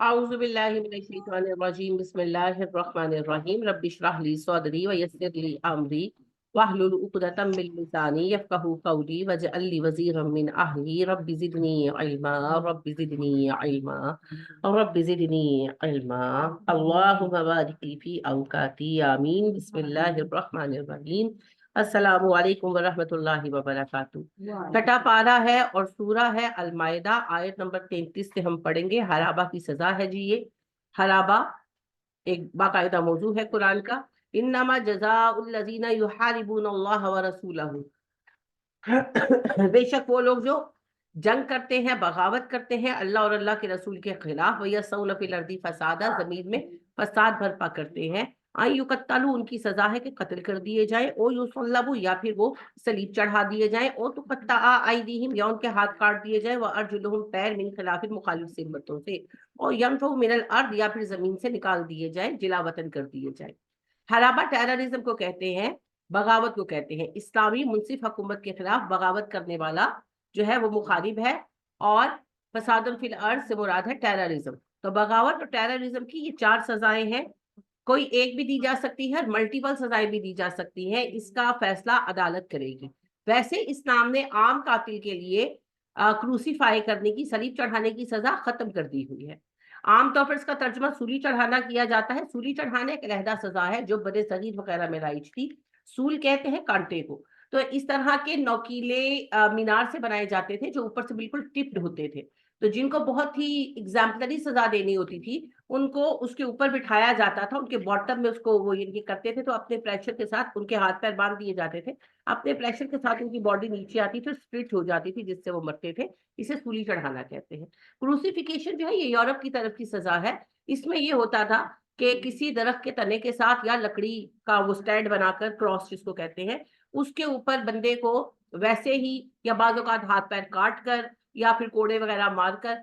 أعوذ بالله من الشيطان الرجيم بسم الله الرحمن الرحيم رب اشرح لي صدري ويسر لي أمري واحلل عقدة من لساني يفقهوا قولي واجعل لي وزيرا من أهلي رب زدني علما رب زدني علما رب زدني علما اللهم بارك لي في أوقاتي آمين بسم الله الرحمن الرحيم السلام علیکم ورحمۃ اللہ وبرکاتہ۔ چھٹا پارہ ہے اور سورہ ہے المائدہ، آیت نمبر 33 سے ہم پڑھیں گے۔ حرابہ کی سزا ہے جی یہ۔ حرابہ ایک باقاعدہ موضوع ہے قرآن کا۔ انما جزاء الذین یحاربون اللہ ورسولہ، بے شک وہ لوگ جو جنگ کرتے ہیں، بغاوت کرتے ہیں اللہ اور اللہ کے رسول کے خلاف، وَيَسْعَوْنَ فِي الْأَرْضِ فَسَادًا، زمین میں فساد برپا کرتے ہیں، یقتلوا، ان کی سزا ہے کہ قتل کر دیے جائیں، او یصلبوا، یا پھر وہ صلیب چڑھا دیے جائیں، او تقطع ایدیہم، یا ان کے ہاتھ کاٹ دیے جائیں، وارجلہم، پیر، من خلاف، مخالف سمتوں سے، اور ینفوا من الارض، یا پھر زمین سے نکال دیے جائیں، جلا وطن کر دیے جائیں۔ حرابہ ٹیررزم کو کہتے ہیں، بغاوت کو کہتے ہیں۔ اسلامی منصف حکومت کے خلاف بغاوت کرنے والا جو ہے وہ مخالف ہے، اور فساد فی الارض سے مراد ہے ٹیررزم۔ تو بغاوت اور ٹیررزم کی یہ 4 سزائیں ہیں، کوئی ایک بھی دی جا سکتی ہے، ملٹیپل سزائیں بھی دی جا سکتی ہیں، اس کا فیصلہ عدالت کرے گی۔ ویسے اسلام نے عام قاتل کے لیے کروسیفائی کرنے کی، صلیب چڑھانے کی سزا ختم کر دی ہوئی ہے۔ عام طور پر اس کا ترجمہ سولی چڑھانا کیا جاتا ہے۔ سولی چڑھانا ایک علیحدہ سزا ہے جو بر صغیر وغیرہ میں رائج تھی۔ سول کہتے ہیں کانٹے کو۔ تو اس طرح کے نوکیلے مینار سے بنائے جاتے تھے جو اوپر سے بالکل ٹپڈ ہوتے تھے، تو جن کو بہت ہی ایگزامپلری سزا دینی ہوتی تھی ان کو اس کے اوپر بٹھایا جاتا تھا، ان کے باٹم میں اس کو وہ یہ کرتے تھے، تو اپنے پریشر کے ساتھ ان کے ہاتھ پیر باندھ دیے جاتے تھے، اپنے پریشر کے ساتھ ان کی باڈی نیچے آتی تھی، اسپلٹ ہو جاتی تھی جس سے وہ مرتے تھے۔ اسے سولی چڑھانا کہتے ہیں۔ کروسیفیکیشن جو ہے یہ یورپ کی طرف کی سزا ہے۔ اس میں یہ ہوتا تھا کہ کسی درخت کے تنے کے ساتھ یا لکڑی کا وہ سٹینڈ بنا کر، کراس جس کو کہتے ہیں، اس کے اوپر بندے کو ویسے ہی یا بعض اوقات ہاتھ پیر کاٹ کر یا پھر کوڑے وغیرہ مار کر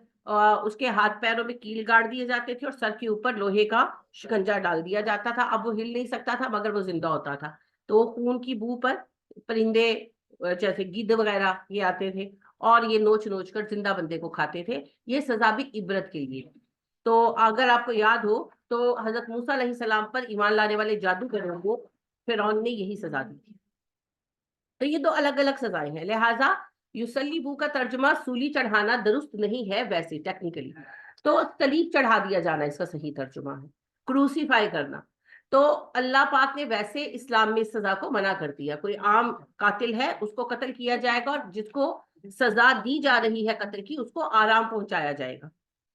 اس کے ہاتھ پیروں میں کیل گاڑ دیے جاتے تھے، اور سر کے اوپر لوہے کا شکنجا ڈال دیا جاتا تھا۔ اب وہ ہل نہیں سکتا تھا مگر وہ زندہ ہوتا تھا، تو وہ خون کی بو پر پرندے جیسے گدھ وغیرہ یہ آتے تھے اور یہ نوچ نوچ کر زندہ بندے کو کھاتے تھے۔ یہ سزا بھی عبرت کے لیے۔ تو اگر آپ کو یاد ہو تو حضرت موسیٰ علیہ السلام پر ایمان لانے والے جادوگروں کو فرعون نے یہی سزا دی تھی۔ تو یہ 2 الگ الگ سزائیں ہیں، لہٰذا یسلیبو کا ترجمہ سولی چڑھانا درست نہیں ہے ویسے ٹیکنیکلی، تو صلیب چڑھا دیا جانا اس کا صحیح ترجمہ ہے، کروسیفائی کرنا۔ تو اللہ پاک نے ویسے اسلام میں اس سزا کو منع کر دیا۔ کوئی عام قاتل ہے اس کو قتل کیا جائے گا، اور جس کو سزا دی جا رہی ہے قتل کی اس کو آرام پہنچایا جائے گا،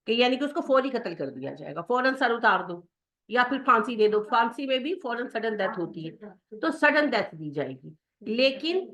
کہ یعنی کہ اس کو فوری قتل کر دیا جائے گا، فوراً سر اتار دو یا پھر پھانسی دے دو۔ پھانسی میں بھی فوراً سڈن ڈیتھ ہوتی ہے، تو سڈن ڈیتھ دی جائے گی۔ لیکن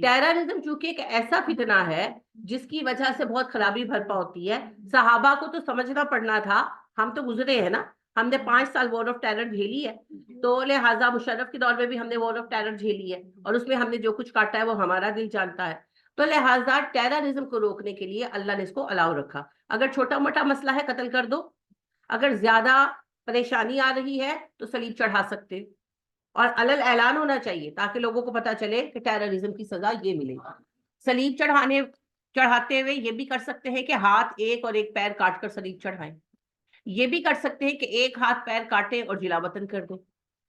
ٹیررزم چونکہ ایک ایسا فتنہ ہے جس کی وجہ سے بہت خرابی بھرپا ہوتی ہے، صحابہ کو تو سمجھنا پڑنا تھا، ہم تو گزرے ہیں نا، ہم نے 5 سال وار آف ٹیرر جھیلی ہے، تو لہٰذا مشرف کے دور میں بھی ہم نے وار آف ٹیرر جھیلی ہے، اور اس میں ہم نے جو کچھ کاٹا ہے وہ ہمارا دل جانتا ہے۔ تو لہٰذا ٹیررزم کو روکنے کے لیے اللہ نے اس کو الاؤ رکھا۔ اگر چھوٹا موٹا مسئلہ ہے قتل کر دو، اگر زیادہ پریشانی آ رہی ہے تو صلیب چڑھا سکتے، اور علل اعلان ہونا چاہیے تاکہ لوگوں کو پتا چلے کہ ٹیررزم کی سزا یہ ملے گی۔ صلیب چڑھاتے ہوئے یہ بھی کر سکتے ہیں کہ ہاتھ ایک اور ایک پیر کاٹ کر صلیب چڑھائیں، یہ بھی کر سکتے ہیں کہ ایک ہاتھ پیر کاٹیں اور جلا وطن کر دیں،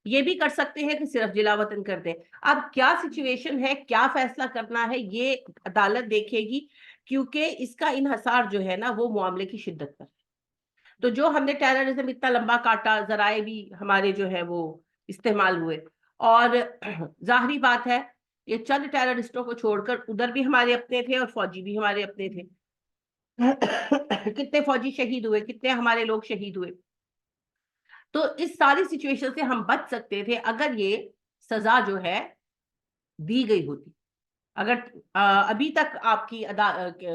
یہ بھی کر سکتے ہیں کہ صرف جلا وطن کر دیں۔ اب کیا سچویشن ہے، کیا فیصلہ کرنا ہے، یہ عدالت دیکھے گی، کیونکہ اس کا انحصار جو ہے نا وہ معاملے کی شدت پر۔ تو جو ہم نے ٹیررزم اتنا لمبا کاٹا، ذرائع بھی ہمارے جو ہے وہ استعمال ہوئے، اور ظاہری بات ہے یہ چند ٹیررسٹوں کو چھوڑ کر ادھر بھی ہمارے اپنے تھے اور فوجی بھی ہمارے اپنے تھے۔ کتنے فوجی شہید ہوئے، کتنے ہمارے لوگ شہید ہوئے۔ تو اس ساری سچویشن سے ہم بچ سکتے تھے اگر یہ سزا جو ہے دی گئی ہوتی۔ اگر ابھی تک آپ کی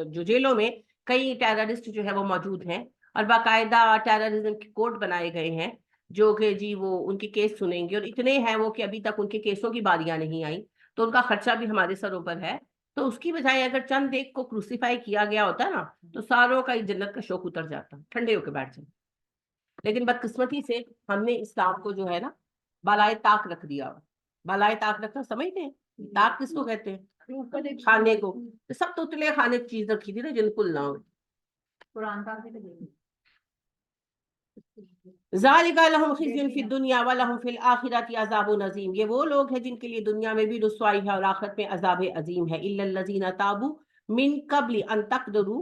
جو جیلوں میں کئی ٹیررسٹ جو ہے وہ موجود ہیں، اور باقاعدہ ٹیررزم کے کورٹ بنائے گئے ہیں جو کہ جی وہ ان کے کیس سنیں گے، اور اتنے ہیں وہ کہ ابھی تک ان کے کیسوں کی باریاں نہیں آئیں، تو ان کا خرچہ بھی ہمارے سروں پر ہے۔ تو اس کی بجائے اگر چند ایک کو کروسیفائی کیا گیا ہوتا نا تو ساروں کا جنت کا شوق اتر جاتا، ٹھنڈے ہو کے بیٹھ جائیں۔ لیکن بدقسمتی سے ہم نے اسلام کو جو ہے نا بالائے طاق رکھ دیا۔ بالائے طاق رکھنا سمجھتے ہیں؟ طاق کس کو کہتے ہیں؟ کھانے کو۔ سب تو اتلے کھانے کی چیز رکھی تھی نا جن کو نہ ہو۔ قرآن پاک ذالک لہم خزی فی الدنیا ولہم فی الآخرۃ عذاب عظیم، یہ وہ لوگ ہیں جن کے لیے دنیا میں بھی رسوائی ہے اور آخرت میں عذاب عظیم ہے. الا الذین تابوا من قبل ان تقدروا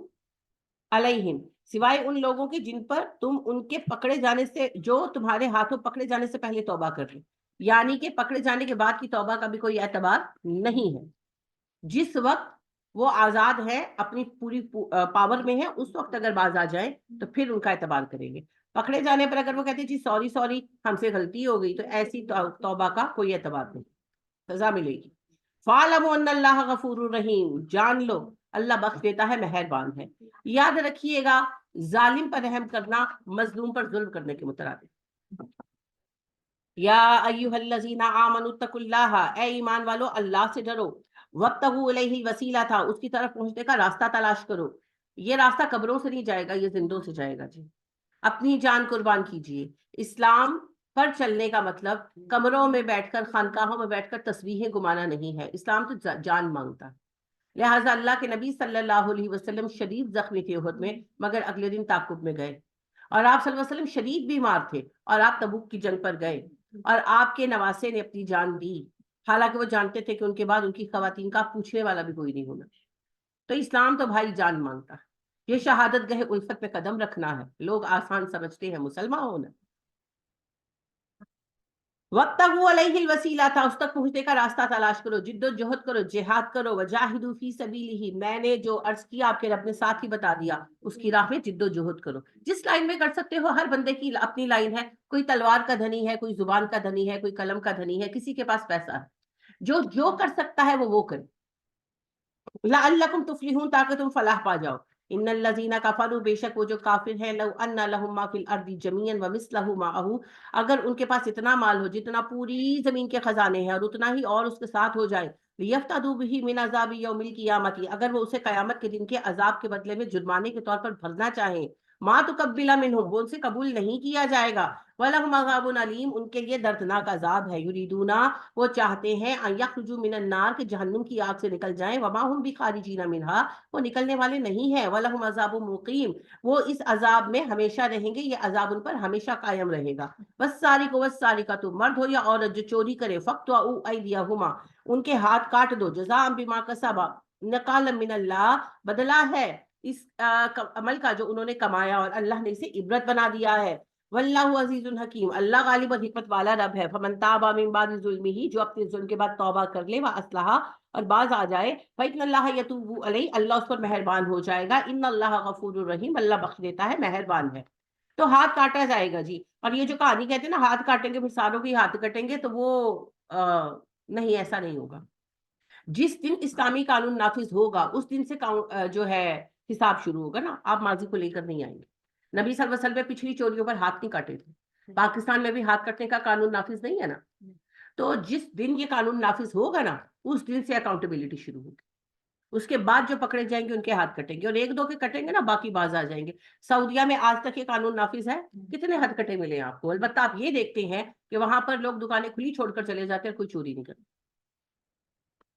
علیہم، سوائے ان لوگوں کے جن پر تم ان کے پکڑے جانے سے، جو تمہارے ہاتھوں پکڑے جانے سے پہلے توبہ کر لیں، یعنی کہ پکڑے جانے کے بعد کی توبہ کا بھی کوئی اعتبار نہیں ہے. جس وقت وہ آزاد ہے، اپنی پوری پاور میں ہے، اس وقت اگر باز آ جائیں تو پھر ان کا اعتبار کریں گے. پکڑے جانے پر اگر وہ کہتے ہیں جی سوری سوری ہم سے غلطی ہو گئی، تو ایسی توبہ کا کوئی اعتبار نہیں، سزا ملے گی. فَاعْلَمُوا أَنَّ اللَّهَ غَفُورٌ رَحِيمٌ، جان لو اللہ بخش دیتا ہے، مہربان ہے. یاد رکھیے گا ظالم پر رحم کرنا مظلوم پر ظلم کرنے کے مترادف. یا ایھا الذین آمنوا اتقوا اللہ، اے ایمان والو اللہ سے ڈرو. وابتغوا الیہ الوسیلہ، تھا اس کی طرف پہنچنے کا راستہ تلاش کرو. یہ راستہ قبروں سے نہیں جائے گا، یہ زندوں سے جائے گا. جی اپنی جان قربان کیجیے. اسلام پر چلنے کا مطلب کمروں میں بیٹھ کر، خانقاہوں میں بیٹھ کر تسبیحیں گمانا نہیں ہے. اسلام تو جان مانگتا ہے. لہٰذا اللہ کے نبی صلی اللہ علیہ وسلم شدید زخمی تھے احد میں، مگر اگلے دن تعاقب میں گئے. اور آپ صلی اللہ علیہ وسلم شدید بیمار تھے اور آپ تبوک کی جنگ پر گئے، اور آپ کے نواسے نے اپنی جان دی، حالانکہ وہ جانتے تھے کہ ان کے بعد ان کی خواتین کا پوچھنے والا بھی کوئی نہیں ہونا. تو اسلام تو بھائی جان مانگتا ہے. یہ شہادت گہ الفت پہ قدم رکھنا ہے. لوگ آسان سمجھتے ہیں مسلمان ہونا. وابتغوا علیہ الوسیلہ، تھا اس تک پہنچنے کا راستہ تلاش کرو، جد و جہد کرو، جہاد کرو. وجاہدوا فی سبیلہ، میں نے جو عرض کیا آپ کے رب نے ساتھ ہی بتا دیا، اس کی راہ میں جد و جہد کرو. جس لائن میں کر سکتے ہو، ہر بندے کی اپنی لائن ہے. کوئی تلوار کا دھنی ہے، کوئی زبان کا دھنی ہے، کوئی قلم کا دھنی ہے، کسی کے پاس پیسہ ہے. جو کر سکتا ہے وہ کرے. لعلکم تفلحون، تاکہ تم فلاح پا جاؤ. ان الذین کفروا، بے شک وہ جو کافر ہیں، لو ان لهم ما فی الارض جميعا ومثله معه، اگر ان کے پاس اتنا مال ہو جتنا پوری زمین کے خزانے ہیں، اور اتنا ہی اور اس کے ساتھ ہو جائے، لیفتدوا به من عذاب یوم القیامۃ، اگر وہ اسے قیامت کے دن کے عذاب کے بدلے میں جرمانے کے طور پر بھرنا چاہیں، ما تقبل منهم، وہ ان سے قبول نہیں کیا جائے گا. وَلَهُمْ عَذَابٌ عَلِيمٌ، ان کے لیے دردناک عذاب ہے. یریدون، وہ چاہتے ہیں، ان یخرجوا من النار، کہ جہنم کی آگ سے نکل جائیں. وما هم بخارجین منها، وہ نکلنے والے نہیں ہیں. وَلَهُمْ عَذَابٌ مُقِيمٌ، وہ اس عذاب میں ہمیشہ رہیں گے، یہ عذاب ان پر ہمیشہ قائم رہے گا. وَالسَّارِقُ وَالسَّارِقَةُ، مرد ہو یا عورت جو چوری کرے، فَاقْطَعُوا أَيْدِيَهُمَا، ان کے ہاتھ کاٹ دو. جزاء بما کسبا، نقالا من اللہ، بدلہ ہے اس عمل کا جو انہوں نے کمایا، اور اللہ نے اسے عبرت بنا دیا ہے. واللہ عزیز الحکیم، اللہ غالب اور حکمت والا رب ہے. فمن تاب من بعد ظلمہ، جو اپنے ظلم کے بعد توبہ کر لے، واصلح، اور باز آ جائے، فإن اللہ یتوب علیہ، اللہ اس پر مہربان ہو جائے گا. ان اللہ غفور الرحیم، اللہ بخش دیتا ہے، مہربان ہے. تو ہاتھ کاٹا جائے گا جی. اور یہ جو کہانی کہتے ہیں نا ہاتھ کاٹیں گے پھر ساروں کے ہاتھ کٹیں گے، تو وہ نہیں، ایسا نہیں ہوگا. جس دن اسلامی قانون نافذ ہوگا اس دن سے جو ہے حساب شروع ہوگا نا. آپ ماضی کو لے کر نہیں آئیں گے. نبی صلی اللہ علیہ وسلم نے پچھلی چوریوں پر ہاتھ نہیں کاٹے تھے. پاکستان میں بھی ہاتھ کٹنے کا قانون نافذ نہیں ہے نا. تو جس دن یہ قانون نافذ ہوگا نا، اس دن سے اکاؤنٹیبلٹی شروع ہوگی. اس کے بعد جو پکڑے جائیں گے ان کے ہاتھ کٹیں گے، اور ایک دو کے کٹیں گے نا، باقی باز آ جائیں گے. سعودیہ میں آج تک یہ قانون نافذ ہے. کتنے ہاتھ کٹے ملے ہیں آپ کو؟ البتہ آپ یہ دیکھتے ہیں کہ وہاں پر لوگ دکانیں کھلی چھوڑ کر چلے جاتے ہیں، کوئی چوری نہیں کرتے.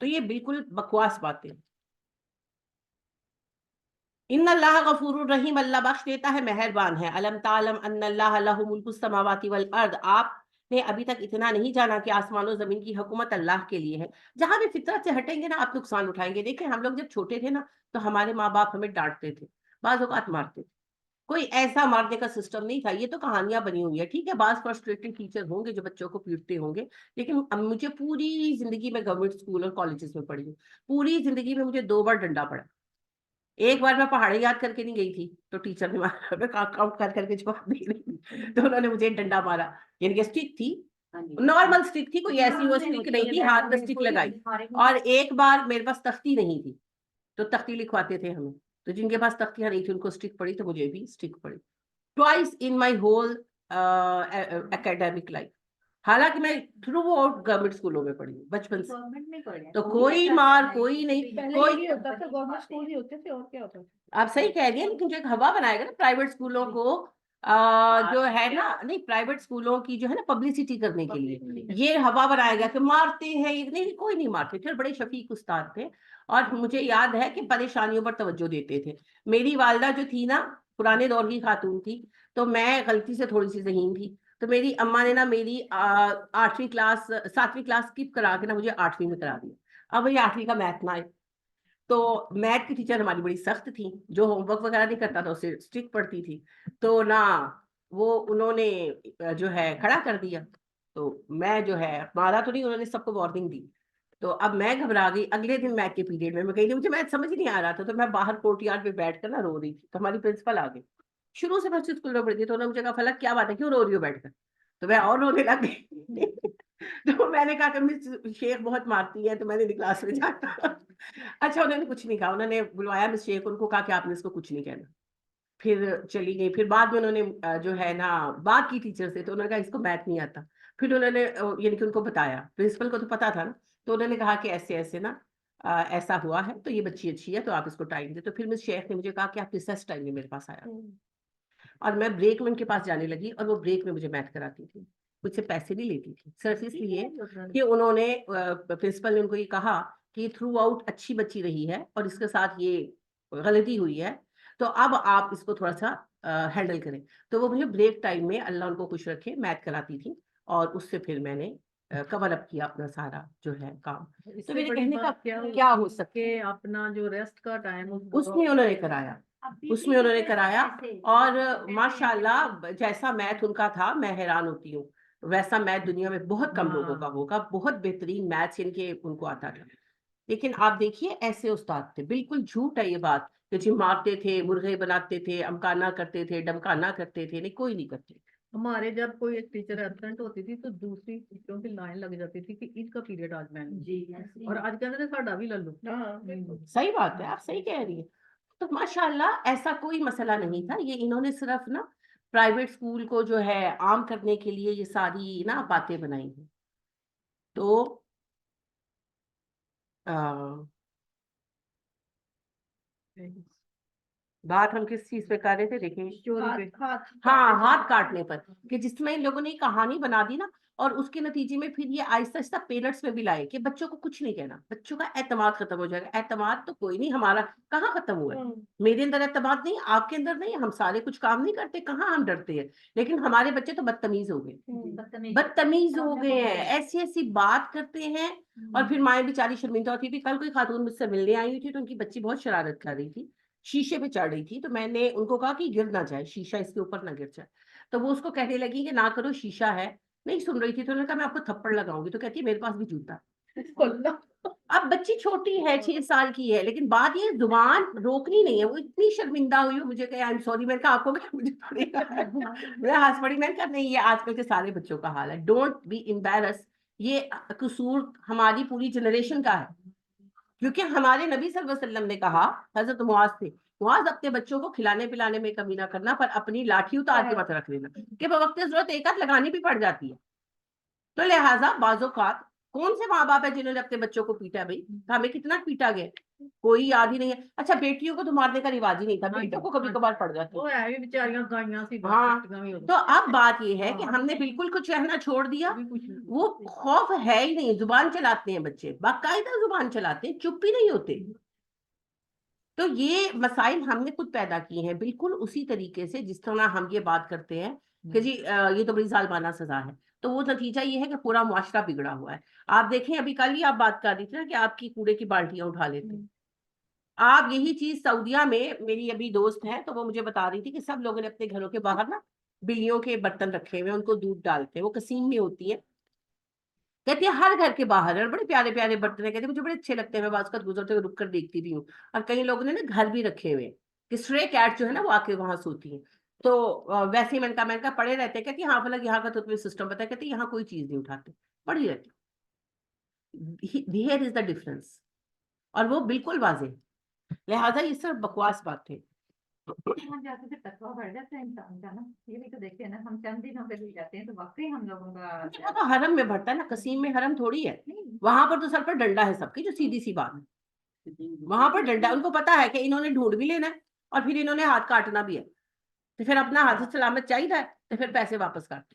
تو یہ بالکل بکواس باتیں. ان اللہ غفور الرحیم، اللہ بخش دیتا ہے، مہربان ہے. الم تعلم ان اللہ لہ ملک السماوات والارض، آپ نے ابھی تک اتنا نہیں جانا کہ آسمان و زمین کی حکومت اللہ کے لیے ہے. جہاں بھی فطرت سے ہٹیں گے نا آپ نقصان اٹھائیں گے. دیکھیں ہم لوگ جب چھوٹے تھے نا تو ہمارے ماں باپ ہمیں ڈانٹتے تھے، بعض اوقات مارتے تھے. کوئی ایسا مارنے کا سسٹم نہیں تھا. یہ تو کہانیاں بنی ہوئی ہے. ٹھیک ہے بعض فرسٹریٹنگ ٹیچر ہوں گے جو بچوں کو پیٹتے ہوں گے، لیکن مجھے پوری زندگی میں گورنمنٹ اسکول اور کالجز میں پڑھی ہوں، پوری زندگی میں مجھے 2 بار ڈنڈا پڑا. ایک بار میں پہاڑی یاد کر کے نہیں گئی تھی تو ٹیچر نے کاؤنٹ کر کے جواب دے رہی تو انہوں نے مجھے ڈنڈا مارا. یعنی کہ اسٹک تھی، نارمل اسٹک تھی، کوئی ایسی وہ اسٹک نہیں تھی، ہاتھ میں اسٹک لگائی. اور ایک بار میرے پاس تختی نہیں تھی تو تختی لکھواتے تھے ہمیں، تو جن کے پاس تختیاں نہیں تھی ان کو اسٹک پڑی، تو مجھے بھی اسٹک پڑی. Twice in my whole academic life. حالانکہ میں تھرو آؤٹ گورنمنٹ اسکولوں میں پڑھی ہوں بچپن سے، تو کوئی مار کوئی نہیں. کوئی گورنمنٹ اسکول ہی ہوتے تھے اور کیا ہوتا تھا. آپ صحیح کہہ رہی ہیں، لیکن جو ایک ہوا بنائے گا نا پرائیویٹ اسکولوں کو، جو ہے نا، نہیں پرائیویٹ اسکولوں کی جو ہے نا پبلسٹی کرنے کے لیے یہ ہوا بنائے گا کہ مارتے ہیں. نہیں کوئی نہیں مارتے تھے، بڑے شفیق استاد تھے، اور مجھے یاد ہے کہ پریشانیوں پر توجہ دیتے تھے. میری والدہ جو تھی نا پرانے دور کی خاتون تھی، تو میں غلطی سے تھوڑی سی ذہین تھی، تو میری اماں نے نا میری 8ویں کلاس 7ویں کلاس اسکپ کرا کے نا مجھے 8ویں میں کرا دیا. اب وہی 8ویں کا میتھ نہ آئے، تو میتھ کی ٹیچر ہماری بڑی سخت تھی، جو ہوم ورک وغیرہ نہیں کرتا تھا اسے اسٹرک پڑتی تھی، تو نا وہ انہوں نے جو ہے کھڑا کر دیا. تو میں جو ہے مارا تو نہیں، انہوں نے سب کو وارننگ دی. تو اب میں گھبرا گئی. اگلے دن میتھ کے پیریڈ میں کہیں مجھے میتھ سمجھ نہیں آ رہا تھا، تو میں باہر کورٹ یارڈ پہ بیٹھ کر نا رو رہی تھی. تو ہماری پرنسپل آ گئی، شروع سے بچے اسکول میں پڑھتی، تو انہوں نے مجھے کہا فلک کیا بات ہے، کیوں رو رہی ہو بیٹھ کر؟ تو میں اور رونے لگ گئی. تو میں نے کہا کہ مس شیخ بہت مارتی ہے، تو میں نے کلاس میں جانا. اچھا انہوں نے کچھ نہیں کہا، انہوں نے بلوایا مس شیخ، ان کو کہا کہ آپ نے اس کو کچھ نہیں کہنا. پھر چلی گئی. پھر بعد میں انہوں نے جو ہے نا بات کی ٹیچر سے، تو انہوں نے کہا اس کو میتھ نہیں آتا. پھر انہوں نے یعنی کہ ان کو بتایا، پرنسپل کو تو پتا تھا نا، تو انہوں نے کہا کہ ایسے ایسے نا ایسا ہوا ہے، تو یہ بچی اچھی ہے، تو آپ اس کو ٹائم دیں. تو پھر مس شیخ نے مجھے کہا کہ آپ ریسیس ٹائم میں میرے پاس آیا، اور میں بریک میں ان کے پاس جانے لگی، اور وہ بریک میں مجھے میتھ کراتی تھی. مجھ سے پیسے نہیں لیتی تھی، صرف اس لیے کہ انہوں نے پرنسپل نے ان کو یہ کہا کہ تھرو آؤٹ اچھی بچی رہی ہے، اور اس کے ساتھ یہ غلطی ہوئی ہے، تو اب آپ اس کو تھوڑا سا ہینڈل کریں. تو وہ مجھے بریک ٹائم میں اللہ ان کو خوش رکھے میتھ کراتی تھی، اور اس سے پھر میں نے کور اپ کیا اپنا سارا جو ہے کام. تو میرے کہنے کا کیا ہو سکے، اپنا جو ریسٹ کا ٹائم اس میں انہوں نے کرایا، اس میں انہوں نے کرایا. اور ماشاءاللہ جیسا میتھ ان کا تھا میں حیران ہوتی ہوں، ویسا میتھ دنیا میں بہت کم لوگوں کا ہوگا. بہت بہترین میتھس ان کے ان کو آتا تھا. لیکن آپ دیکھیے ایسے استاد تھے، بالکل جھوٹ ہے یہ بات کہ جی مارتے تھے، مرغے بناتے تھے، امکانہ کرتے تھے، ڈمکانہ کرتے تھے، نہیں کوئی نہیں کرتے. ہمارے جب کوئی ایک ٹیچر ایبسنٹ ہوتی تھی تو دوسری ٹیچروں کی لائن لگ جاتی تھی کہ ان کا پیریڈ آج میں نے، اور آج کہتے ہیں ساڈا بھی لے لو. صحیح بات ہے، آپ صحیح کہہ رہی ہیں. تو ماشاءاللہ ایسا کوئی مسئلہ نہیں تھا. یہ انہوں نے صرف نا پرائیویٹ اسکول کو جو ہے عام کرنے کے لیے یہ ساری نا باتیں بنائی ہیں. تو بات ہم کس چیز پہ کر رہے تھے دیکھیں، ہاں ہاتھ کاٹنے پر، کہ جس میں ان لوگوں نے کہانی بنا دی نا، اور اس کے نتیجے میں پھر یہ آہستہ آہستہ پیرنٹس میں بھی لائے کہ بچوں کو کچھ نہیں کہنا، بچوں کا اعتماد ختم ہو جائے گا. اعتماد تو کوئی نہیں، ہمارا کہاں ختم ہوا ہے؟ میرے اندر اعتماد نہیں، آپ کے اندر نہیں، ہم سارے کچھ کام نہیں کرتے، کہاں ہم ڈرتے ہیں؟ لیکن ہمارے بچے تو بدتمیز ہو گئے، بدتمیز ہو گئے ہیں، ایسی ایسی بات کرتے ہیں. اور پھر مائیں بیچاری شرمندہ ہوتی تھی. کل کوئی خاتون مجھ سے ملنے آئی ہوئی تھی، تو ان کی بچی بہت شرارت کر رہی تھی، شیشے پہ چڑھ رہی تھی. تو میں نے ان کو کہا کہ گر نہ جائے، شیشہ اس کے اوپر نہ گر جائے. تو وہ اس کو کہنے لگی کہ نہ کرو، شیشہ ہے. نہیں سن رہی تھی. تو انہوں نے کہا میں آپ کو تھپڑ لگاؤں گی. تو کہتی ہے میرے پاس بھی جوتا. اب بچی چھوٹی ہے، 6 سال کی ہے، لیکن بات یہ زبان روکنی نہیں ہے. وہ اتنی شرمندہ ہوئی مجھے کہ آئی ایم سوری. میں نے کہا آپ کو مجھے تھوڑی میں ہنس پڑی. میں نے کہا نہیں، یہ آج کل کے سارے بچوں کا حال ہے. Don't be embarrassed. یہ قصور ہماری پوری جنریشن کا ہے، کیونکہ ہمارے نبی صلی اللہ علیہ وسلم نے کہا، حضرت معاذ سے، معاذ اپنے بچوں کو کھلانے پلانے میں کمی نہ کرنا، پر اپنی لاٹھی اتار کے مت رکھ لینا، کہ بوقت ضرورت ایک ہاتھ لگانی بھی پڑ جاتی ہے. تو لہٰذا بعض اوقات کون سے ماں باپ ہے جنہوں نے اپنے بچوں کو پیٹا؟ بھائی ہمیں کتنا پیٹا گیا، کوئی یاد ہی نہیں ہے. اچھا بیٹیوں کو تو مارنے کا رواج ہی نہیں تھا، بیٹوں کو کبھی کبھار پڑ جاتی. ہاں تو اب بات یہ ہے کہ ہم نے بالکل کچھ کہنا چھوڑ دیا. وہ خوف ہے ہی نہیں. زبان چلاتے ہیں بچے، باقاعدہ زبان چلاتے ہیں، چپ ہی نہیں ہوتے. تو یہ مسائل ہم نے خود پیدا کیے ہیں، بالکل اسی طریقے سے جس طرح ہم یہ بات کرتے ہیں کہ جی یہ تو بڑی ظالمانہ سزا ہے. تو وہ نتیجہ یہ ہے کہ پورا معاشرہ بگڑا ہوا ہے. آپ دیکھیں ابھی کل ہی آپ بات کر رہی تھی نا کہ آپ کی کوڑے کی بالٹیاں اٹھا لیتے. آپ یہی چیز سعودیہ میں، میری ابھی دوست ہے تو وہ مجھے بتا رہی تھی کہ سب لوگوں نے اپنے گھروں کے باہر نا بلیوں کے برتن رکھے ہوئے، ان کو دودھ ڈالتے ہیں، وہ قسیم میں ہوتی ہے. کہتی ہے ہر گھر کے باہر ہے، بڑے پیارے پیارے برتن ہیں. کہتے مجھے بڑے اچھے لگتے ہیں، میں بعض اوقات گزرتے ہوئے رک کر دیکھتی بھی ہوں. اور کئی لوگوں نے نا گھر بھی رکھے ہوئے کہ اسٹرے کیٹ جو ہے نا وہ آ کے وہاں سوتی ہے. تو ویسے ہی میں نے کہا پڑے رہتے ہیں. کہتی ہاں فلک یہاں کا تو تمہیں سسٹم پتا ہے. کہتی یہاں کوئی چیز نہیں اٹھاتے، پڑی رہتی. ہیئر از دا ڈفرنس، اور وہ بالکل واضح. لہٰذا یہ صرف بکواس بات ہے. جاتے تھے تقویٰ بڑھ جاتا ہے انسان کا نا. یہ بھی تو دیکھتے ہیں نا، ہم چند دنوں کے لیے جاتے ہیں تو واقعی ہم لوگوں کا وہ تو حرم میں بڑھتا ہے نا، قسیم میں حرم تھوڑی ہے. وہاں پر تو سر پر ڈنڈا ہے سب کی، جو سیدھی سی بات ہے. وہاں پر ڈنڈا، ان کو پتا ہے کہ انہوں نے ڈھونڈ بھی لینا ہے اور پھر انہوں نے ہاتھ کاٹنا بھی ہے. تو پھر اپنا حاضر سلامت چاہیے تو پھر پیسے واپس کرتے.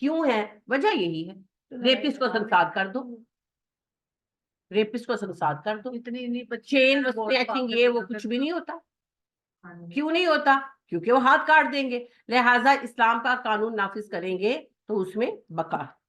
کیوں ہے؟ وجہ یہی ہے، ریپسٹ کو سنسار کر دو، ریپسٹ کو سنسار کر دو، اتنی چین اسنیچنگ یہ وہ کچھ بھی نہیں ہوتا۔ کیوں نہیں ہوتا؟ کیونکہ وہ ہاتھ کاٹ دیں گے، لہٰذا اسلام کا قانون نافذ کریں گے تو اس میں بقا ہے۔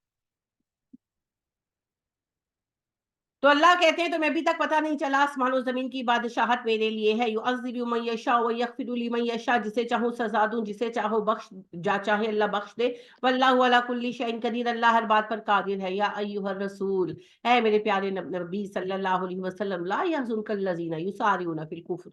تو اللہ کہتے ہیں تمہیں ابھی تک پتہ نہیں چلا آسمان و زمین کی بادشاہت میرے لیے ہے، یعذب من یشاء و یغفر لمن یشاء، جسے چاہوں سزا دوں، جسے چاہو بخش، جا چاہے اللہ بخش دے، واللہ علی کل شیء قدیر، اللہ ہر بات پر قادر ہے۔ یا ایھا الرسول، اے میرے پیارے نبی صلی اللہ علیہ وسلم، لا یحزنک الذین یسارعون فی الکفر،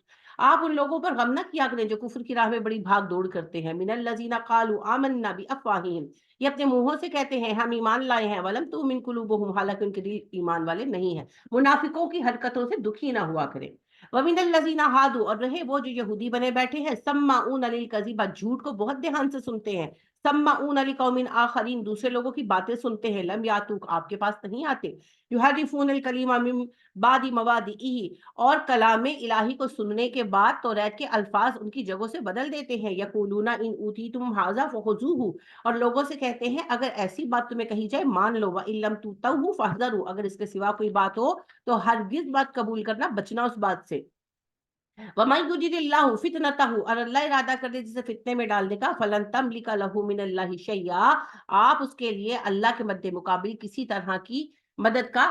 آپ ان لوگوں پر غم نہ کیا کریں جو کفر کی راہ میں بڑی بھاگ دوڑ کرتے ہیں، من الذین قالوا آمنا بافواہہم، یہ اپنے منہوں سے کہتے ہیں ہم ایمان لائے ہیں، ولم تؤمن قلوبہم، حالانکہ ان کے دل ایمان والے نہیں ہیں۔ منافقوں کی حرکتوں سے دکھی نہ ہوا کریں۔ وَمِنَ الَّذِينَ هَادُوا، اور رہے وہ جو یہودی بنے بیٹھے ہیں، سَمَّاعُونَ لِلْكَذِبَ، جھوٹ کو بہت دھیان سے سنتے ہیں، سَمَّاعُونَ لِقَوْمٍ آخَرِينَ، دوسرے لوگوں کی باتیں سنتے ہیں، لم یاتوک، آپ کے پاس نہیں آتے، یحرفون الکلمہ من بعد مواضعہ، اور کلام الہی کو سننے کے بعد توریت کے الفاظ ان کی جگہوں سے بدل دیتے ہیں، یقولون ان اوتیتم ھذا فخذوہ، اور لوگوں سے کہتے ہیں اگر ایسی بات تمہیں کہی جائے مان لو، وَإِن لَّمْ تُؤْتَوْهُ فَاحْذَرُوا، اگر اس کے سوا کوئی بات ہو تو ہرگز بات قبول کرنا، بچنا اس بات سے۔ وَمَن يُرِدِ اللَّهُ فِتْنَتَهُ، اور اللہ ارادہ کر دے جسے فتنے میں ڈالنے کا، فَلَن تَمْلِكَ لَهُ مِنَ اللَّهِ شَيْئًا، آپ اس کے لیے اللہ کے مد مقابل کسی طرح کی مدد کا،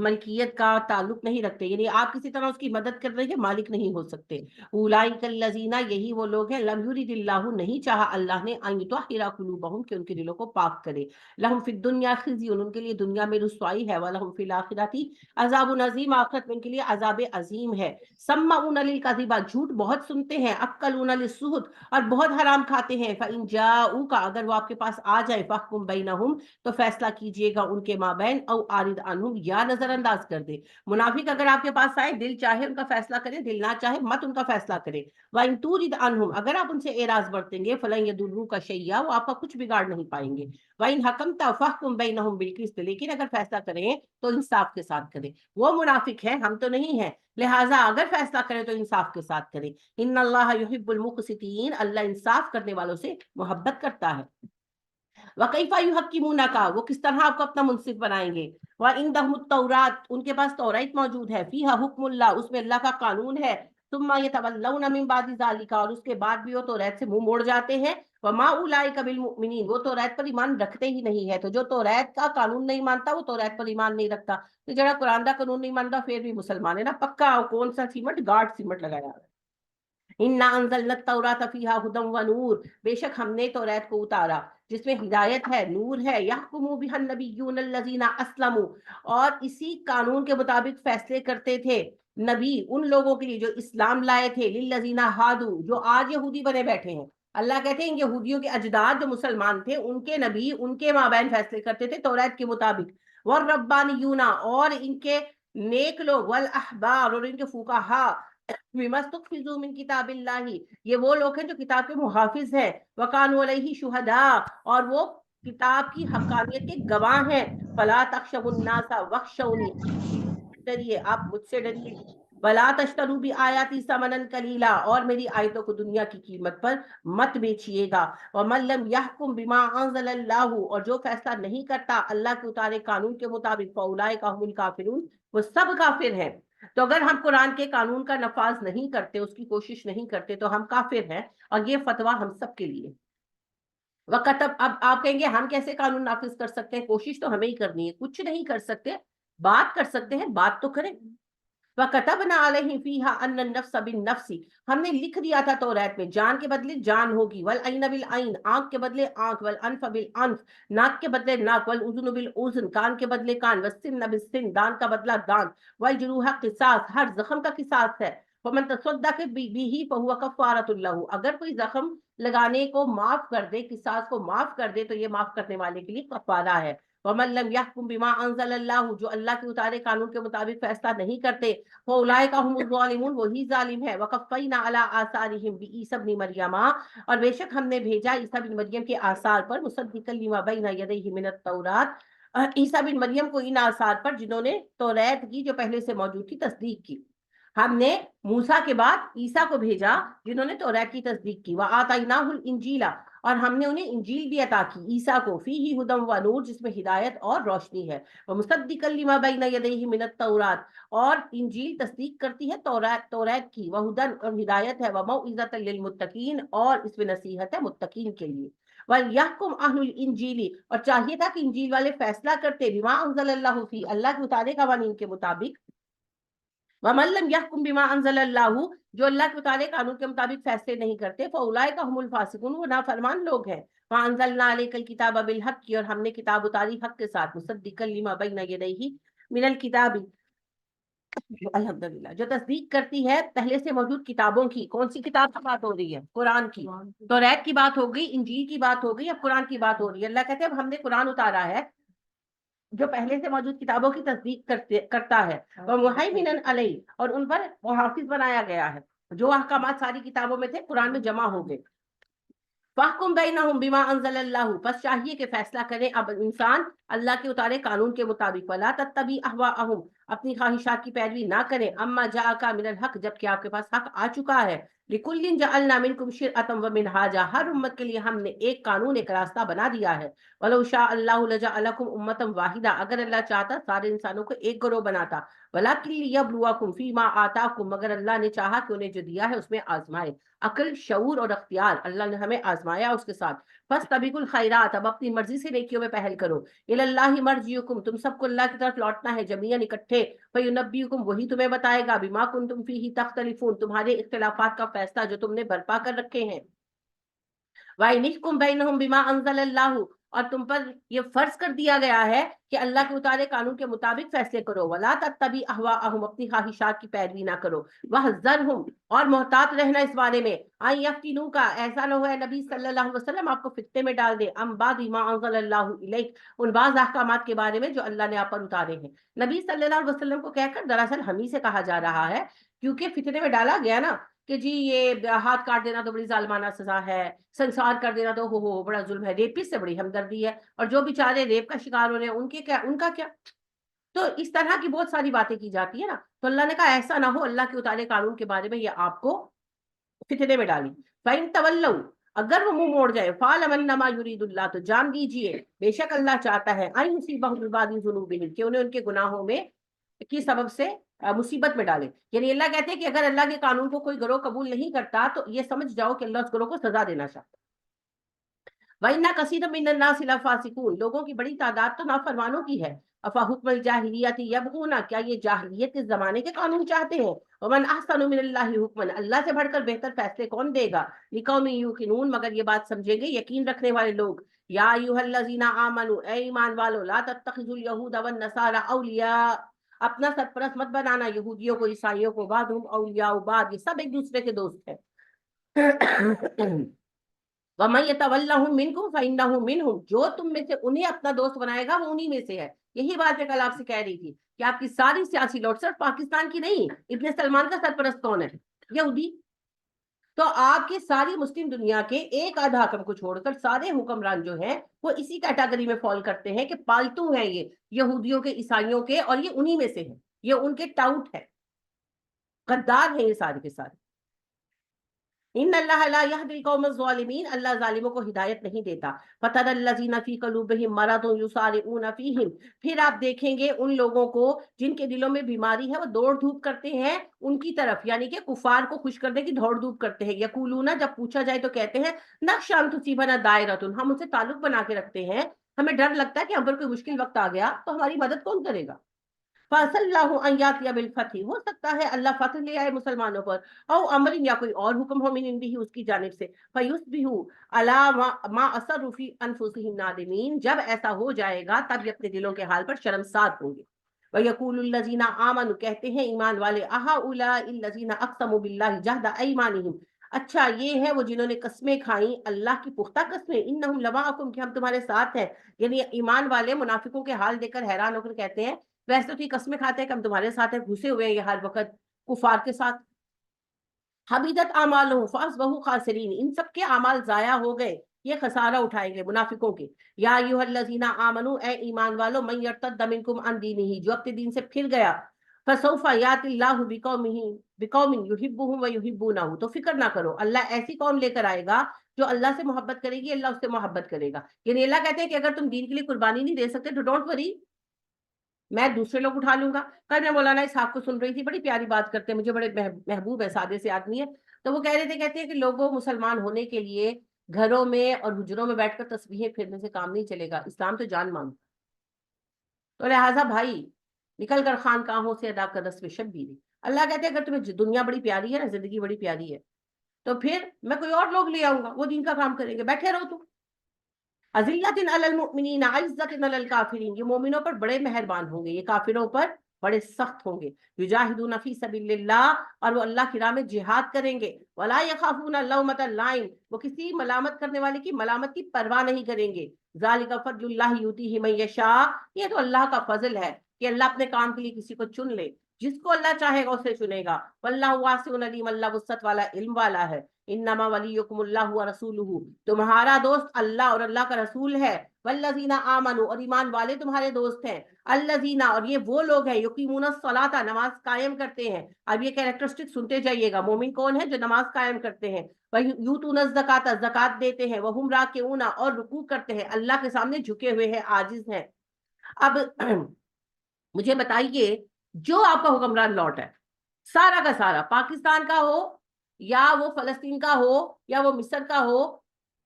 ملکیت کا تعلق نہیں رکھتے، یعنی آپ کسی طرح اس کی مدد کر رہے ہیں، مالک نہیں ہو سکتے۔ اولئک الذین، یہی وہ لوگ ہیں، لم یرد اللہ، نہیں چاہا اللہ نے، ان یطہر قلوبہم، کہ ان کے دلوں کو پاک کرے، لہم فی الدنیا خزی، ان کے لیے دنیا میں رسوائی ہے، ولہم فی الآخرۃ عذاب عظیم، آخرت میں ان کے لیے عذاب عظیم ہے۔ سمعون للکذب، جھوٹ بہت سنتے ہیں، اکلون للسحت، اور بہت حرام کھاتے ہیں، فإن جاؤک، اگر وہ آپ کے پاس آ جائے، فاحکم بینہم، تو فیصلہ کیجئے گا ان کے مابین، او اعرض عنہم، یا نظر انداز کر دے۔ منافق اگر آپ کے پاس آئے، دل چاہے ان کا فیصلہ کرے، دل نہ چاہے مت ان کا فیصلہ کرے۔ وَإِن تُعْرِضْ عَنْهُمْ، اگر آپ ان سے اعراض برتیں گے، فَلَن يَضُرُّوكَ شَيْئًا، وہ آپ کا کچھ بگاڑ نہیں پائیں گے۔ وَإِنْ حَكَمْتَ فَاحْكُم بَيْنَهُم بِالْقِسْطِ، لیکن اگر فیصلہ کریں تو انصاف کے ساتھ کریں۔ وہ منافق ہیں، ہم تو نہیں ہیں، لہٰذا اگر فیصلہ کریں تو انصاف کے ساتھ کریں۔ ان اللہ یحب المقسطین، اللہ انصاف کرنے والوں سے محبت کرتا ہے۔ وَكَيْفَ يُحَكِّمُونَكَ، وہ کس طرح آپ کو اپنا منصف بنائیں گے۔ وَعِندَهُمُ التَّوْرَاةُ، ان کے پاس توریت موجود ہے، فِيهَا حُكْمُ اللَّهِ، اس میں اللہ کا قانون ہے، ثُمَّ يَتَوَلَّوْنَ مِن بَعْدِ ذَلِكَ، اور اس کے بعد بھی وہ توریت سے منہ موڑ جاتے ہیں۔ وَمَا أُولَٰئِكَ بِالْمُؤْمِنِينَ، وہ توریت پر ایمان رکھتے ہی نہیں ہے، تو جو توریت کا قانون نہیں مانتا وہ توریت پر ایمان نہیں رکھتا، تو جڑا قرآن کا قانون نہیں مانتا پھر بھی مسلمان ہے نا، پکا کون سا سیمنٹ، گاٹ سیمنٹ لگایا ہے۔ اِنَّا أَنزَلْنَا التَّوْرَاةَ فِيهَا هُدًى وَنُورٌ، بے شک ہم نے توریت کو اتارا جس میں ہدایت ہے، نور ہے، يَحْكُمُ بِهَا النَّبِيُّونَ الَّذِينَ أَسْلَمُوا، اور اسی قانون کے مطابق فیصلے کرتے تھے نبی ان لوگوں کے لیے جو اسلام لائے تھے، لِلَّذِينَ هَادُوا، جو آج یہودی بنے بیٹھے ہیں۔ اللہ کہتے ہیں ان یہودیوں کے اجداد جو مسلمان تھے، ان کے نبی ان کے مابین فیصلے کرتے تھے توریت کے مطابق۔ وَالرَّبَّانِيُّونَ، اور ان کے نیک لوگ، وَالْأَحْبَارُ، اور ان کے فقہاء، بما استحفظوا من کتاب اللہ، یہ وہ لوگ ہیں جو کتاب کے محافظ ہیں، وکانوا علیہ شہداء، اور وہ کتاب کی حقانیت کے گواہ ہیں۔ فلا تخشوا الناس واخشونی، ڈریے آپ مجھ سے ڈریے، ولا تشتروا بآیاتی ثمنا قلیلا، اور میری آیتوں کو دنیا کی قیمت پر مت بیچیے گا۔ ومن لم يحکم بما انزل اللہ، اور جو فیصلہ نہیں کرتا اللہ کے اتارے قانون کے مطابق، فاولئک هم الکافرون، وہ سب کافر ہیں۔ تو اگر ہم قرآن کے قانون کا نفاذ نہیں کرتے، اس کی کوشش نہیں کرتے، تو ہم کافر ہیں، اور یہ فتویٰ ہم سب کے لیے۔ وَكَتَب، اب آپ کہیں گے ہم کیسے قانون نافذ کر سکتے ہیں، کوشش تو ہمیں ہی کرنی ہے، کچھ نہیں کر سکتے، بات کر سکتے ہیں، بات تو کریں۔ وَكَتَبْنَا عَلَيْهِمْ فِيهَا أَنَّ النَّفْسَ بِالنَّفْسِ، ہم نے لکھ دیا تھا توریت میں جان کے بدلے جان ہوگی، وَالْعَيْنَ بِالْعَيْنِ، آنکھ کے بدلے آنکھ، وَالْأَنْفَ بِالْأَنْف، ناک کے بدلے ناک، وَالْأُذُنُ بِالْأُذُن، کان کے بدلے کان، وَالسِّنَّ بِالسِّنِّ، دان کا بدلہ دان، وَالْجُرُوحَ قِصَاص، ہر زخم کا قصاص ہے۔ فَمَن تَصَدَّقَ بِهِ فَهُوَ كَفَّارَةٌ لَهُ، اگر کوئی زخم لگانے کو معاف کر دے، قصاص کو معاف کر دے، تو یہ معاف کرنے والے کے لیے کفارہ ہے۔ وَمَن لَّمْ يَحْكُم بِمَا أَنزَلَ اللَّهُ، جو اللہ کے اتارے قانون کے مطابق فیصلہ نہیں کرتے، فَأُولَٰئِكَ هُمُ الظَّالِمُونَ، وہی ظالم ہے۔ وَقَفَّيْنَا عَلَىٰ آثَارِهِم بِعِیسَىٰ ابْنِ مَرْیَمَ، اور بے شک ہم نے بھیجا عیسیٰ بن مریم کے آثار پر، مُصَدِّقًا لِمَا بَیْنَ یَدَیْہِ مِنَ التَّوْرَاةِ، عیسیٰ بن مریم کو ان آثار پر جنہوں نے توریت کی جو پہلے سے موجود تھی تصدیق کی۔ ہم نے موسیٰ کے بعد عیسیٰ کو بھیجا جنہوں نے تورات کی تصدیق کی، وآتیناہ الانجیل، اور ہم نے انہیں انجیل بھی عطا کی عیسیٰ کو، فیہ ہدی و نور، جس میں ہدایت اور روشنی ہے، ومصدقا لما بین یدیہ من التورات، اور انجیل تصدیق کرتی ہے تورات کی، وہدن، اور ہدایت ہے، وموعظۃ للمتقین، اور اس میں نصیحت ہے متقین کے لیے، وَلْيَحْكُمْ أَهْلُ الْإِنْجِيلِ، اور چاہیے تھا کہ انجیل والے فیصلہ کرتے، بما انزل اللہ فی، اللہ کے اتارے قوانین کے مطابق، وَمَن لَّمْ يَحْكُم بِمَا أَنزَلَ اللَّهُ، جو اللہ کے اتارے قانون کے مطابق فیصلے نہیں کرتے، فَأُولَٰئِكَ هُمُ الْفَاسِقُونَ، وہ نافرمان لوگ ہیں، وَأَنزَلْنَا عَلَيْكَ الْكِتَابَ بِالْحَقِّ، اور ہم نے کتاب اتاری حق کے ساتھ، مُصَدِّقًا لِمَا بَيْنَ يَدَيْهِ مِنَ الْكِتَابِ، الحمدللہ، جو تصدیق کرتی ہے پہلے سے موجود کتابوں کی۔ کون سی کتاب کی بات ہو رہی ہے؟ قرآن کی۔ تورات کی بات ہو گئی، انجیل کی بات ہو گئی، اب قرآن کی بات ہو رہی ہے۔ اللہ کہتے ہیں اب ہم نے قرآن اتارا ہے جو پہلے سے موجود کتابوں کی تصدیق کرتا ہے، وَمُهَيْمِنًا عَلَيْهِ، اور ان پر محافظ بنایا گیا ہے، جو احکامات ساری کتابوں میں تھے قرآن میں جمع ہو گئے۔ فَاحْكُم بَيْنَهُم بِمَا أَنزَلَ اللَّهُ، بس چاہیے کہ فیصلہ کریں اب انسان اللہ کے اتارے قانون کے مطابق، وَلَا تَتَّبِعْ أَهْوَاءَهُمْ، اپنی خواہشات کی پیروی نہ کریں، اما جاءک من الحق، جبکہ آپ کے پاس حق آ چکا ہے، لِكُلٍّ جَعَلْنَا مِنْكُمْ شِرْعَةً وَمِنْهَاجًا، ہر امت کے لیے ہم نے ایک قانون، ایک راستہ بنا دیا ہے، وَلَوْ شَاءَ اللَّهُ لَجَعَلَكُمْ أُمَّةً وَاحِدَةً، اگر اللہ چاہتا سارے انسانوں کو ایک گروہ بناتا، وَلَكِنْ لِيَبْلُوَكُمْ فِي مَا آتَاكُمْ، مگر اللہ نے چاہا کہ انہیں جو دیا ہے اس میں آزمائے، عقل، شعور اور اختیار، اللہ نے ہمیں آزمایا اس کے ساتھ۔ فَاسْتَبِقُوا الْخَيْرَاتِ، اب اپنی مرضی سے نیکیوں میں پہل کرو، إِلَى اللَّهِ مَرْجِعُكُمْ، تم سب کو اللہ کی طرف لوٹنا ہے جمیعاً اکٹھے، فَيُنَبِّئُكُمْ، وہی تمہیں بتائے گا، بِمَا كُنْتُمْ فِيهِ تَخْتَلِفُونَ، تمہارے اختلافات کا فیصلہ جو تم نے برپا کر رکھے ہیں، وَإِنِحْكُمْ بَيْنَهُمْ بِمَا أَنزَلَ اللَّهُ، اور تم پر یہ فرض کر دیا گیا ہے کہ اللہ کے اتارے قانون کے مطابق فیصلے کرو، وَلَا تَتَّبِعْ أَهْوَاءَهُمْ، اپنی خواہشات کی پیروی نہ کرو، وَاحْذَرْهُمْ، اور محتاط رہنا اس بارے میں، أَن يَفْتِنُوكَ، ایسا نہ ہو اے نبی صلی اللہ علیہ وسلم آپ کو فتنے میں ڈال دے، عن بَعْضِ مَا أَنزَلَ اللَّهُ إِلَيْكَ، ان بعض احکامات کے بارے میں جو اللہ نے آپ پر اتارے ہیں۔ نبی صلی اللہ علیہ وسلم کو کہہ کر دراصل ہم ہی سے کہا جا رہا ہے، کیونکہ فتنے میں ڈالا گیا نا کہ جی یہ ہاتھ کاٹ دینا تو بڑی ظالمانہ سزا ہے، سنسار کر دینا تو ہو بڑا ظلم ہے، ریپس سے بڑی ہمدردی ہے، اور جو بیچارے ریپ کا شکار ہو رہے ہیں ان کا کیا؟ تو اس طرح کی بہت ساری باتیں کی جاتی ہے نا، تو اللہ نے کہا ایسا نہ ہو اللہ کے اتارے قانون کے بارے میں یہ آپ کو فتنے میں ڈالی۔ فَإِن تَوَلَّوْا، اگر وہ منہ موڑ جائے، فَاعْلَمْ أَنَّمَا يُرِيدُ اللَّهُ، تو جان دیجئے بے شک اللہ چاہتا ہے، أَن يُصِيبَهُم بِبَعْضِ ذُنُوبِهِمْ، کہ انہیں ان کے گناہوں میں کی سبب سے مصیبت میں ڈالے، یعنی اللہ کہتے ہیں کہ اگر اللہ کے قانون کو کوئی گروہ قبول نہیں کرتا تو یہ سمجھ جاؤ کہ اللہ اس گروہ کو سزا دینا چاہتا ہے۔ وَإِنَّ كَثِيرًا مِّنَ النَّاسِ لَفَاسِقُونَ، لوگوں کی بڑی تعداد تو نافرمانوں کی ہے۔ أَفَحُكْمَ الْجَاهِلِيَّةِ يَبْغُونَ، کیا یہ جاہلیت کے زمانے کے قانون چاہتے ہیں؟ وَمَنْ أَحْسَنُ مِنَ اللَّهِ حُكْمًا، اللہ سے بڑھ کر بہتر فیصلے کون دے گا؟ لِقَوْمٍ يُوقِنُونَ، مگر یہ بات سمجھیں گے یقین رکھنے والے لوگ۔ یا ایھا الذین آمنوا، اے ایمان والو، لا تتخذوا اليہود والنصارى اولیاء، اپنا سرپرست مت بنانا یہودیوں کو عیسائیوں کو، بعضهم اولیاء بعض، یہ سب ایک دوسرے کے دوست ہیں۔ وَمَن يَتَوَلَّهُم مِّنكُمْ فَإِنَّهُ مِنْهُمْ، جو تم میں سے انہیں اپنا دوست بنائے گا وہ انہی میں سے ہے۔ یہی بات میں کل آپ سے کہہ رہی تھی کہ آپ کی ساری سیاسی لوٹ صرف پاکستان کی نہیں، ابن سلمان کا سرپرست کون ہے؟ یہودی۔ تو آپ کی ساری مسلم دنیا کے ایک آدھا حکم کو چھوڑ کر سارے حکمران جو ہیں وہ اسی کیٹیگری میں فال کرتے ہیں کہ پالتو ہیں یہ یہودیوں کے، عیسائیوں کے، اور یہ انہی میں سے ہیں، یہ ان کے ٹاؤٹ ہے، غدار ہیں یہ سارے کے سارے۔ ان اللہ لا یہدی القوم الظالمین، اللہ ظالموں کو ہدایت نہیں دیتا۔ فتری الذین فی قلوبہم مرض یسارعون فیہم، پھر آپ دیکھیں گے ان لوگوں کو جن کے دلوں میں بیماری ہے وہ دوڑ دھوپ کرتے ہیں ان کی طرف، یعنی کہ کفار کو خوش کرنے کی دوڑ دھوپ کرتے ہیں۔ یقولون، جب پوچھا جائے تو کہتے ہیں، نخشی ان تصیبنا دائرۃ، ہم ان سے تعلق بنا کے رکھتے ہیں، ہمیں ڈر لگتا ہے کہ ہم پر کوئی مشکل وقت آ گیا تو ہماری مدد کون کرے گا۔ فَعَسَى اللَّهُ أَن يَأْتِيَ بِالْفَتْحِ، ہو سکتا ہے اللہ فتح لے آئے مسلمانوں پر، او امر، یا کوئی اور حکم ہو، من عنده، اس کی جانب سے، فَيُصْبِحُوا عَلَىٰ مَا أَسَرُّوا فِي أَنفُسِهِمْ نَادِمِينَ، جب ایسا ہو جائے گا تب یہ اپنے دلوں کے حال پر شرمسار ہوں گے۔ وَيَقُولُ الَّذِينَ آمَنُوا، کہتے ہیں ایمان والے، أَهَٰؤُلَاءِ الَّذِينَ أَقْسَمُوا بِاللَّهِ جَهْدَ أَيْمَانِهِمْ، اچھا یہ ہے وہ جنہوں نے قسمیں کھائیں اللہ کی پختہ قسمیں، انہم لمعکم، کہ ہم تمہارے ساتھ ہیں، یعنی ایمان والے منافقوں کے حال دیکھ کر حیران ہو کر کہتے ہیں ویسے تو یہ قسمیں کھاتے ہیں کہ ہم تمہارے ساتھ ہیں، گھسے ہوئے ہیں یہ ہر وقت کفار کے ساتھ۔ حبیدت اعمالہم فاصبحوا خاسرین، ان سب کے اعمال ضائع ہو گئے، یہ خسارہ اٹھائیں گے منافقوں کے۔ یا ایھا الذین آمنوا، اے ایمان والو، من یرتد منکم عن دینہ، جو اپنے دین سے پھر گیا، فسوف یاتی اللہ بقوم یحبهم ویحبونہ، تو فکر نہ کرو، اللہ ایسی قوم لے کر آئے گا جو اللہ سے محبت کرے گی، اللہ اس سے محبت کرے گا. یعنی اللہ کہتے ہیں کہ اگر تم دین کے لیے قربانی نہیں دے سکتے تو ڈونٹ وری، میں دوسرے لوگ اٹھا لوں گا. کل میں مولانا اسحاق کو سن رہی تھی، بڑی پیاری بات کرتے ہیں، مجھے بڑے محبوب ہے، سادے سے آدمی ہے. تو وہ کہہ رہے تھے، کہتے ہیں کہ لوگوں مسلمان ہونے کے لیے گھروں میں اور حجروں میں بیٹھ کر تسبیحیں پھیرنے سے کام نہیں چلے گا، اسلام تو جان مانگتا. تو لہٰذا بھائی نکل کر خانقاہوں سے ادا کر رسم شبیر. اللہ کہتے ہیں اگر تمہیں دنیا بڑی پیاری ہے نا، زندگی بڑی پیاری ہے، تو پھر میں کوئی اور لوگ لے آؤں گا، وہ دین کا کام کریں گے، بیٹھے رہو تم. اذلۃ علی المؤمنین عزۃ علی الکافرین، یہ مومنوں پر بڑے مہربان ہوں گے، یہ کافروں پر بڑے سخت ہوں گے. یجاہدون فی سبیل اللہ، اور وہ اللہ کی راہ میں جہاد کریں گے. ولا یخافون لومۃ لائم، وہ کسی ملامت کرنے والے کی ملامت کی پرواہ نہیں کریں گے. ذالک فضل اللہ یؤتیہ من یشاء، یہ تو اللہ کا فضل ہے کہ اللہ اپنے کام کے لیے کسی کو چن لے، جس کو اللہ چاہے گا اسے چنے گا. واللہ واسع علیم، اللہ وسعت والا، علم والا ہے. انما ولیکم اللہ ورسولہ، تمہارا دوست اللہ اور اللہ کا رسول ہے. والذین آمنوا، اور ایمان والے تمہارے دوست ہیں. الذین، اور یہ وہ لوگ ہیں، یقیمون الصلاۃ، نماز قائم کرتے ہیں. اب یہ کیریکٹرسٹک سنتے جائیے گا، مومن کون ہے؟ جو نماز قائم کرتے ہیں. یؤتون الزکاۃ، زکات دیتے ہیں. وہم راکعون، اور رکوع کرتے ہیں، اللہ کے سامنے جھکے ہوئے ہیں، عاجز ہیں. اب مجھے بتائیے، جو آپ کا حکمران لارڈ ہے، سارا کا سارا، پاکستان کا ہو یا وہ فلسطین کا ہو یا وہ مصر کا ہو،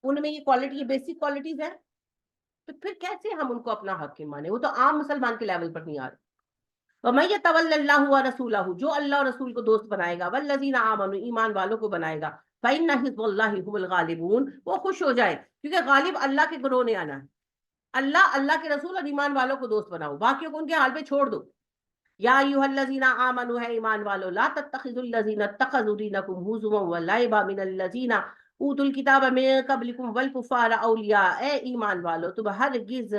ان میں یہ کوالٹی، یہ بیسک کوالٹیز ہیں، تو پھر کیسے ہم ان کو اپنا حاکم مانے؟ وہ تو عام مسلمان کے لیول پر نہیں آ رہے. وَمَن يَتَوَلَّ اللَّهُ وَرَسُولَهُ، جو اللہ اور رسول کو دوست بنائے گا، وَالَّذِينَ آمَنُوا، ایمان والوں کو بنائے گا، فَإِنَّ حِزْبَ اللَّهِ هُمُ الْغَالِبُونَ، وہ خوش ہو جائے کیونکہ غالب اللہ کے گروہ نے آنا ہے. اللہ کے رسول اور ایمان والوں کو دوست بناؤ، باقیوں کو ان کے حال پہ چھوڑ دو. یا ایھا الذین آمنوا، ہے ایمان والو، لا تتخذوا الذین اتخذوا دینکم ہزوا ولعبا من الذین اوتوا الکتاب من قبلکم والکفار اولیاء. اے ایمان والو، تم ہرگز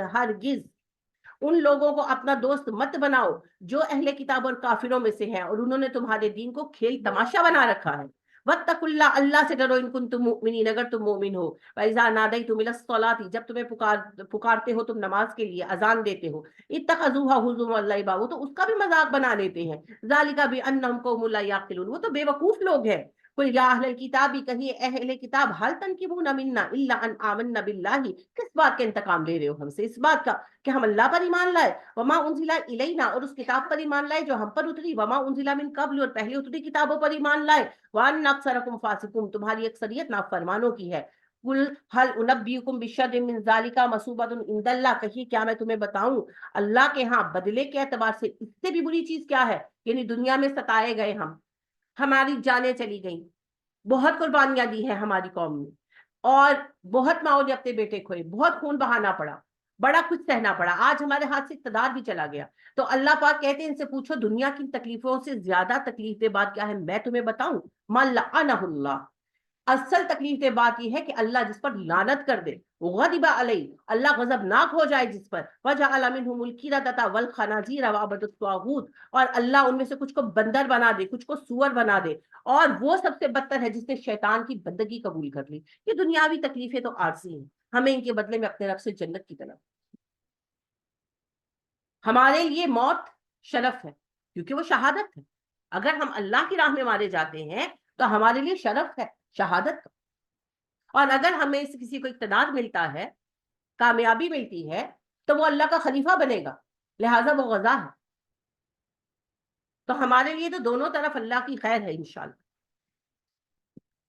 ان لوگوں کو اپنا دوست مت بناؤ جو اہل کتاب اور کافروں میں سے ہیں، اور انہوں نے تمہارے دین کو کھیل تماشا بنا رکھا ہے. واتقوا اللہ، اللہ سے ڈرو، ان کنتم مؤمنین، اگر تم مومن ہو. فاذا نادیتم الی الصلاۃ، جب تمہیں پکارتے ہو تم نماز کے لیے، اذان دیتے ہو. اتخذوها ہزوا ولعبا، وہ تو اس کا بھی مذاق بنا لیتے ہیں. ذالک بانہم قوم لا یعقلون، وہ تو بے وقوف لوگ ہیں. قل یا اہل الکتاب، کہیے اہل کتاب، هل تنکبون منا الا ان آمنا باللہ، کس بات کا انتقام لے رہے ہو ہم سے؟ اس بات کا کہ ہم اللہ پر ایمان لائے. وما انزل الینا، اور اس کتاب پر ایمان لائے جو ہم پر اتری. وما انزل من قبل، اور پہلے اتری کتابوں پر ایمان لائے. وان اکثرکم فاسقون، تمہاری اکثریت نافرمانوں کی ہے. قل هل انبئکم بشر من ذالک مثوبۃ عند اللہ، کہیے کیا میں تمہیں بتاؤں اللہ کے ہاں بدلے کے اعتبار سے اس سے بھی بری چیز کیا ہے؟ یعنی دنیا میں ستائے گئے ہم، ہماری جانیں چلی گئیں، بہت قربانیاں دی ہیں ہماری قوم نے، اور بہت ماؤں نے اپنے بیٹے کھوئے، بہت خون بہانا پڑا، بڑا کچھ سہنا پڑا، آج ہمارے ہاتھ سے اقتدار بھی چلا گیا. تو اللہ پاک کہتے ہیں ان سے پوچھو دنیا کی تکلیفوں سے زیادہ تکلیف دہ بات کیا ہے، میں تمہیں بتاؤں؟ من لعنہ اللہ، اصل تکلیف دہ بات یہ ہے کہ اللہ جس پر لعنت کر دے. غضب علیہ، اللہ غضبناک ہو جائے جس پر. وجعل منہم القردۃ والخنازیر وعبدوا الطاغوت، اور اللہ ان میں سے کچھ کو بندر بنا دے، کچھ کو سور بنا دے، اور وہ سب سے بدتر ہے جس نے شیطان کی بندگی قبول کر لی. یہ دنیاوی تکلیفیں تو عارضی ہیں، ہمیں ان کے بدلے میں اپنے رب سے جنت کی طرف. ہمارے لیے موت شرف ہے کیونکہ وہ شہادت ہے. اگر ہم اللہ کی راہ میں مارے جاتے ہیں تو ہمارے لیے شرف ہے شہادت کا. اور اگر ہمیں سے کسی کو اقتدار ملتا ہے، کامیابی ملتی ہے، تو وہ اللہ کا خلیفہ بنے گا، لہٰذا وہ غزا ہے. تو ہمارے لیے تو دونوں طرف اللہ کی خیر ہے انشاءاللہ.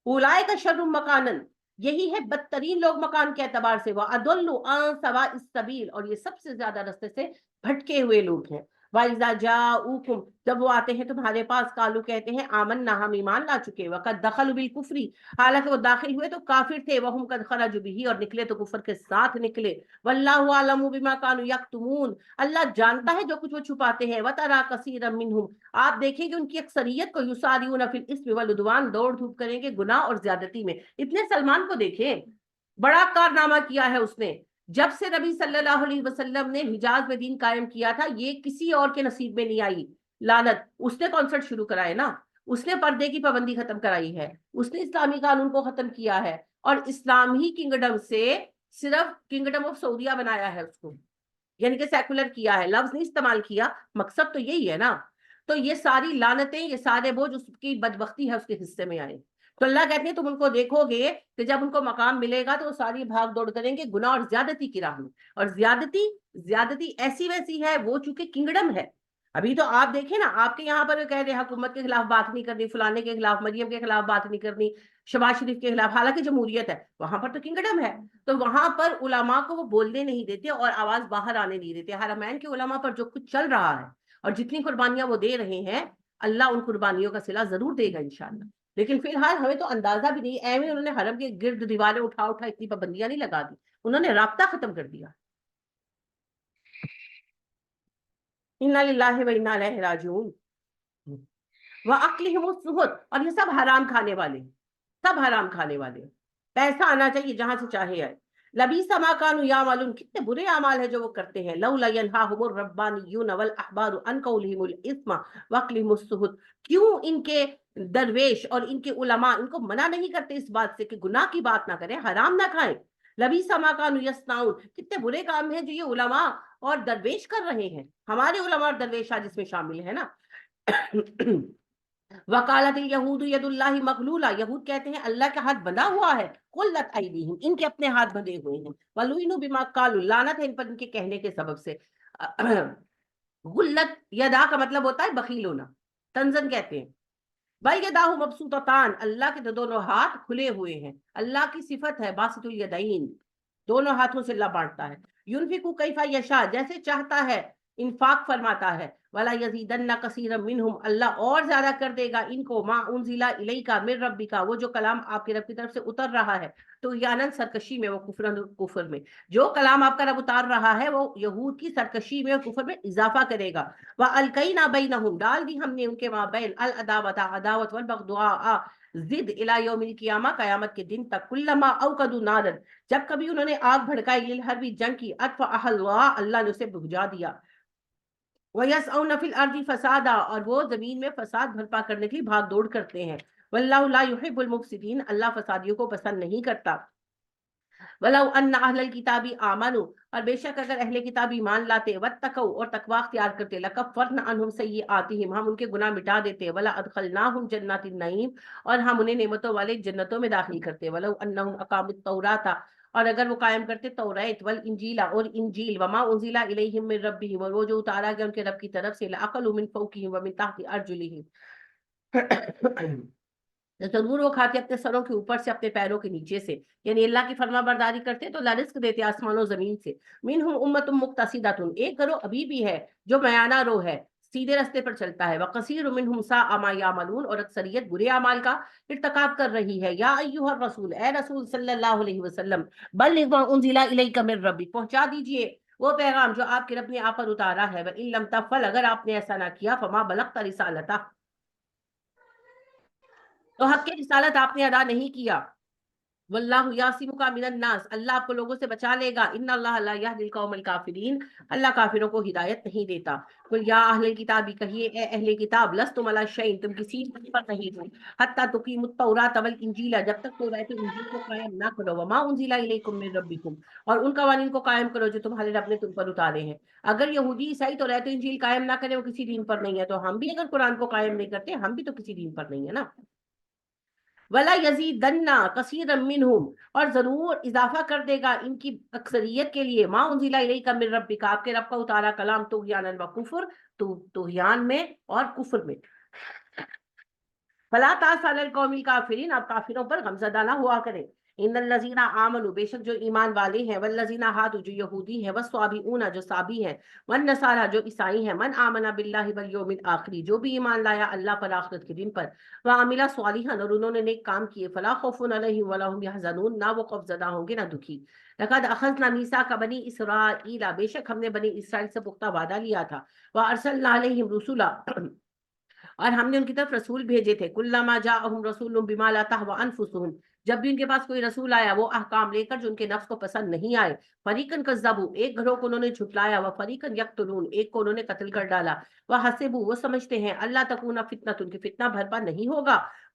اولئک شر مکانا، یہی ہے بدترین لوگ مکان کے اعتبار سے. وَأَضَلُّ عَن سَوَاءِ السَّبِيلِ، اور یہ سب سے زیادہ رستے سے بھٹکے ہوئے لوگ ہیں. وَإِذَا جَاءُوكُمْ، جب وہ آتے ہیں تمہارے پاس، قالوا کہتے ہیں آمنا، ہم ایمان لا چکے. وَقَدْ دَخَلُوا بِالْكُفْرِ، حالانکہ وہ داخل ہوئے تو کافر تھے. وَهُمْ قَدْ خَرَجُوا بِهِ، اور نکلے تو کفر کے ساتھ نکلے. وَاللَّهُ أَعْلَمُ بِمَا كَانُوا يَكْتُمُونَ، اللہ جانتا ہے جو کچھ وہ چھپاتے ہیں. وَتَرَى كَثِيرًا مِّنْهُمْ، آپ دیکھیں گے ان کی اکثریت کو، يُسَارِعُونَ فِي الْإِثْمِ وَالْعُدْوَانِ، دوڑ دھوپ کریں گے گناہ اور زیادتی میں. ابن سلمان کو دیکھیں، بڑا کارنامہ کیا ہے اس نے. جب سے نبی صلی اللہ علیہ وسلم نے حجاز میں دین قائم کیا تھا، یہ کسی اور کے نصیب میں نہیں آئی لعنت. اس نے کانسرٹ شروع کرائے نا، اس نے پردے کی پابندی ختم کرائی ہے، اس نے اسلامی قانون کو ختم کیا ہے، اور اسلام ہی کنگڈم سے صرف کنگڈم آف سعودیہ بنایا ہے اس کو، یعنی کہ سیکولر کیا ہے. لفظ نہیں استعمال کیا، مقصد تو یہی ہے نا. تو یہ ساری لعنتیں، یہ سارے بوجھ اس کی بدبختی ہے اس کے حصے میں آئے. تو اللہ کہتے ہیں تم ان کو دیکھو گے کہ جب ان کو مقام ملے گا تو وہ ساری بھاگ دوڑ کریں گے گناہ اور زیادتی کی راہ میں. اور زیادتی ایسی ویسی ہے وہ چونکہ کنگڈم ہے. ابھی تو آپ دیکھیں نا، آپ کے یہاں پر کہہ رہے ہیں حکومت کے خلاف بات نہیں کرنی، فلانے کے خلاف، مریم کے خلاف بات نہیں کرنی، شباز شریف کے خلاف، حالانکہ جمہوریت ہے. وہاں پر تو کنگڈم ہے. تو وہاں پر علماء کو وہ بولنے نہیں دیتے اور آواز باہر آنے نہیں دیتے. حرمین کے علماء پر جو کچھ چل رہا ہے اور جتنی قربانیاں وہ دے رہے ہیں، اللہ ان قربانیوں کا صلہ ضرور دے گا انشاءاللہ. لیکن فی الحال ہمیں تو اندازہ بھی نہیں. ایویں انہوں نے حرم کے گرد دیواریں اٹھا اتنی پابندیاں نہیں لگا دی، انہوں نے رابطہ ختم کر دیا. انا للہ و انا الیہ راجعون. وَأَكْلِهِمُ السُّحُتَ، اور یہ سب حرام کھانے والے، سب حرام کھانے والے. پیسہ آنا چاہیے جہاں سے چاہے آئے. لبیس ما كانوا يعملون، کتنے برے اعمال ہے جو وہ کرتے ہیں. لولا ينهاهم الربانيون والاحبار عن قولهم الاثم واكلهم السحت، کیوں ان کے درویش اور ان کے علماء ان کو منع نہیں کرتے اس بات سے کہ گناہ کی بات نہ کریں، حرام نہ کھائیں. لبیس ما كانوا يصنعون، کتنے برے کام ہیں جو یہ علماء اور درویش کر رہے ہیں. ہمارے علماء اور درویش آج اس میں شامل ہے نا. وقالت الیہود ید اللہ مغلولہ، یہود کہتے ہیں اللہ کا ہاتھ بندھا ہوا ہے. قلت ایدیہم، ان کے اپنے ہاتھ بندھے ہوئے ہیں. ولعنوا بما قالوا، لعنت ہے ان پر ان کے کہنے کے سبب سے. غلت یدا کا مطلب ہوتا ہے بخیل ہونا، تنزن کہتے ہیں. بل یداہ مبسوطتان، اللہ کے دونوں ہاتھ کھلے ہوئے ہیں. اللہ کی صفت ہے باسط الیدین، دونوں ہاتھوں سے اللہ بانٹتا ہے. ینفق کیف یشاء، جیسے چاہتا ہے انفاق فرماتا ہے. ولا یزیدن کثیرا منہم، اللہ اور زیادہ کر دے گا ان کو ما انزل الیک من ربک، وہ جو کلام آپ کے رب کی طرف سے اتر رہا ہے. تو یعنی سرکشی میں، وہ کفر میں، جو کلام آپ کا رب اتار رہا ہے وہ یہود کی سرکشی میں اور کفر میں اضافہ کرے گا. والقینا بینہم، ڈال دی ہم نے ان کے مابین العداوۃ، عداوت، والبغضاء، ضد، الی یوم القیامہ، قیامت کے دن تک. کلما اوقدوا نارا، جب کبھی انہوں نے آگ بھڑکائی، للحرب، جنگ کی، اطفأها اللہ، اللہ نے اسے بجھا دیا. وَيَسْعَوْنَ فِي الْأَرْضِ فَسَادًا، اور وہ زمین میں فساد برپا کرنے کے لیے بھاگ دوڑ کرتے ہیں. وَاللَّهُ لَا يُحِبُّ الْمُفْسِدِينَ، اللہ فسادیوں کو پسند نہیں کرتا. وَلَوْ أَنَّ أَهْلَ الْكِتَابِ آمَنُوا، اور بے شک اگر اہل کتاب ایمان لاتے، وَاتَّقَوْا، اور تقوی اختیار کرتے، لَكَفَّرْنَ عَنْهُمْ سَيِّئَاتِهِمْ، ہم ان کے گناہ مٹا دیتے. وَلَأَدْخَلْنَاهُمْ جَنَّاتِ النَّعِيمِ، اور ہم انہیں نعمتوں والے جنتوں میں داخل کرتے. وَلَوْ أَنَّهُمْ أَقَامُوا التَّوْرَاةَ، اور اگر وہ قائم کرتے توریت، والانجیل، اور انجیل، وما انزل الیہم من ربہم، اور وہ جو اتارا گیا ان کے رب کی طرف سے، لأکلوا من فوقہم ومن تحت ارجلہم، ضرور وہ کھاتے اپنے سروں کے اوپر سے، اپنے پیروں کے نیچے سے. یعنی اللہ کی فرما برداری کرتے تو اللہ رزق دیتے آسمان و زمین سے. منہم امۃ مقتصدۃ، ایک گروہ ابھی بھی ہے جو میانہ رو ہے، سیدھے راستے پر چلتا ہے. وکثیر منہم ساء ما یعملون، اور اکثریت برے اعمال کا ارتکاب کر رہی ہے. یا ایھا الرسول، اے رسول صلی اللہ علیہ وسلم، بلغ ما انزل الیک من ربک، پہنچا دیجئے وہ پیغام جو آپ کے رب نے آپ پر اتارا ہے. وان لم تفعل، اگر آپ نے ایسا نہ کیا، فما بلغت رسالتہ، تو حق کی رسالت آپ نے ادا نہیں کیا. واللہ یعصمک من الناس، اللہ آپ کو لوگوں سے بچا لے گا. ان اللہ لا یہدی القوم الکافرین، اللہ کافروں کو ہدایت نہیں دیتا. قل یا اہل الکتاب، کہیے اے اہل کتاب، لستم علی شیء، تم کسی چیز پر نہیں ہو، حتی تقیموا التوراۃ والانجیل، جب تک توراۃ و انجیل کو قائم نہ کرو، وما انزل الیکم من ربکم، اور ان قوانین کو قائم کرو جو تمہارے رب نے تم پر اتارے ہیں. اگر یہودی عیسائی توراۃ و انجیل قائم نہ کرے، وہ کسی دین پر نہیں ہے، تو ہم بھی اگر قرآن کو قائم نہیں کرتے، ہم بھی تو کسی دین پر نہیں ہے نا. ولا یزیدن کثیرا منہم، اور ضرور اضافہ کر دے گا ان کی اکثریت کے لیے، ما انزل الیک من ربک، آپ کے رب کا اتارا کلام، طغیانا و کفر، طغیان میں اور کفر میں. فلا تأس علی القوم الکافرین، آپ کافروں پر غمزدہ نہ ہوا کریں. ان الذین آمنوا، بے شک جو ایمان والے ہیں، والذین ہادوا، جو یہودی ہیں، والصابئون، جو صابی ہیں، والنصارى، جو عیسائی ہیں، من آمن باللہ والیوم الآخر، جو بھی ایمان لایا اللہ پر، آخرت کے دن پر، وعمل صالحا، اور انہوں نے نیک کام کیے، فلا خوف علیہم ولا هم يحزنون، نہ وہ خوف زدہ ہوں گے نہ دکھی. لقد اخذنا میثاق بنی اسرائیل، بے شک ہم نے بنی اسرائیل سے پختہ وعدہ لیا تھا. وارسلنا علیہم رسلا، اور ہم نے ان کی طرف رسول بھیجے تھے. کلما جاءہم رسول بما لا تهوى انفسهم، جب بھی ان کے پاس کوئی رسول آیا وہ احکام لے کر جو ان کے نفس کو پسند نہیں آئے. فریقا کذبوا، ایک گروہ کو انہوں نے جھٹلایا، وفریقا یقتلون، ایک کو انہوں نے قتل کر ڈالا. وحسبوا، وہ سمجھتے ہیں، اللہ تکون فتنۃ، ان کی فتنہ بھرپا نہیں ہوگا.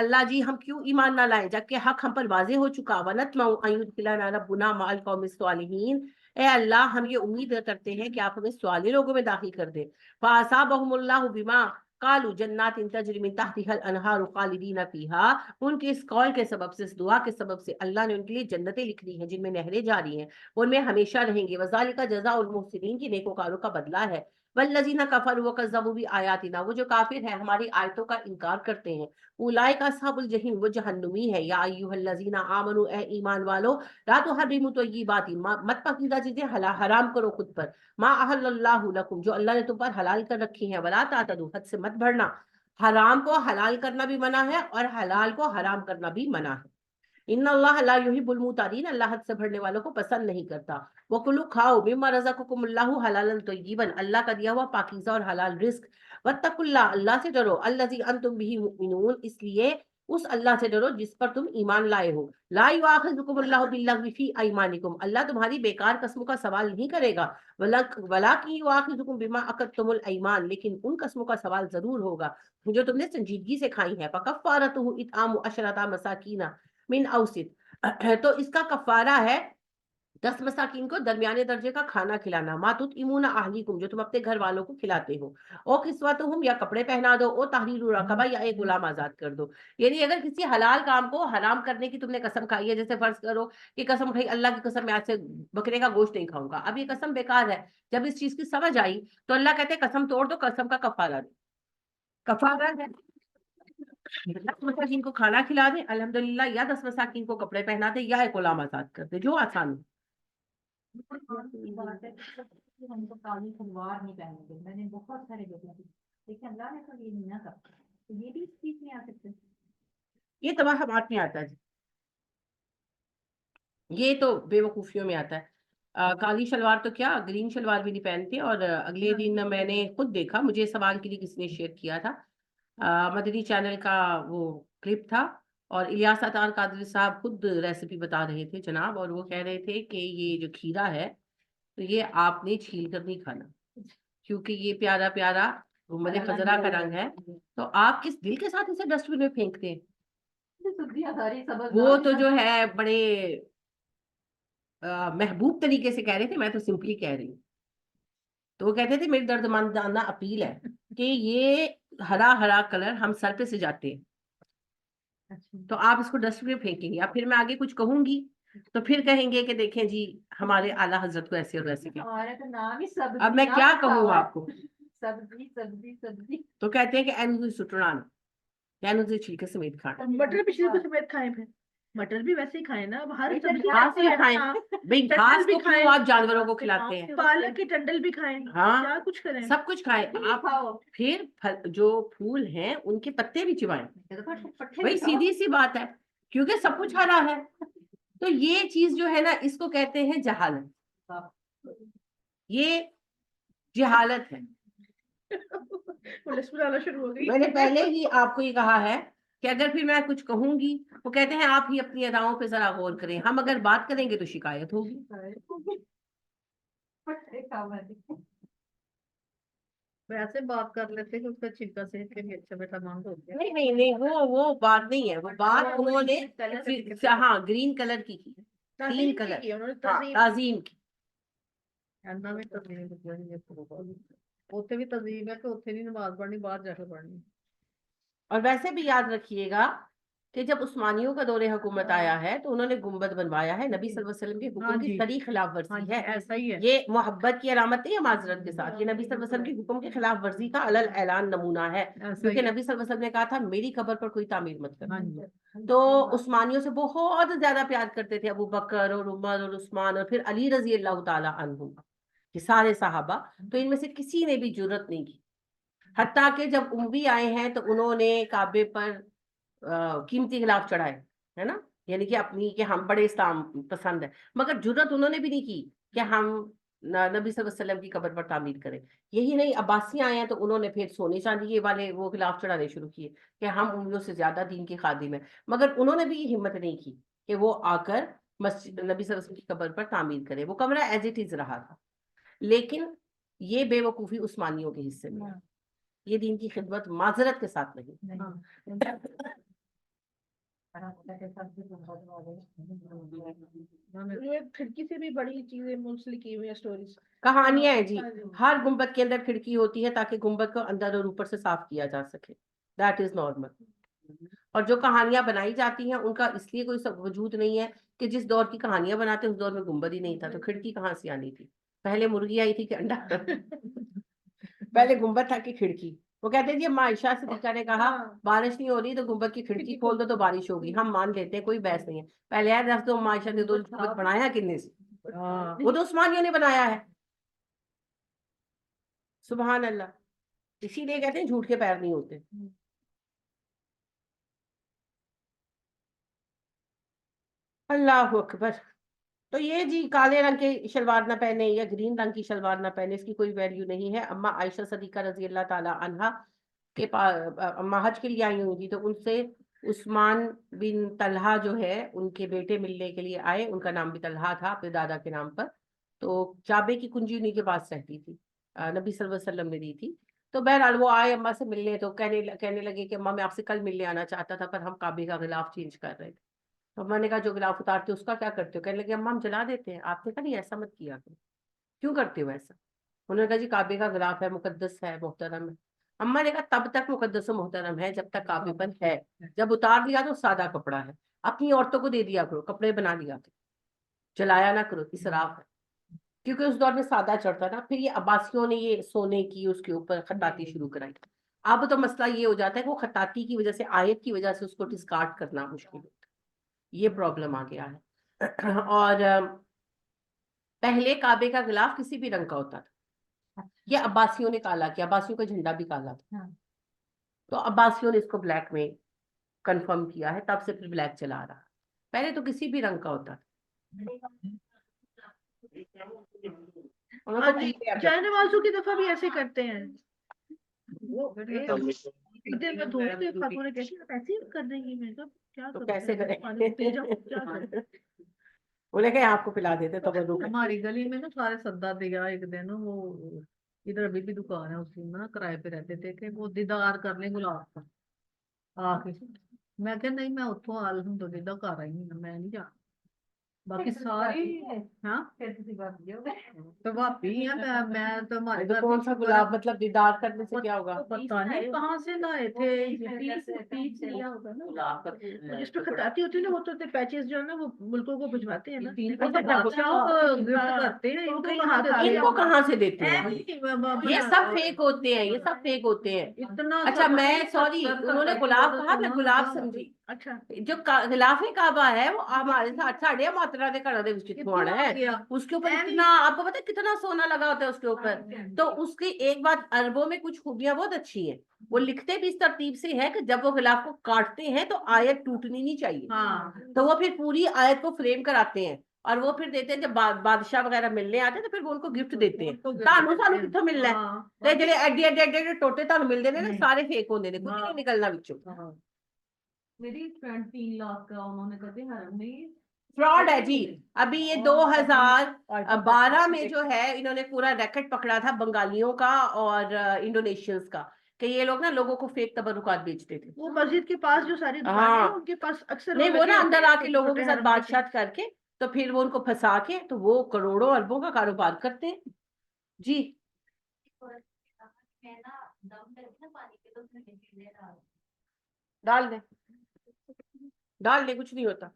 اللہ جی ہم کیوں ایمان نہ لائیں جبکہ حق ہم پر واضح ہو چکا. وَنَطْمَعُ أَن يُدْخِلَنَا رَبُّنَا مَعَ الْقَوْمِ الصَّالِحِينَ. اے اللہ ہم یہ امید کرتے ہیں کہ آپ ہمیں صالح لوگوں میں داخل کر دیں. فَأَصَابَهُمُ اللَّهُ بِمَا قَالُوا جَنَّاتٍ تَجْرِي مِن تَحْتِهَا الْأَنْهَارُ خَالِدِينَ فِيهَا. ان کے اس قول کے سبب سے، اس دعا کے سبب سے اللہ نے ان کے لیے جنتیں لکھ دی ہیں جن میں نہریں جاری ہیں، ان میں ہمیشہ رہیں گے. وَذَلِكَ جَزَاءُ الْمُحْسِنِينَ کی نیکوکاروں کا بدلہ ہے. والذین کفروا وکذبوا بآیاتنا، وہ جو کافر ہیں ہماری آیتوں کا انکار کرتے ہیں. اولئک اصحاب الجحیم، وہ جہنمی ہے. یا ایھا الذین آمنوا، اے ایمان والو، لا تحرموا طیبات، مت پسندیدہ چیزیں حرام کرو خود پر. ما احل اللہ لکم، جو اللہ نے تم پر حلال کر رکھی ہیں. ولا تعتدوا، حد سے مت بڑھنا. حرام کو حلال کرنا بھی منع ہے اور حلال کو حرام کرنا بھی منع ہے. ان اللہ لا یحب المعتدین، اللہ حد سے بڑھنے والوں کو پسند نہیں کرتا. وَكُلُوا، کھاؤ، مما رزقکم اللہ حلالا طیبا، اللہ کا دیا ہوا پاکیزہ اور حلال رزق. واتقوا اللہ، اللہ سے ڈرو. الذی انتم بہ مؤمنون، اس لیے اس اللہ سے ڈرو جس پر تم ایمان لائے ہو. لا یؤاخذکم اللہ باللغو فی ایمانکم، اللہ تمہاری بیکار قسموں کا سوال نہیں کرے گا. ولکن یؤاخذکم بما عقدتم الایمان، لیکن ان قسموں کا سوال ضرور ہوگا جو تم نے سنجیدگی سے کھائی ہیں. فکفارتہ اطعام عشرۃ مساکین من اوسط، تو اس کا کفارہ ہے 10 مساکین کو درمیانے درجے کا کھانا کھلانا. ما تطعمون اہلیکم، جو تم اپنے گھر والوں کو کھلاتے ہو. او کسوتہم، یا کپڑے پہنا دو. او تحریر رقبہ، یا ایک غلام آزاد کر دو. یعنی اگر کسی حلال کام کو حرام کرنے کی تم نے قسم کھائی ہے، جیسے فرض کرو کہ قسم کھائی اللہ کی قسم میں آج سے بکرے کا گوشت نہیں کھاؤں گا، اب یہ قسم بیکار ہے. جب اس چیز کی سمجھ آئی تو اللہ کہتے ہیں قسم توڑ دو، قسم کا کفارہ دو. کفارہ ہے 10 مساکین کو کھانا کھلا دے الحمدللہ، یا 10 مساکین کو کپڑے پہنا دے، یا ایک غلام آزاد کر دے، جو آسان ہو. بات ہے کہ ہم تو کالی سلوار نہیں پہنیں گے. میں نے بہت سارے لوگوں کو، لیکن اللہ نے تو یہ نہیں نہ کرتا، تو یہ بھی اس چیز میں آ سکتے ہیں. یہ توہمات میں آتا ہے، یہ تو بے وقوفیوں میں آتا ہے. کالی شلوار تو کیا، گرین شلوار بھی نہیں پہنتے. اور اگلے دن میں نے خود دیکھا، مجھے سوال کے لیے کسی نے شیئر کیا تھا، مدنی چینل کا وہ کلپ تھا، اور الیاس عطار قادری صاحب خود ریسیپی بتا رہے تھے جناب، اور وہ کہہ رہے تھے کہ یہ جو کھیرا ہے تو یہ آپ نے چھیل کر نہیں کھانا، کیونکہ یہ پیارا پیارا گنبد خضرا کا رنگ ہے، تو آپ کس دل کے ساتھ اسے ڈسٹ بن میں پھینکتے ہیں. سبزیاں ساری سبز، وہ تو جو ہے بڑے محبوب طریقے سے کہہ رہے تھے، میں تو سمپلی کہہ رہی ہوں. تو وہ کہتے تھے میری درد مندانہ اپیل ہے کہ یہ ہرا ہرا کلر ہم سر پہ سے جاتے ہیں، تو آپ اس کو ڈسٹ بن میں پھینکیں گے. یا پھر میں آگے کچھ کہوں گی تو پھر کہیں گے کہ دیکھیں جی ہمارے اعلیٰ حضرت کو ایسے اور ویسے کیا. ہمارے تو نام ہی سبزی، اب میں کیا کہوں آپ کو. سبزی سبزی سبزی. تو کہتے ہیں کہ اینوزی سٹران، اینوزی چھلکے سمیت کھانا. مٹر بھی چھلکے سمیت کھائیں، پھر مٹر بھی ویسے ہی کھائیں نا. ہر سبزی گھاس بھی کھائیں بھائی، گھاس کو کیوں آپ جانوروں کو کھلاتے ہیں. پالک کی ٹنڈل بھی کھائیں، ہاں کیا کچھ کریں، سب کچھ کھائیں آپ. پھر جو پھول ہیں ان کے پتے بھی چبائیں، وہی سیدھی سی بات ہے، کیونکہ سب کچھ ہرا ہے. تو یہ چیز جو ہے نا، اس کو کہتے ہیں جہالت. یہ جہالت ہے. پولیس بلانا شروع ہو گئی. میں نے پہلے ہی آپ کو یہ کہا ہے کہ اگر پھر میں کچھ کہوں گی، وہ کہتے ہیں آپ ہی اپنی اداؤں پہ ذرا غور کریں، ہم اگر بات کریں گے تو شکایت ہوگی. ویسے بات کر لیتے کہ اس کا چھلکا صحت کے لیے اچھا بیٹا مانگ ہو گیا. نہیں نہیں نہیں، وہ بات نہیں ہے، وہ بات انہوں نے ہاں گرین کلر کی کی، گرین کلر، انہوں نے تعظیم کی. اتنے بھی تہذیب ہے کہ اتنے نہیں نماز پڑھنی، باہر جا کے پڑھنی. اور ویسے بھی یاد رکھیے گا کہ جب عثمانیوں کا دور حکومت آیا ہے تو انہوں نے گنبد بنوایا ہے، نبی صلی اللہ علیہ وسلم کے حکم کی سری خلاف ورزی ہے. ایسا ہی ہے، یہ محبت کی علامت نہیں ہے معذرت کے ساتھ، یہ نبی صلی اللہ علیہ وسلم کے حکم کی خلاف ورزی کا علل اعلان نمونہ ہے، کیونکہ نبی صلی اللہ علیہ وسلم نے کہا تھا میری قبر پر کوئی تعمیر مت کرنا. تو عثمانیوں سے بہت زیادہ پیار کرتے تھے ابو بکر اور عمر اور عثمان اور پھر علی رضی اللہ تعالی عنہ، یہ سارے صحابہ. تو ان میں سے کسی نے بھی جرت نہیں کی، حتیٰ کہ جب اموی آئے ہیں تو انہوں نے کعبے پر قیمتی غلاف چڑھائے، ہے نا، یعنی کہ اپنی کہ ہم بڑے اسلام پسند ہے، مگر جرت انہوں نے بھی نہیں کی کہ ہم نبی صلی اللہ علیہ وسلم کی قبر پر تعمیر کریں. یہی نہیں، عباسی آئے ہیں تو انہوں نے پھر سونے چاندی والے وہ غلاف چڑھانے شروع کیے کہ ہم امیوں سے زیادہ دین کے خادم ہیں، مگر انہوں نے بھی یہ ہمت نہیں کی کہ وہ آ کر مسجد نبی صلی اللہ علیہ وسلم کی قبر پر تعمیر کرے. وہ کمرہ ایز اٹ از رہا تھا. لیکن یہ بے وقوفی عثمانیوں کے حصے میں، یہ دین کی خدمت معذرت کے ساتھ نہیں. یہ کھڑکی سے بھی بڑی چیزیں موسٹلی کی ہوئی ہیں اسٹوریز. کہانیاں ہیں جی. ہاں جی. ہر گنبد کے اندر کھڑکی ہوتی ہے تاکہ گنبد کو اندر اور اوپر سے صاف کیا جا سکے. That is normal. اور جو کہانیاں بنائی جاتی ہیں ان کا اس لیے کوئی وجود نہیں ہے کہ جس دور کی کہانیاں بناتے اس دور میں گنبد ہی نہیں تھا, تو کھڑکی کہاں سے آنی تھی؟ پہلے مرغی آئی تھی کہ انڈا؟ پہلے گنبد تھا کہ کھڑکی. وہ کہتے ہیں جی اما عائشہ صدیقہ نے کہا بارش نہیں ہو رہی تو گنبد کی کھڑکی کھول دو تو بارش ہوگی. ہم مان لیتے ہیں, کوئی بحث نہیں ہے. پہلے ہے دس تو اما عائشہ نے دو گنبد بنایا کن سے؟ وہ تو عثمانیوں نے بنایا ہے. سبحان اللہ. اسی لیے کہتے ہیں جھوٹ کے پیر نہیں ہوتے. اللہ اکبر. تو یہ جی کالے رنگ کے شلوار نہ پہنے یا گرین رنگ کی شلوار نہ پہنے, اس کی کوئی ویلیو نہیں ہے. اما عائشہ صدیقہ رضی اللہ تعالی عنہا کے پاس اما حج کے لیے آئی ہوں گی, تو ان سے عثمان بن طلحہ جو ہے ان کے بیٹے ملنے کے لیے آئے. ان کا نام بھی طلحہ تھا اپنے دادا کے نام پر. تو کعبے کی کنجی انہیں کے پاس رہتی تھی, نبی صلی اللہ علیہ وسلم نے دی تھی. تو بہرحال وہ آئے اما سے ملنے, تو کہنے لگے کہ اما میں آپ سے کل ملنے آنا چاہتا تھا پر ہم کعبے کا غلاف چینج کر رہے تھے. تو اما نے کہا جو غلاف اتارتے ہو اس کا کیا کرتے ہو؟ کہنے لگے اما ہم جلا دیتے ہیں. آپ نے کہا نہیں ایسا مت کیا کرو. کیوں کرتے ہو ایسا؟ انہوں نے کہا جی کعبے کا غلاف ہے, مقدس ہے, محترم ہے. اما نے کہا تب تک مقدس و محترم ہے جب تک کعبے پر ہے, جب اتار لیا تو سادہ کپڑا ہے. اپنی عورتوں کو دے دیا کرو, کپڑے بنا لیا کرو, جلایا نہ کرو, اسراف ہے. کیونکہ اس دور میں سادہ چڑھتا تھا. پھر یہ عباسیوں نے یہ سونے کی اس کے اوپر خطاطی شروع کرائی. اب تو مسئلہ یہ ہو جاتا ہے کہ وہ خطاطی کی وجہ سے, آیت کی وجہ سے اس کو ڈسکارڈ کرنا مشکل ہوتا ہے. یہ پرابلم آ گیا ہے. اور پہلے کعبے کا غلاف کسی بھی رنگ کا ہوتا تھا. یہ عباسیوں نے کالا کیا, عباسیوں کا جھنڈا بھی کالا تھا, تو عباسیوں نے اس کو بلیک میں کنفرم کیا ہے, تب سے پھر بلیک چلا رہا. پہلے تو کسی بھی رنگ کا ہوتا تھا. چائنا والوں کی دفعہ بھی ایسے کرتے ہیں. ایک دن میں دوست خاتون نے کہتی آپ ایسے ہی کر دیں گی. میں کیا تو کیسے کریں؟ کریں؟ بولے کہ آپ کو پلا دیتے تو ہماری گلی میں نا سارے سدا دیا. ایک دن وہ ادھر ابھی بھی دکان ہے, اس میں نا کرائے پہ رہتے تھے کہ وہ دیدار کر لیں گلاب کا آ کے. میں کہ نہیں میں اتوں الحمدللہ کر آئی ہوں, میں نہیں جانا. باقی ساری ہاں تو بھابی ہیں. میں تو ہمارے گھر کون سا گلاب مطلب دیدار کرنے سے کیا ہوگا؟ پتا نہیں کہاں سے لائے تھے. جس پہ خطاطی ہوتی ہے نا, وہ تو پیچز جو ہے نا وہ ملکوں کو بھجواتے ہیں نا, گفٹ کرتے ہیں. ان کو کہاں سے دیتے ہیں؟ یہ سب فیک ہوتے ہیں, یہ سب فیک ہوتے ہیں. اتنا اچھا میں سوری, انہوں نے گلاب کہا, میں گلاب سمجھی. اچھا جو غلاف کعبہ ہے وہ ہمارے ساتھ ساڑھے محترمہ کے گھر ہے, اس کے اوپر اتنا, آپ کو پتا ہے کتنا سونا لگا ہوتا ہے اس کے اوپر. تو اس کی ایک بات, عربوں میں کچھ خوبیاں بہت اچھی ہیں. وہ لکھتے بھی اس ترتیب سے ہے کہ جب وہ غلاف کو کاٹتے ہیں تو آیت ٹوٹنی نہیں چاہیے. تو وہ پھر پوری آیت کو فریم کراتے ہیں اور وہ پھر دیتے ہیں. جب بادشاہ وغیرہ ملنے آتے ہیں تو پھر وہ ان کو گفٹ دیتے ہیں. تانوں سانوں کتوں ملنا ہے, جڑے ایڈی ایڈی ایڈی ٹوٹے تانوں ملتے ہیں نا, سارے فیک ہوندے نے, کچھ نہیں نکلنا بچوں. میری فرینڈ 3 لاکھ کا انہوں نے کہتے حرم میں فراڈ ہے جی. ابھی یہ 2012 میں جو ہے انہوں نے پورا ریکٹ پکڑا تھا بنگالیوں کا اور انڈونیشینز کا, کہ یہ لوگ نا لوگوں کو فیک تبرکات بیچتے تھے. وہ مسجد کے پاس جو ساری دکانیں ہیں ان کے پاس اکثر نہیں, وہ نا اندر آ کے لوگوں کے ساتھ بادشاہ کر کے تو پھر وہ ان کو پھنسا کے تو وہ کروڑوں اربوں کا کاروبار کرتے ہیں جی. ڈال دے, کچھ نہیں ہوتا.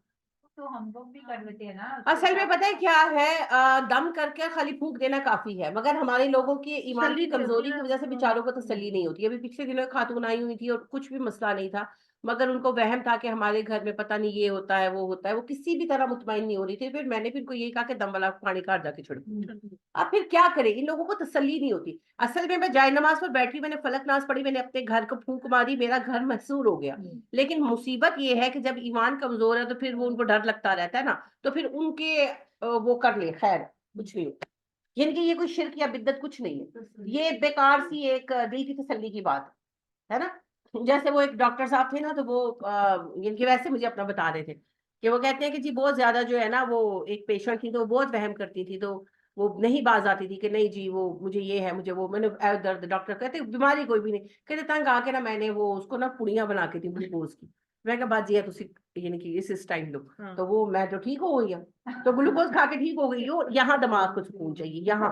تو ہم لوگ بھی کر لیتے ہیں نا. اصل میں پتہ ہے کیا ہے, دم کر کے خالی پھونک دینا کافی ہے, مگر ہمارے لوگوں کی ایمان کی کمزوری کی وجہ سے بیچاروں کو تسلی نہیں ہوتی. ابھی پچھلے دنوں خاتون آئی ہوئی تھی اور کچھ بھی مسئلہ نہیں تھا, مگر ان کو وہم تھا کہ ہمارے گھر میں پتہ نہیں یہ ہوتا ہے وہ ہوتا ہے. وہ کسی بھی طرح مطمئن نہیں ہو رہی تھی. پھر میں نے پھر کو یہی کہا کہ دم والا پانی کاٹ جا کے چھڑکو. اب پھر کیا کرے, ان لوگوں کو تسلی نہیں ہوتی. اصل میں جائے نماز پر بیٹھی, میں نے فلک نماز پڑھی, میں نے اپنے گھر کو پھونک ماری, میرا گھر محصور ہو گیا. لیکن مصیبت یہ ہے کہ جب ایمان کمزور ہے تو پھر وہ ان کو ڈر لگتا رہتا ہے نا, تو پھر ان کے وہ کر لے, خیر کچھ نہیں ہوتا. یعنی کہ یہ کوئی شرک یا بدعت کچھ نہیں ہے, یہ بیکار سی ایک دل کی تسلی کی بات ہے نا. جیسے وہ ایک ڈاکٹر صاحب تھے نا, تو وہ یعنی کہ ویسے مجھے اپنا بتا رہے تھے کہ وہ کہتے ہیں کہ جی بہت زیادہ جو ہے نا, وہ ایک پیشنٹ تھی تو وہ بہت وہم کرتی تھی, تو وہ نہیں باز آتی تھی کہ نہیں جی وہ مجھے یہ ہے, مجھے وہ, میں نے درد, ڈاکٹر کہتے بیماری کوئی بھی نہیں, کہتے تنگ آ کے نا میں نے وہ اس کو نا پڑیاں بنا کے تھی گلوکوز کی. میں کہا بات جی ہے تسی یعنی کہ اس ٹائم لو ہاں تو وہ میں تو ٹھیک ہو گئی ہوں، تو گلوکوز کھا کے ٹھیک ہو گئی ہوں، یہاں دماغ کو سکون چاہیے یہاں.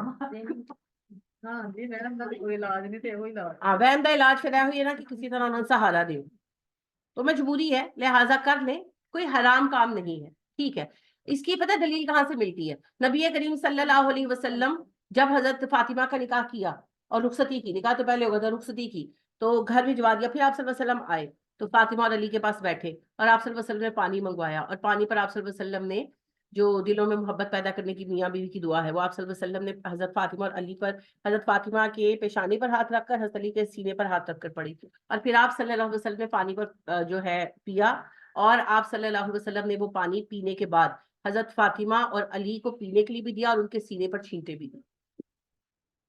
ہاں جی میڈم کا کوئی علاج نہیں تھے وہی علاج وہم دا علاج پھر ہوئی ہے نا کہ کسی طرح انہوں نے سہارا دے، تو مجبوری ہے لہٰذا کر لیں، کوئی حرام کام نہیں ہے. ٹھیک ہے. اس کی پتہ دلیل کہاں سے ملتی ہے؟ نبی کریم صلی اللہ علیہ وسلم جب حضرت فاطمہ کا نکاح کیا اور رخصتی کی، نکاح تو پہلے ہوگا تھا، رخصتی کی تو گھر بھجوا دیا، پھر آپ صلی اللہ علیہ وسلم آئے تو فاطمہ اور علی کے پاس بیٹھے اور آپ صلی اللہ علیہ وسلم نے پانی منگوایا، اور پانی پر آپ صلی اللہ علیہ وسلم نے جو دلوں میں محبت پیدا کرنے کی میاں بیوی کی دعا ہے وہ آپ صلی اللہ علیہ وسلم نے حضرت فاطمہ اور علی پر، حضرت فاطمہ کے پیشانی پر ہاتھ رکھ کر حضرت علی کے سینے پر ہاتھ رکھ کر پڑھی، اور پھر آپ صلی اللہ علیہ وسلم نے پانی پر جو ہے پیا، اور آپ صلی اللہ علیہ وسلم نے وہ پانی پینے کے بعد حضرت فاطمہ اور علی کو پینے کے لیے بھی دیا اور ان کے سینے پر چھینٹے بھی دی.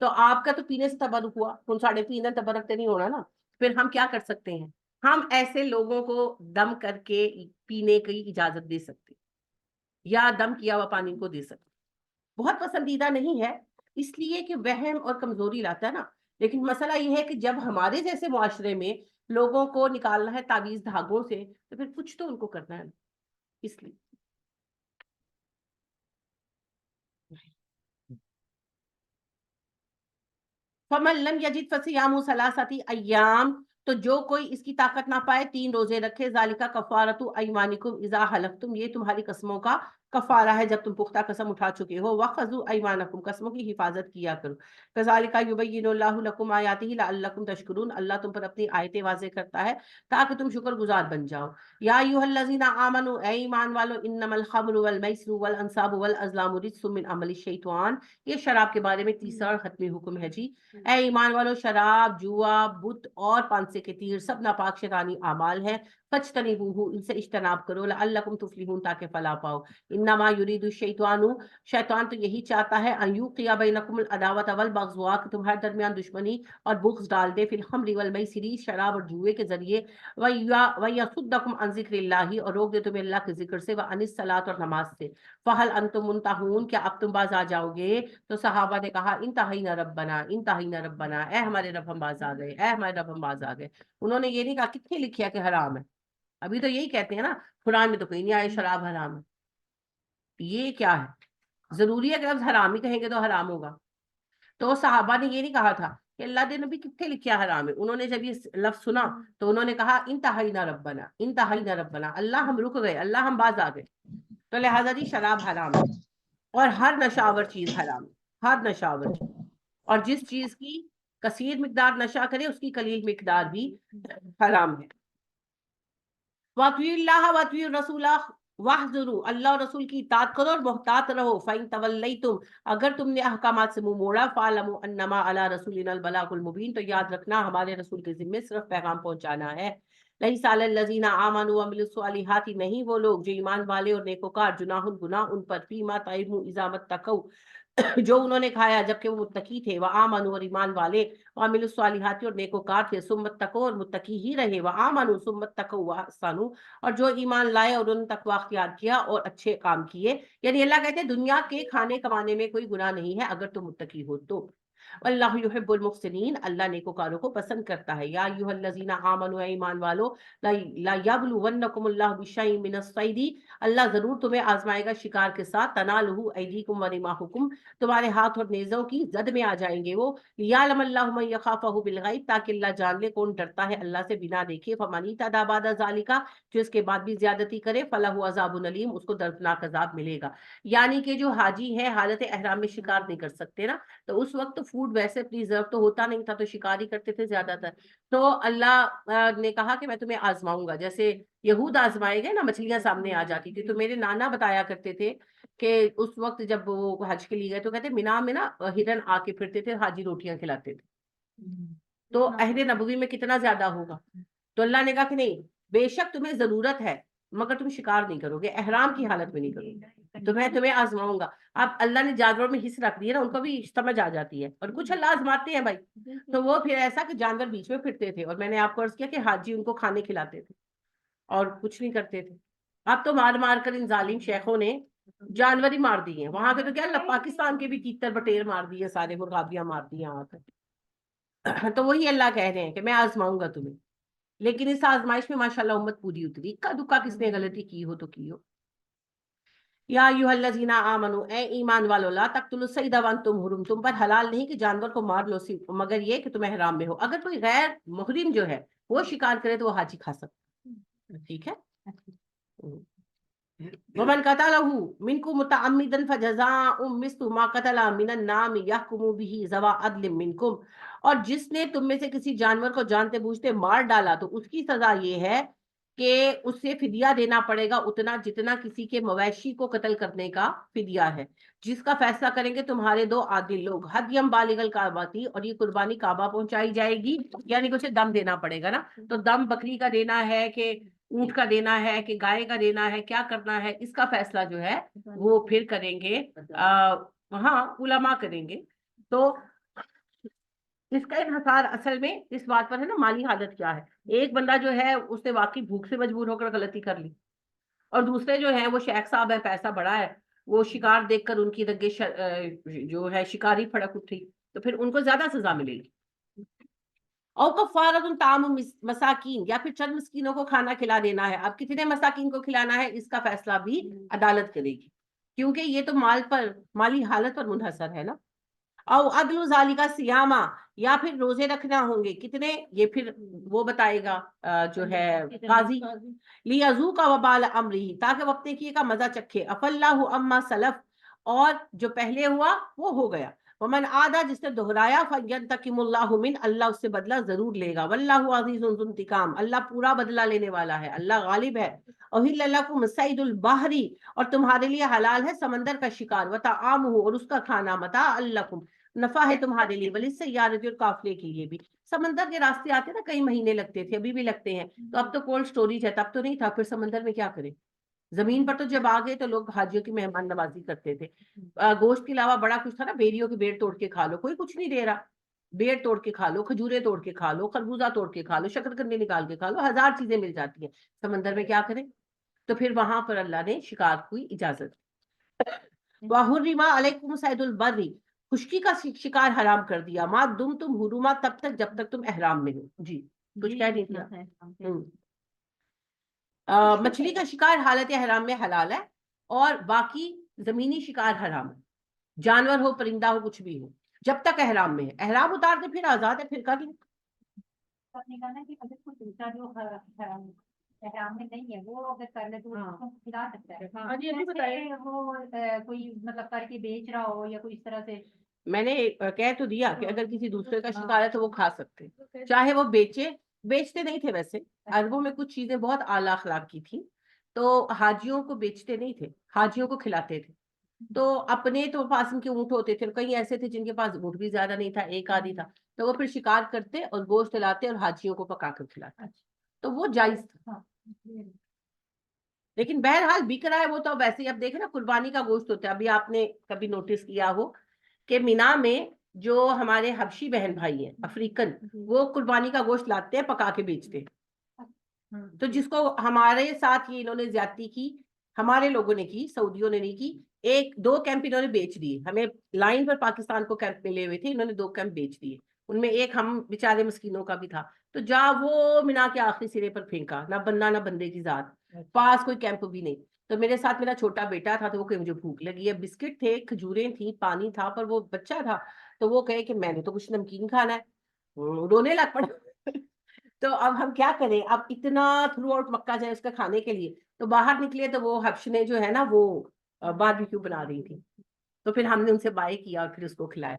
تو آپ کا تو پینے سے تبرک ہوا، ان ساڑھے پینے تبرک تو نہیں ہونا نا. پھر ہم کیا کر سکتے ہیں؟ ہم ایسے لوگوں کو دم کر کے پینے کی اجازت دے سکتے یا دم کیا ہوا پانی کو دے سکتے. بہت پسندیدہ نہیں ہے اس لیے کہ وہم اور کمزوری لاتا ہے نا، لیکن مسئلہ یہ ہے کہ جب ہمارے جیسے معاشرے میں لوگوں کو نکالنا ہے تعویذ دھاگوں سے تو پھر کچھ تو ان کو کرنا ہے نا. اس لیے فمن لم یجد فصیام ثلاثۃ ایام، تو جو کوئی اس کی طاقت نہ پائے 3 روزے رکھے. ذالک کفارۃ ایمانکم اذا حلفتم، یہ تمہاری قسموں کا کفارہ ہے جب تم پختہ قسم اٹھا چکے ہو. وخذوا ایمانکم، قسموں کی حفاظت کیا کرو. کذالک یبین اللہ لکم آیاتہ لعلکم تشکرون، اللہ تم پر اپنی آیتیں واضح کرتا ہے تاکہ تم شکر گزار بن جاؤ. یا ایھا الذین آمنوا، اے ایمان والو، انما الخمر والمیسر والانصاب والازلام رجس من عمل الشیطان، یہ شراب کے بارے میں تیسرا اور ختمی حکم ہے جی. اے ایمان والو، شراب، جوا، بت اور پانسے کے تیر سب ناپاک شیطانی اعمال ہیں. فاجتنبوہ، ان سے اجتناب کرو. لعلکم تفلحون، تاکہ فلاح پاؤ. انما یرید الشیطان، شیطان تو یہی چاہتا ہے، ان یوقع بینکم العداوۃ والبغضاء، کہ تمہارے درمیان دشمنی اور بغض ڈال دے، فی الخمر والمیسر، شراب اور جوئے کے ذریعے، ویصدکم عن ذکر اللہ، اور روک دے تمہیں اللہ کے ذکر سے، وعن الصلاۃ، اور نماز سے. فہل انتم منتہون، کیا اب تم باز آ جاؤ گے؟ تو صحابہ نے کہا انتہینا ربنا انتہینا ربنا، اے ہمارے رب ہم باز آ گئے، اے ہمارے رب ہم باز آ گئے. انہوں نے یہ نہیں کہا کتنے لکھیا کہ حرام ہے، ابھی تو یہی کہتے ہیں نا قرآن میں تو کہیں نہیں آئے شراب حرام ہے. یہ کیا ہے؟ ضروری ہے کہ لفظ حرام ہی کہیں گے تو حرام ہوگا؟ تو صحابہ نے یہ نہیں کہا تھا کہ اللہ دے نبی کتنے لکھیا حرام ہے. انہوں نے جب یہ لفظ سنا تو انہوں نے کہا انتہینا ربنا انتہینا ربنا، اللہ ہم رک گئے، اللہ ہم باز آ گئے. تو لہٰذا جی شراب حرام ہے، اور ہر نشاور چیز حرام ہے، ہر نشاور چیز. اور جس چیز کی کثیر مقدار نشہ کرے اس کی قلیل مقدار بھی حرام ہے. وَأَطِیعُوا اللَّهَ وَأَطِیعُوا الرَّسُولَ وَاحْذَرُوا، اللہ اور رسول کی اطاعت کرو اور محتاط رہو. فَإِن تَوَلَّیْتُمْ، اگر تم نے احکامات سے منہ موڑا، فَاعْلَمُوا أَنَّمَا عَلَىٰ رَسُولِنَا الْبَلَاغُ الْمُبِینُ، تو یاد رکھنا ہمارے رسول کے ذمے صرف پیغام پہنچانا ہے. لَیْسَ عَلَى الَّذِینَ آمَنُوا وَعَمِلُوا الصَّالِحَاتِ، نہیں وہ لوگ جو ایمان والے اور نیکوکار، جناح گناہ ان پر، فیما طعموا اذا متقوا، جو انہوں نے کھایا جبکہ وہ متقی تھے، وآمنوا، اور ایمان والے، وعملوا الصالحات، اور نیکوکار تھے، ثم اتقوا، اور متقی ہی رہے، وآمنوا ثم اتقوا واحسنوا، اور جو ایمان لائے اور انہوں نے تقوی اختیار کیا اور اچھے کام کیے. یعنی اللہ کہتے ہیں دنیا کے کھانے کمانے میں کوئی گناہ نہیں ہے اگر تم متقی ہو تو. اللہ یحب المحسنین، اللہ نیکوکاروں کو پسند کرتا ہے. یا ایھا الذین آمنوا، ایمان والو، لا یبلونکم اللہ بشیء من الصید، اللہ ضرور تمہیں آزمائے گا شکار کے ساتھ. تنالہ ایدیکم ورماحکم، تمہارے ہاتھ اور نیزوں کی زد میں آ جائیں گے وہ. لیعلم اللہ من یخافہ بالغیب، تاکہ اللہ جان لے کون ڈرتا ہے اللہ سے بنا دیکھے. فمن اعتدی بعد ذلک، جو اس کے بعد بھی زیادتی کرے، فلہ عذاب علیم، اس کو دردناک عذاب ملے گا. یعنی کہ جو حاجی ہے حالت احرام میں شکار نہیں کر سکتے نا، تو اس وقت فوڈ ویسے پریزرو تو ہوتا نہیں تھا، تو شکار ہی کرتے تھے زیادہ تر. تو اللہ نے کہا کہ میں تمہیں آزماؤں گا، جیسے یہود آزمائے گئے نا، مچھلیاں سامنے آ جاتی تھی. تو میرے نانا بتایا کرتے تھے کہ اس وقت جب وہ حج کے لیے گئے تو کہتے مینا میں نا ہرن آ کے پھرتے تھے، حاجی روٹیاں کھلاتے تھے. تو عہد نبوی میں کتنا زیادہ ہوگا. تو اللہ نے کہا کہ نہیں، بے شک تمہیں ضرورت ہے مگر تم شکار نہیں کرو گے، احرام کی حالت میں نہیں کرو گے، تو میں تمہیں آزماؤں گا. اب اللہ نے جانوروں میں حص رکھ دیا نا، ان کو بھی سمجھ آ جاتی ہے، اور کچھ اللہ آزماتے ہیں بھائی. تو وہ پھر ایسا کہ جانور بیچ میں پھرتے تھے، اور میں نے آپ کو عرض کیا کہ حاجی ان کو کھانے کھلاتے تھے اور کچھ نہیں کرتے تھے. اب تو مار مار کر ان ظالم شیخوں نے جانور ہی مار دیے ہیں. وہاں کے تو کیا پاکستان کے بھی تیتر بٹیر مار دیے، سارے مرغابیاں مار دی آ کر. تو وہی اللہ کہہ رہے ہیں کہ میں آزماؤں گا تمہیں. لیکن اس آزمائش میں ماشاءاللہ امت پوری اتری، اکا دکا کس نے غلطی کی ہو تو کی ہو۔ یا ایھا الذین آمنو، اے ایمان والو، لا تقتلوا الصید وانتم حرم، تم پر حلال نہیں کہ جانور کو مار لو مگر یہ کہ تم احرام میں ہو۔ اگر کوئی غیر محرم جو ہے وہ شکار کرے تو وہ حاجی کھا سکتا ہے، ٹھیک ہے۔ ومن قتلہ منکم متعمدا فجزاء مثل ما قتل من النعم یحکم به ذوی عدل منکم، اور جس نے تم میں سے کسی جانور کو جانتے بوجھتے مار ڈالا تو اس کی سزا یہ ہے کہ اسے فدیہ دینا پڑے گا اتنا جتنا کسی کے مویشی کو قتل کرنے کا فدیہ ہے، جس کا فیصلہ کریں گے تمہارے دو عادل لوگ۔ ہدیم بالغ الکعبہ تھی، اور یہ قربانی کعبہ پہنچائی جائے گی، یعنی کہ اسے دم دینا پڑے گا نا، تو دم بکری کا دینا ہے کہ اونٹ کا دینا ہے کہ گائے کا دینا ہے، کیا کرنا ہے، اس کا فیصلہ جو ہے وہ پھر کریں گے، ہاں علماء کریں گے۔ تو اس کا انحصار اصل میں اس بات پر ہے نا مالی حالت کیا ہے۔ ایک بندہ جو ہے اس نے واقعی بھوک سے مجبور ہو کر غلطی کر لی، اور دوسرے جو ہیں وہ شیخ صاحب ہے، پیسہ بڑا ہے، وہ شکار دیکھ کر ان کی رگے جو ہے شکاری پھڑک اٹھی، تو پھر ان کو زیادہ سزا ملے گی۔ اور کفارۃ طعام مساکین، یا پھر چند مسکینوں کو کھانا کھلا دینا ہے۔ اب کتنے مساکین کو کھلانا ہے اس کا فیصلہ بھی عدالت کرے گی، کیونکہ یہ تو مال پر، مالی حالت پر منحصر ہے نا۔ او عدل ذالک صیاما، یا پھر روزے رکھنا ہوں گے، کتنے یہ پھر وہ بتائے گا جو ہے قاضی۔ لیذوق وبال امرہ، تاکہ وہ اپنے کیے کا مزہ چکھے۔ عفا اللہ عما سلف، اور جو پہلے ہوا وہ ہو گیا۔ ومن عادا، جس نے دہرایا، فینتقم اللہ من، اللہ اس سے بدلہ ضرور لے گا۔ واللہ عزیز ذو انتقام، اللہ پورا بدلہ لینے والا ہے، اللہ غالب ہے۔ احل لکم صید البحر، اور تمہارے لیے حلال ہے سمندر کا شکار، وطعامہ، اور اس کا کھانا، متاع لکم، نفع ہے تمہارے لیے، وللسیارۃ، اور قافلے کے لیے بھی۔ سمندر کے راستے آتے نا کئی مہینے لگتے تھے، ابھی بھی لگتے ہیں، تو اب تو کولڈ سٹوریج ہے، تب تو نہیں تھا، پھر سمندر میں کیا کریں۔ زمین پر تو جب آ گئے تو لوگ حاجیوں کی مہمان نوازی کرتے تھے، گوشت کے علاوہ بڑا کچھ تھا نا، بیریوں کی بیڑ توڑ کے کھا لو، کوئی کچھ نہیں دے رہا، بیڑ توڑ کے کھا لو، کھجورے توڑ کے کھا لو، خربوزہ توڑ کے کھا لو، شکرقندی نکال کے کھا لو، ہزار چیزیں مل جاتی ہیں، سمندر میں کیا کریں۔ تو پھر وہاں پر اللہ نے شکار کی اجازت۔ وَحُرِّمَ عَلَيْكُمْ صَيْدُ الْبَرِّ، خشکی کا شکار حرام کر دیا، ما دم تم حرما، تب تک جب تک تم احرام میں ہو۔ جی کچھ کہہ رہی تھی۔ مچھلی کا شکار حالت احرام میں حلال ہے، اور باقی زمینی شکار حرام ہے، جانور ہو، پرندہ ہو، کچھ بھی ہو، جب تک احرام میں ہے۔ احرام اتار دے پھر آزاد ہے، پھر کر لیں۔ آپ نے کہا نا کہ اگر کوئی دوسرا جو احرام میں نہیں ہے وہ اگر کر لے تو اس کو کھلا سکتا ہے۔ ہاں جی ابھی بتائیں۔ جیسے وہ کوئی مطلب کر کے بیچ رہا ہو یا کوئی اس طرح سے، میں نے کہہ تو دیا کہ اگر کسی دوسرے کا شکار ہے تو وہ کھا سکتے ہیں، چاہے وہ بیچتے نہیں تھے، ویسے عربوں میں کچھ چیزیں بہت اعلیٰ اخلاق کی تھی، تو حاجیوں کو بیچتے نہیں تھے، حاجیوں کو کھلاتے تھے۔ تو اپنے تو پاس ان کے اونٹ ہوتے تھے، کئی ایسے تھے جن کے پاس اونٹ بھی زیادہ نہیں تھا، ایک آدھی تھا، تو وہ پھر شکار کرتے اور گوشت لاتے اور حاجیوں کو پکا کر کھلاتے، تو وہ جائز تھا۔ لیکن بہرحال بک رہا ہے وہ تو ویسے ہی، اب دیکھیں نا قربانی کا گوشت ہوتا ہے، ابھی آپ نے کبھی نوٹس کیا ہو کہ مینا میں جو ہمارے حبشی بہن بھائی ہیں افریقن، وہ قربانی کا گوشت لاتے ہیں، پکا کے بیچتے ہیں۔ تو جس کو ہمارے ساتھ یہ انہوں نے زیادتی کی، ہمارے لوگوں نے کی، سعودیوں نے نہیں کی، ایک دو کیمپ انہوں نے بیچ دیے، ہمیں لائن پر پاکستان کو کیمپ ملے ہوئے تھے، انہوں نے 2 کیمپ بیچ دیے، ان میں ایک ہم بیچارے مسکینوں کا بھی تھا، تو جا وہ مینا کے آخری سرے پر پھینکا، نہ بندہ نہ بندے کی ذات، پاس کوئی کیمپ بھی نہیں۔ تو میرے ساتھ میرا چھوٹا بیٹا تھا، تو وہ کہ مجھے بھوک لگی ہے، بسکٹ تھے، کھجوریں تھیں، پانی تھا، پر وہ بچہ تھا، تو وہ کہے کہ میں نے تو کچھ نمکین کھانا ہے، رونے لگ پڑا۔ تو اب ہم کیا کریں، اب اتنا تھرو آؤٹ مکہ جائے اس کا کھانے کے لیے، تو باہر نکلے تو وہ حبشنے جو ہے نا وہ باربیکیو بنا رہی تھی، تو پھر ہم نے ان سے بائی کیا اور پھر اس کو کھلایا۔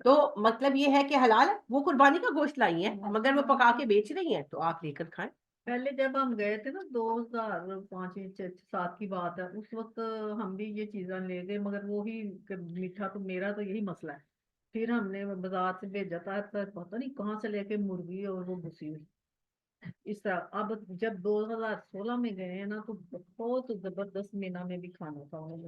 تو مطلب یہ ہے کہ حلال ہے، وہ قربانی کا گوشت لائی ہیں مگر وہ پکا کے بیچ رہی ہیں، تو آپ لے کر کھائیں۔ پہلے جب ہم گئے تھے نا 2005-2007 کی بات ہے، اس وقت ہم بھی یہ چیزیں لے گئے، مگر وہی میٹھا تو میرا تو یہی مسئلہ ہے، پھر ہم نے بازار سے بھیجا تھا، پتہ نہیں کہاں سے لے کے مرغی اور وہ گھسی ہوئی اس طرح۔ اب جب 2016 میں گئے ہیں نا تو بہت زبردست مینا میں بھی کھانا تھا، انہوں نے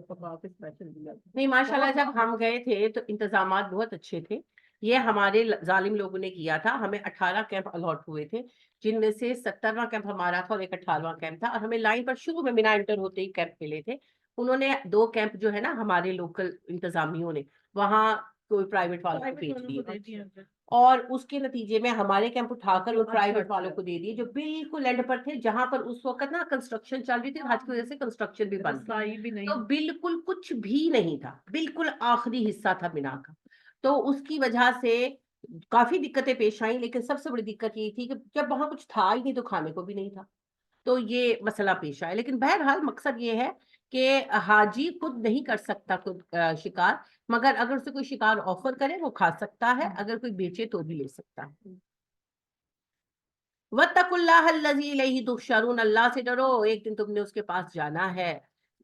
پکا کے اسپیشل دیا تھا۔ نہیں ماشاءاللہ جب ہم گئے تھے تو انتظامات بہت اچھے تھے، یہ ہمارے ظالم لوگوں نے کیا تھا، ہمیں 18 کیمپ الاٹ ہوئے تھے، جن میں سے 17واں کیمپ ہمارا تھا اور ایک 18واں کیمپ تھا، اور ہمیں لائن پر شروع میں مینا انٹر ہوتے ہی کیمپ ملے تھے، انہوں نے 2 کیمپ جو ہے نا ہمارے لوکل انتظامیوں نے وہاں کوئی پرائیویٹ والوں کو بھیج دیے، اور اس کے نتیجے میں ہمارے کیمپ اٹھا کر ان پرائیویٹ والوں کو دے دیے جو بالکل اینڈ پر تھے، جہاں پر اس وقت نا کنسٹرکشن چل رہی تھی، حج کی وجہ سے کنسٹرکشن بھی بند تھی، رسائی بھی نہیں. تو بالکل کچھ بھی نہیں تھا، بالکل آخری حصہ تھا مینا کا. تو اس کی وجہ سے کافی دقتیں پیش آئیں، لیکن سب سے بڑی دقت یہ تھی کہ جب وہاں کچھ تھا ہی نہیں تو کھانے کو بھی نہیں تھا، تو یہ مسئلہ پیش آیا. لیکن بہرحال مقصد یہ ہے کہ حاجی خود نہیں کر سکتا خود شکار، مگر اگر اسے کوئی شکار آفر کرے وہ کھا سکتا ہے، اگر کوئی بیچے تو بھی لے سکتا ہے. وَاتَّقُوا اللَّهَ الَّذِي إِلَيْهِ تُحْشَرُونَ، اللہ سے ڈرو، ایک دن تم نے اس کے پاس جانا ہے.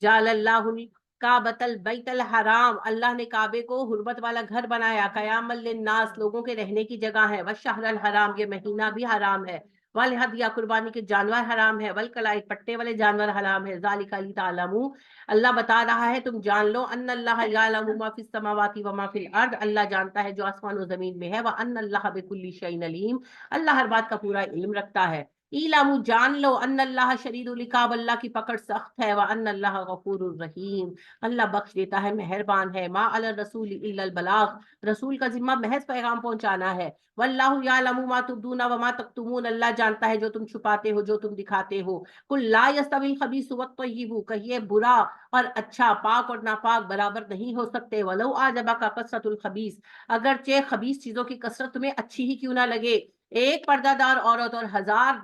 جعل اللہ الکعبۃ البیت الحرام، اللہ نے کعبے کو حرمت والا گھر بنایا، قیام للناس، لوگوں کے رہنے کی جگہ ہے، والشہر الحرام، یہ مہینہ بھی حرام ہے، والہدی، قربانی کے جانور حرام ہے، والقلائد، پٹے والے جانور حرام ہے، ذالک لتعلموا، اللہ بتا رہا ہے تم جان لو، ان اللہ یعلم ما فی السماوات و ما فی الارض، اللہ جانتا ہے جو آسمان و زمین میں ہے، وان اللہ بکل شیء علیم، اللہ ہر بات کا پورا علم رکھتا ہے. اعلموا، جان لو، ان اللہ شدید العقاب، اللہ کی پکڑ سخت ہے، وان اللہ غفور الرحیم، اللہ بخش دیتا ہے، مہربان ہے. ما علی الرسول الا البلاغ، رسول کا ذمہ محض پیغام پہنچانا ہے. واللہ یعلم ما تبدون وما تکتمون، اللہ جانتا ہے جو تم چھپاتے ہو جو تم دکھاتے ہو. قل لا یستوی الخبیث والطیب، کہیے برا اور اچھا، پاک اور ناپاک برابر نہیں ہو سکتے. ولو اعجبک کثرۃ الخبیث، اگرچہ خبیث چیزوں کی کثرت تمہیں اچھی ہی کیوں نہ لگے. ایک پردہ دار عورت اور 1000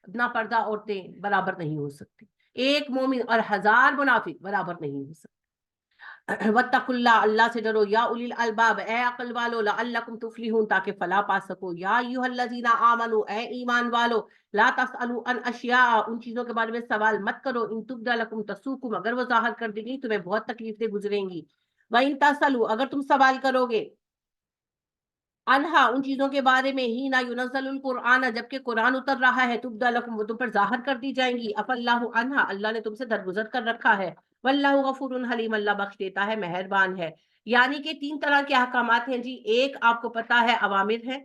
نا پردہ عورتیں برابر نہیں ہو سکتی، ایک مومن اور 1000 منافق برابر نہیں ہو سکتے. واتقوا اللہ، اللہ سے ڈرو، یا اولی الالباب، اے عقل والو، لعلکم تفلحون، تاکہ فلاح پا سکو. یا ایھا الذین آمنوا، اے ایمان والو، لا تسألوا عن اشیاء، ان چیزوں کے بارے میں سوال مت کرو، ان تبد لکم تسؤکم، اگر وہ ظاہر کر دیں گی تمہیں بہت تکلیفیں گزریں گی. وان تسألوا، اگر تم سوال کرو گے انہا، ان چیزوں کے بارے میں، ہی نہ ینزل القرآن، جبکہ قرآن اتر رہا ہے، تبدا لکم، وہ تم پر ظاہر کر دی جائیں گی. اف اللہ عنہا، اللہ نے تم سے درگزر کر رکھا ہے. واللہ غفور حلیم، اللہ بخش دیتا ہے، مہربان ہے. یعنی کہ 3 طرح کے احکامات ہیں جی. ایک آپ کو پتا ہے اوامر ہے،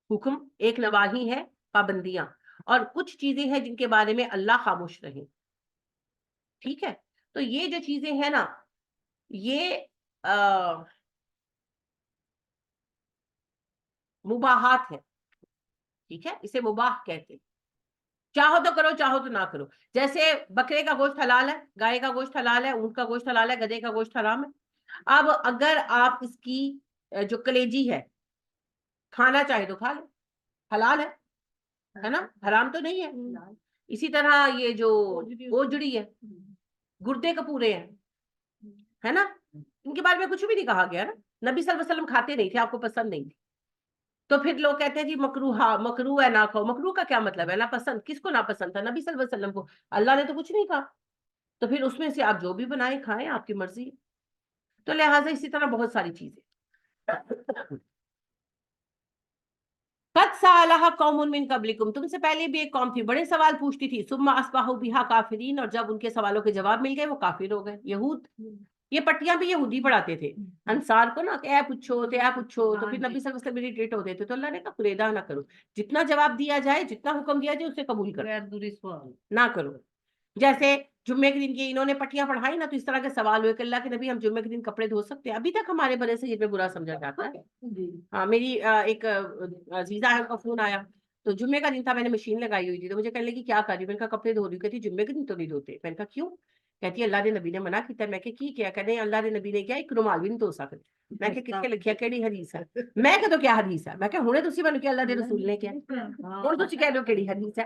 حکم، ایک نواہی ہے، پابندیاں، اور کچھ چیزیں ہیں جن کے بارے میں اللہ خاموش رہے. ٹھیک ہے، تو یہ جو چیزیں ہیں نا، یہ مباحات ہے. ٹھیک ہے، اسے مباح کہتے ہیں. چاہو تو کرو، چاہو تو نہ کرو. جیسے بکرے کا گوشت حلال ہے، گائے کا گوشت حلال ہے، اونٹ کا گوشت حلال ہے، گدھے کا گوشت حرام ہے. اب اگر آپ اس کی جو کلیجی ہے کھانا چاہے تو کھا لو، حلال ہے نا، حرام تو نہیں ہے. اسی طرح یہ جو اوجڑی ہے، گردے کپورے ہیں، ہے نا، ان کے بارے میں کچھ بھی نہیں کہا گیا نا. نبی صلی اللہ علیہ وسلم کھاتے نہیں تھے، آپ کو پسند نہیں تھی. تو پھر لوگ کہتے ہیں جی مکروہ، مکروہ ہے نہ کھاؤ. مکروہ کا کیا مطلب ہے؟ ناپسند. کس کو ناپسند تھا؟ نبی صلی اللہ علیہ وسلم کو. اللہ نے تو کچھ نہیں کہا. تو پھر اس میں سے آپ جو بھی بنائیں کھائیں، آپ کی مرضی. تو لہٰذا اسی طرح بہت ساری چیزیں. قد سألها قوم من قبلکم، تم سے پہلے بھی ایک قوم تھی، بڑے سوال پوچھتی تھی. ثم اصبحوا بها کافرین، اور جب ان کے سوالوں کے جواب مل گئے وہ کافر ہو گئے. یہود، یہ پٹیاں بھی یہودی پڑھاتے تھے انصار کو نا، کہ اے پوچھو تو اے پوچھو. تو پھر نبی صلی اللہ علیہ وسلم اریٹیٹ ہوتے تھے. تو اللہ نے کہا فریدا نہ کرو، جتنا جواب دیا جائے، جتنا حکم دیا جائے اسے قبول کرو، غیر ضروری سوال نہ کرو. جیسے جمعے کے دن کی انہوں نے پٹیاں پڑھائی نا، تو اس طرح کے سوال ہوئے کہ اللہ کے نبی ہم جمعے کے دن کپڑے دھو سکتے ہیں؟ ابھی تک ہمارے بڑے سے یہ میں برا سمجھا جاتا ہے. جی. ہاں، میری ایک عزیزہ ہے، کا فون آیا تو جمعے کا دن تھا، میں نے مشین لگائی ہوئی تھی، تو مجھے کہنے لگی کیا کر رہی؟ میں نے کہا کپڑے دھو رہی ہوں. کہتی جمعے کے دن تو نہیں دھوتے. میں نے کہا کیوں؟ کہتی ہے اللہ کے نبی نے منع کیا. میں کہ کی کیا؟ کہتے ہیں اللہ کے نبی نے کیا ایک رومال بھی نہیں دھو سکتے. میں کہ کس کے لکھیا کیڑی حدیث ہے؟ میں کہ تو کیا حدیث ہے؟ میں کہ ہنے تسی بن کے اللہ کے رسول نے کیا ہن تسی کہہ دو کیڑی حدیث ہے.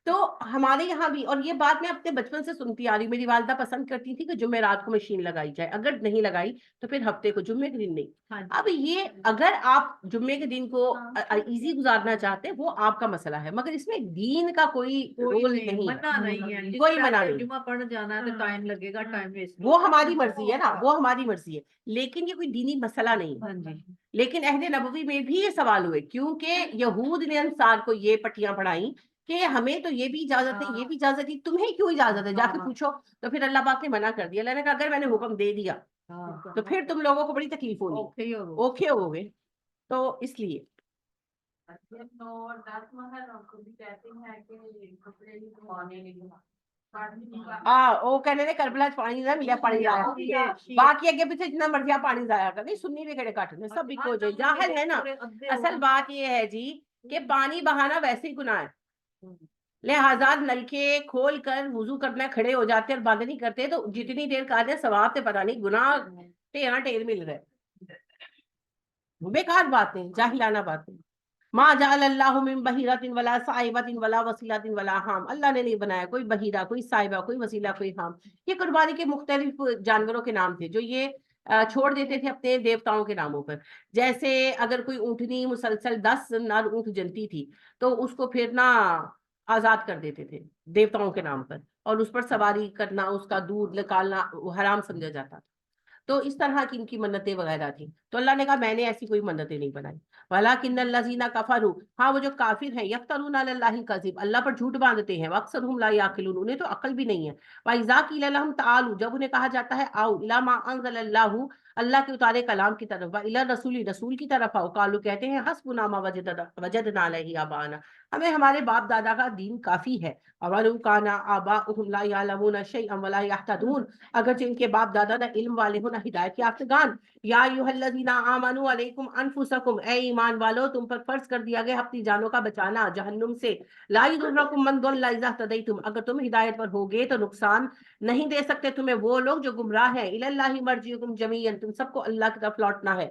تو ہمارے یہاں بھی، اور یہ بات میں اپنے بچپن سے سنتی آ رہی ہوں، میری والدہ پسند کرتی تھی کہ جمعے رات کو مشین لگائی جائے، اگر نہیں لگائی تو پھر ہفتے کو، جمعے کے دن نہیں. اب یہ اگر آپ جمعے کے دن کو ایزی گزارنا چاہتے ہیں وہ آپ کا مسئلہ ہے، مگر اس میں دین کا کوئی رول نہیں، منع نہیں ہے. کوئی منع نہیں. جمعہ پڑھ جانا ہے تو ٹائم لگے گا، ٹائم ویسٹ، وہ ہماری مرضی ہے نا، وہ ہماری مرضی ہے، لیکن یہ کوئی دینی مسئلہ نہیں. ہاں جی. لیکن عہد نبوی میں بھی یہ سوال ہوئے، کیونکہ یہود نے انصار کو یہ پٹیاں پڑھائیں کہ ہمیں تو یہ بھی اجازت ہے، یہ بھی اجازت ہے، تمہیں کیوں اجازت ہے؟ جا کے پوچھو. تو پھر اللہ پاک نے منع کر دیا. اللہ نے کہا اگر میں نے حکم دے دیا تو پھر تم لوگوں کو بڑی تکلیف ہونی، اوکے ہو گئے. تو اس لیے وہ کہنے نے کربلا پانی نہ ملیا پانی لایا باقی اگے پیچھے جتنا مرضی آپ پانی ضائع کر نہیں سننی بھی کہڑے کٹ نے سب ایک ہو جائے جاہل ہے نا. اصل بات یہ ہے جی کہ پانی بہانا ویسے ہی گناہ ہے, لہذا نلکے کھول کر وضو کرنا کھڑے ہو جاتے اور بند نہیں کرتے تو جتنی دیر کا دے ثواب سے پتہ نہیں گناہ ٹیرا ٹیر مل رہا ہے. بیکار باتیں جاہلانہ باتیں. ما جعل اللہ من بحیرۃ ولا صائبۃ ولا وصیلۃ ولا حام, اللہ نے نہیں بنایا کوئی بحیرہ کوئی صائبہ کوئی وسیلہ کوئی حام. یہ قربانی کے مختلف جانوروں کے نام تھے جو یہ چھوڑ دیتے تھے اپنے دیوتاؤں کے ناموں پر. جیسے اگر کوئی اونٹنی مسلسل 10 نر اونٹ جنتی تھی تو اس کو پھر نہ آزاد کر دیتے تھے دیوتاؤں کے نام پر, اور اس پر سواری کرنا اس کا دودھ نکالنا حرام سمجھا جاتا تھا. تو اس طرح کی ان کی منتیں وغیرہ تھیں. تو اللہ نے کہا میں نے ایسی کوئی منتیں نہیں بنائی. وَلَٰكِنَّ الَّذِينَ كَفَرُوا, ہاں وہ جو کافر ہیں, يَفْتَرُونَ عَلَى اللَّهِ الْكَذِبَ, اللہ پر جھوٹ باندھتے ہیں, وَأَكْثَرُهُمْ لَا يَعْقِلُونَ, انہیں تو عقل بھی نہیں ہے. وَإِذَا قِيلَ لَهُمْ تَعَالُوا, جب انہیں کہا جاتا ہے آؤ, إِلَىٰ مَا أَنزَلَ اللَّهُ, اللہ کے اتارے کلام کی طرف, وَإِلَى الرَّسُولِ, رسول کی طرف آؤ, قالوا کہتے ہیں حسبنا ما وجدنا علیہ آباءنا, ہمیں ہمارے باپ دادا کا دین کافی ہے. اولو کان آباؤہم لا یعلمون شیئا ولا یہتدون, اگرچہ ان کے باپ دادا نہ علم والے ہو نہ ہدایت یافتگان. یا ایھا الذین آمنوا علیکم انفسکم, اے ایمان والو تم پر فرض کر دیا گیا اپنی جانوں کا بچانا جہنم سے. لا یضرکم من ضل اذا اہتدیتم, اگر تم ہدایت پر ہوگے تو نقصان نہیں دے سکتے تمہیں وہ لوگ جو گمراہ ہیں. الی اللہ مرجعکم جمیعا, تم سب کو اللہ کی طرف لوٹنا ہے.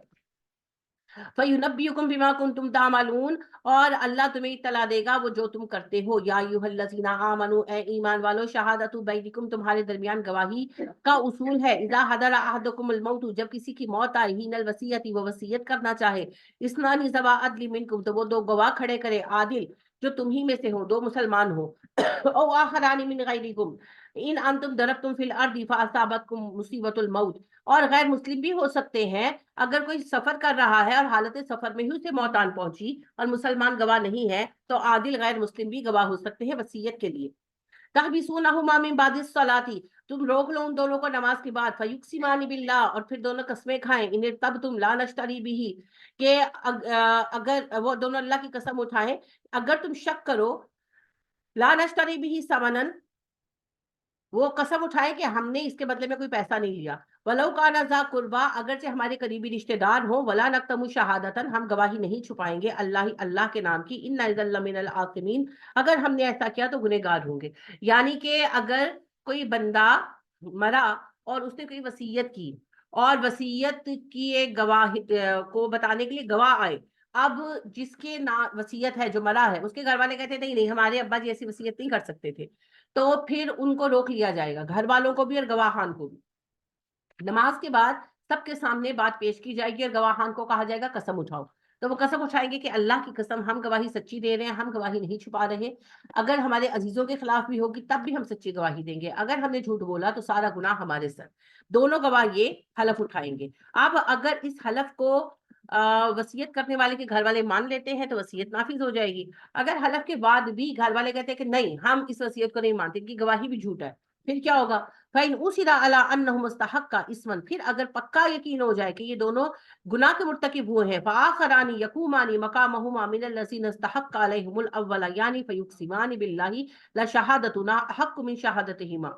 فَيُنَبِّئُكُم بِمَا كُنتُمْ تَعْمَلُونَ, اور اللہ تمہیں اطلاع دے گا وہ جو تم کرتے ہو. یا ایھا الذین آمنوا, اے ایمان والو, شہادۃ بینکم, تمہارے درمیان گواہی کا اصول ہے. اذا حضر احدکم الموت, جب کسی کی موت آئے, حین الوصیۃ, وہ وصیت کرنا چاہے. اثنان ذوا عدل منکم, تو وہ دو گواہ کھڑے کرے عادل جو تمہی میں سے ہو, دو مسلمان ہو. او آخران من غیرکم ان انتم ضربتم فی الارض فاصابتکم مصیبۃ الموت, اور غیر مسلم بھی ہو سکتے ہیں. اگر کوئی سفر کر رہا ہے اور حالت سفر میں ہی اسے موت آن پہنچی اور مسلمان گواہ نہیں ہے تو عادل غیر مسلم بھی گواہ ہو سکتے ہیں وصیت کے لیے. تحبسونہما من بعد الصلاۃ, تم روک لو ان دونوں کو نماز کے بعد. فیقسمان باللہ, اور پھر دونوں قسمیں کھائیں. ان ارتبتم لا نشتری بہ, کہ اگر وہ دونوں اللہ کی قسم اٹھائیں اگر تم شک کرو, لا نشتری بہ ثمنا, وہ قسم اٹھائے کہ ہم نے اس کے بدلے میں کوئی پیسہ نہیں لیا. ولو کان ذا قربا, اگرچہ ہمارے قریبی رشتہ دار ہوں. ولا نکتم شہادتا, ہم گواہی نہیں چھپائیں گے اللہ کے نام کی. ان اذا لمن الآثمین, اگر ہم نے ایسا کیا تو گنہگار ہوں گے. یعنی کہ اگر کوئی بندہ مرا اور اس نے کوئی وصیت کی اور وصیت کی ایک گواہ کو بتانے کے لیے گواہ آئے, اب جس کے وصیت ہے جو مرا ہے اس کے گھر والے کہتے نہیں نہیں ہمارے ابا جی ایسی وصیت نہیں کر سکتے تھے, تو پھر ان کو روک لیا جائے گا, گھر والوں کو بھی اور گواہان کو بھی. نماز کے بعد سب کے سامنے بات پیش کی جائے گی اور گواہان کو کہا جائے گا قسم اٹھاؤ. تو وہ قسم اٹھائیں گے کہ اللہ کی قسم ہم گواہی سچی دے رہے ہیں, ہم گواہی نہیں چھپا رہے. اگر ہمارے عزیزوں کے خلاف بھی ہوگی تب بھی ہم سچی گواہی دیں گے. اگر ہم نے جھوٹ بولا تو سارا گناہ ہمارے سر. دونوں گواہ یہ حلف اٹھائیں گے. اب اگر اس حلف کو وصیت کرنے والے کے گھر والے مان لیتے ہیں تو وصیت نافذ ہو جائے گی. اگر حلف کے بعد بھی گھر والے کہتے ہیں کہ نہیں ہم اس وصیت کو نہیں مانتے, کہ گواہی بھی جھوٹ ہے, پھر کیا ہوگا؟ فَإِنْ أُثِرَ عَلَىٰ أَنَّهُ مُسْتَحَقَّ إِثْمًا, پھر اگر پکا یقین ہو جائے کہ یہ دونوں گناہ کے مرتکب ہوئے ہیں. فَآخَرَانِ يَقُومَانِ مَقَامَهُمَا مِنَ الَّذِينَ اسْتَحَقَّ عَلَيْهِمُ الْأَوَّلَ يَعْنِي فَيُقْسِمَانِ بِاللَّهِ لَشَهَادَتُنَا أَحَقُّ مِنْ شَهَادَتِهِمَا,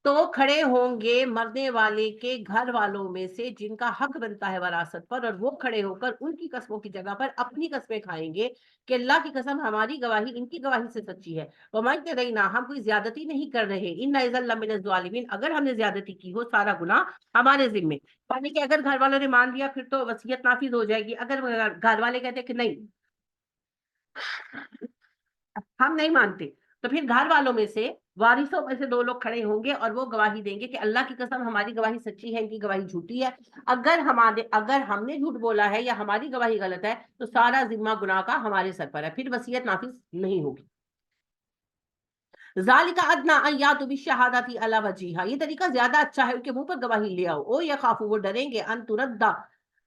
تو کھڑے ہوں گے مرنے والے کے گھر والوں میں سے جن کا حق بنتا ہے وراثت پر, اور وہ کھڑے ہو کر ان کی قسموں کی جگہ پر اپنی قسمیں کھائیں گے کہ اللہ کی قسم ہماری گواہی ان کی گواہی سے سچی ہے. وَمَا اعْتَدَيْنَا, ہم کوئی زیادتی نہیں کر رہے. إِنَّ إِذًا لَّمِنَ الظَّالِمِينَ, اگر ہم نے زیادتی کی ہو سارا گناہ ہمارے ذمے. یعنی کہ اگر گھر والوں نے مان لیا پھر تو وصیت نافذ ہو جائے گی. اگر گھر والے کہتے کہ نہیں ہم نہیں مانتے, تو پھر گھر والوں میں سے وارثوں میں سے دو لوگ کھڑے ہوں گے اور وہ گواہی دیں گے کہ اللہ کی قسم ہماری گواہی سچی ہے, ان کی گواہی جھوٹی ہے. اگر ہم نے جھوٹ بولا ہے یا ہماری گواہی غلط ہے تو سارا ذمہ گناہ کا ہمارے سر پر ہے, پھر وصیت نافذ نہیں ہوگی. ذالک ادنی ان یاتوا بالشہادۃ علی وجہہا, یہ طریقہ زیادہ اچھا ہے ان کے منہ پر گواہی لے آؤ. او یخافوا, وہ ڈریں گے, ان ترد,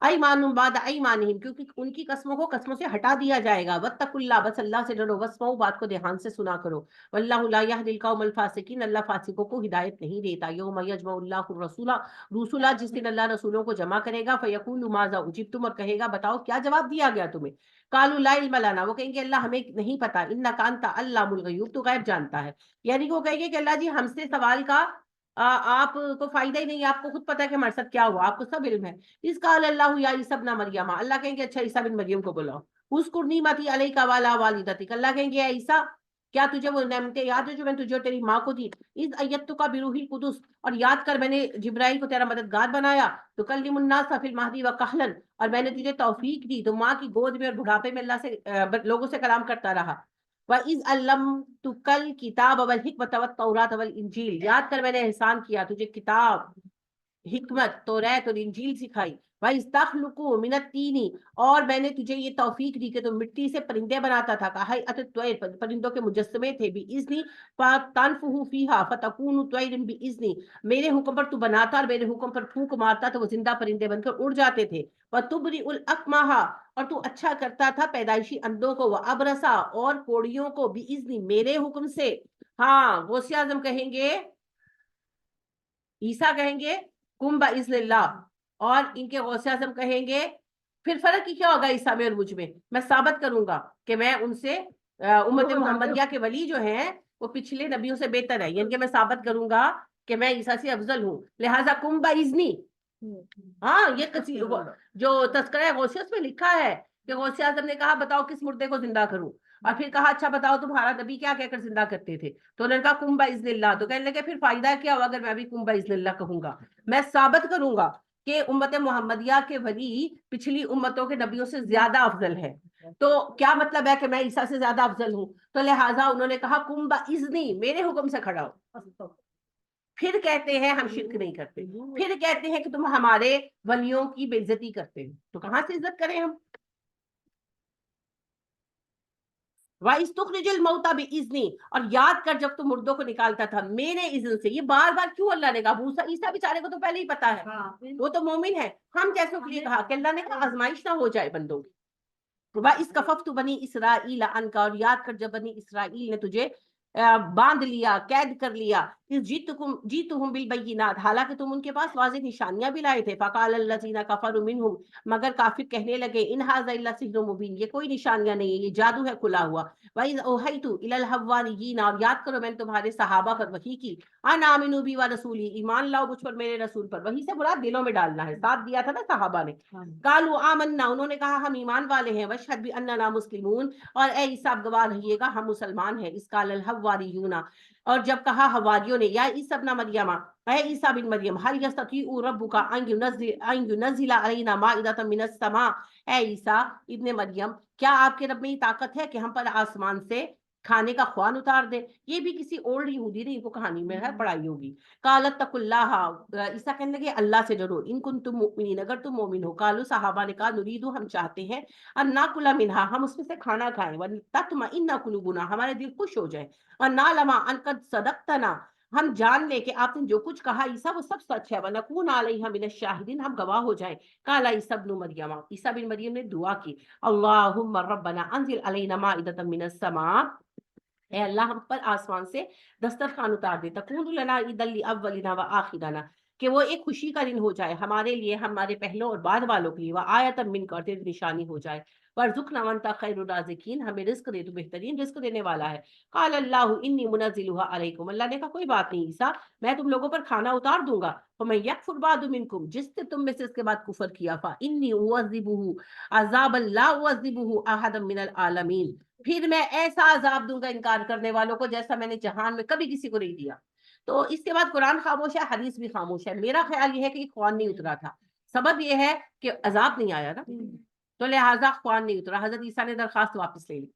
ایمانہم بعد ایمانہم، کیونکہ ان کی قسموں کو قسموں سے ہٹا دیا جائے گا. واتقوا اللہ، بس اللہ سے ڈرو. واسمعوا، بات کو دھیان سے سنا کرو. واللہ لا یہدی القوم الفاسقین، اللہ فاسقوں کو ہدایت نہیں دیتا. یوم یجمع اللہ الرسول رسولا، جس دن اللہ رسولوں کو جمع کرے گا. فیقول ماذا اجبتم، اور کہے گا بتاؤ کیا جواب دیا گیا تمہیں. قالوا لا علم لنا، وہ کہیں گے اللہ ہمیں نہیں پتا. انک انت علام الغیوب، تو غیب جانتا ہے. یعنی وہ کہیں گے کہ اللہ جی ہم سے سوال کا آپ کو فائدہ ہی نہیں، آپ کو خود پتا ہے کہ ہمارے ساتھ کیا ہوا، آپ کو سب علم ہے. اس قال اللہ یا عیسی ابن مریم، اللہ کہیں گے اچھا عیسیٰ بن مریم کو بلاؤ. اذکر نعمتی علیک وعلی والدتک، اللہ کہیں گے اے عیسیٰ کیا تجھے وہ نعمتیں یاد ہے جو میں تجھے اور تیری ماں کو دی. اذ ایدتک بروح القدس، اور یاد کر میں نے جبرائیل کو تیرا مددگار بنایا. تکلم الناس فی المہدی وکہلا، اور میں نے تجھے توفیق دی تو ماں کی گود میں اور بڑھاپے میں اللہ سے لوگوں سے کلام کرتا رہا. وَإِذْ عَلَّمْتُكَ الْكِتَابَ وَالْحِكْمَةَ وَالتَّوْرَاةَ وَالْإِنْجِيلَ، یاد کر میں نے احسان کیا تجھے کتاب، حکمت، توریت اور انجیل سکھائی. وَإِذْ تَخْلُقُ مِنَ الطِّينِ، اور میں نے تجھے یہ توفیق دی کہ تم مٹی سے پرندے بناتا تھا. کہیئۃ الطَّیْرِ، پرندوں کے مجسمے تھے. بِإِذْنِ فَتَنفُخُ فِيهَا فَتَكُونُ طَیْرًا بِإِذْنِ، میرے حکم پر تو بناتا اور میرے حکم پر پھونک مارتا تو وہ زندہ پرندے بن کر اڑ جاتے تھے. وَتُبْرِئُ الْأَكْمَحَ، اور تو اچھا کرتا تھا پیدائشی اندھوں کو. وَأَبْرَصَ، اور کوڑیوں کو. بِإِذْنِ، میرے حکم سے. ہاں غوث اعظم کہیں گے، عیسیٰ کہیں گے کم باذن اللہ، اور ان کے غوث اعظم کہیں گے پھر فرق ہی کیا ہوگا عیسیٰ میں اور مجھ میں ثابت کروں گا کہ میں ان سے امت محمدیہ کے ولی جو ہیں وہ پچھلے نبیوں سے بہتر ہے. یعنی کہ میں ثابت کروں گا کہ میں عیسیٰ سے افضل ہوں. لہٰذا کم باذنی، ہاں یہ جو تذکرہ غوث میں لکھا ہے کہ غوث اعظم نے کہا بتاؤ کس مردے کو زندہ کروں، اور پھر کہا اچھا بتاؤ تمہارا نبی کیا کہہ کر زندہ کرتے تھے. تو انہوں نے کہا کم باذن اللہ. تو کہنے لگے پھر فائدہ کیا ہوا اگر میں بھی کم باذن اللہ کہوں گا. میں ثابت کروں گا کہ امت محمدیہ کے ولی پچھلی امتوں کے نبیوں سے زیادہ افضل ہے. تو کیا مطلب ہے کہ میں عیسیٰ سے زیادہ افضل ہوں. تو لہٰذا انہوں نے کہا کم باذنی، میرے حکم سے کھڑا ہو. پھر کہتے ہیں ہم شرک نہیں کرتے، پھر کہتے ہیں کہ تم ہمارے ولیوں کی بے عزتی کرتے ہو. تو کہاں سے عزت کریں ہم. وَإِذْ تُخْرِجُ الْمَوْتَى بِإِذْنِي، اور یاد کر جب تم مردوں کو نکالتا تھا میرے اذن سے. یہ بار بار کیوں اللہ نے کہا؟ عیسیٰ بیچارے کو تو پہلے ہی پتا ہے، وہ تو مومن ہے. ہم جیسوں کے لیے کہا کہ اللہ نے کہا آزمائش نہ ہو جائے بندوں کی. وَإِذْ كَفَفْتُ بَنِي إِسْرَائِيلَ عَنْكَ، اور یاد کر جب بنی اسرائیل نے تجھے باندھ لیا، قید کر لیا. جیتہم بالبینات، حالانکہ تم ان کے پاس واضح نشانیاں بھی لائے تھے. فقال الذین کفروا منہم، مگر کافر کہنے لگے ان ھذا الا سحر مبین، یہ کوئی نشانیاں نہیں ہے، یہ جادو ہے کھلا ہوا. وَإِذْ أَوْحَيْتُ إِلَى الْحَوَارِيِّينَ، اور یاد کرو میں نے تمہارے صحابہ پر وحی کی. ان آمنوا بی ورسولی، ایمان لاؤ مجھ پر میرے رسول پر. وحی سے مراد دلوں میں ڈالنا ہے، ساتھ دیا تھا نا صحابہ نے. قالوا آمنا، انہوں نے کہا ہم ایمان والے ہیں. واشهد بأننا مسلمون، اور اے عیسیٰ آپ گواہ رہیے گا ہم مسلمان ہیں. اس قال الحواریون، اور جب کہا حواریوں نے یا عیسیٰ ابن مریم، اے عیسیٰ بن مریم، هل يستطيع ربك ان ينزل علينا مائدة من السماء، اے عیسیٰ ابن مریم کیا آپ کے رب میں یہ طاقت ہے کہ ہم پر آسمان سے کھانے کا خوان اتار دے. یہ بھی کسی اولڈ یہودی نے ان کو کہانی میں ہے پڑھائی ہوگی. قالت اتقوا اللہ، عیسیٰ کہنے لگے اللہ سے ڈرو. ان کنتم مؤمنین، اگر تم مومن ہو. قالوا، صحابہ نے کہا نریدو، ہم چاہتے ہیں ان ناکل منہا، ہم اس میں سے کھانا کھائیں. وتطمئن قلوبنا، ہمارے دل خوش ہو جائیں. اور نعلم ان قد صدقتنا، ہم جان لیں کہ آپ نے جو کچھ کہا عیسیٰ وہ سب سچ ہے. وَنَكُونَ عَلَيْهَا مِنَ الشَّاهِدِينَ، ہم گواہ ہو جائیں. قال عیسیٰ ابن مریم، عیسیٰ بن مریم نے دعا کی اللہم ربنا انزل علینا مائدة من السماء، اے اللہ ہم پر آسمان سے دسترخوان اتار دے. تکون لنا عیدا لاولنا وآخرنا، کہ وہ ایک خوشی کا دن ہو جائے ہمارے لیے، ہمارے پہلوں اور بعد والوں کے لیے. وآیۃ منک، اور تیری نشانی ہو جائے. وارزقنا وانت خیر الرازقین، ہمیں رزق دے تو بہترین رزق دینے والا ہے. قال اللہ انی منزلها علیکم، اللہ نے کہا کوئی بات نہیں عیسیٰ میں تم لوگوں پر کھانا اتار دوں گا. فمن یکفر بعد منکم، جس نے تم میں سے اس کے بعد کفر کیا، فانی اعذبہ عذابا لا اعذبہ احدا من العالمین، پھر میں ایسا عذاب دوں گا انکار کرنے والوں کو جیسا میں نے جہان میں کبھی کسی کو نہیں دیا. تو اس کے بعد قرآن خاموش ہے، حدیث بھی خاموش ہے. میرا خیال یہ ہے کہ یہ قرآن نہیں اترا تھا. سبب یہ ہے کہ عذاب نہیں آیا نا، تو لہٰذا قرآن نہیں اترا. حضرت عیسیٰ نے درخواست واپس لے لی.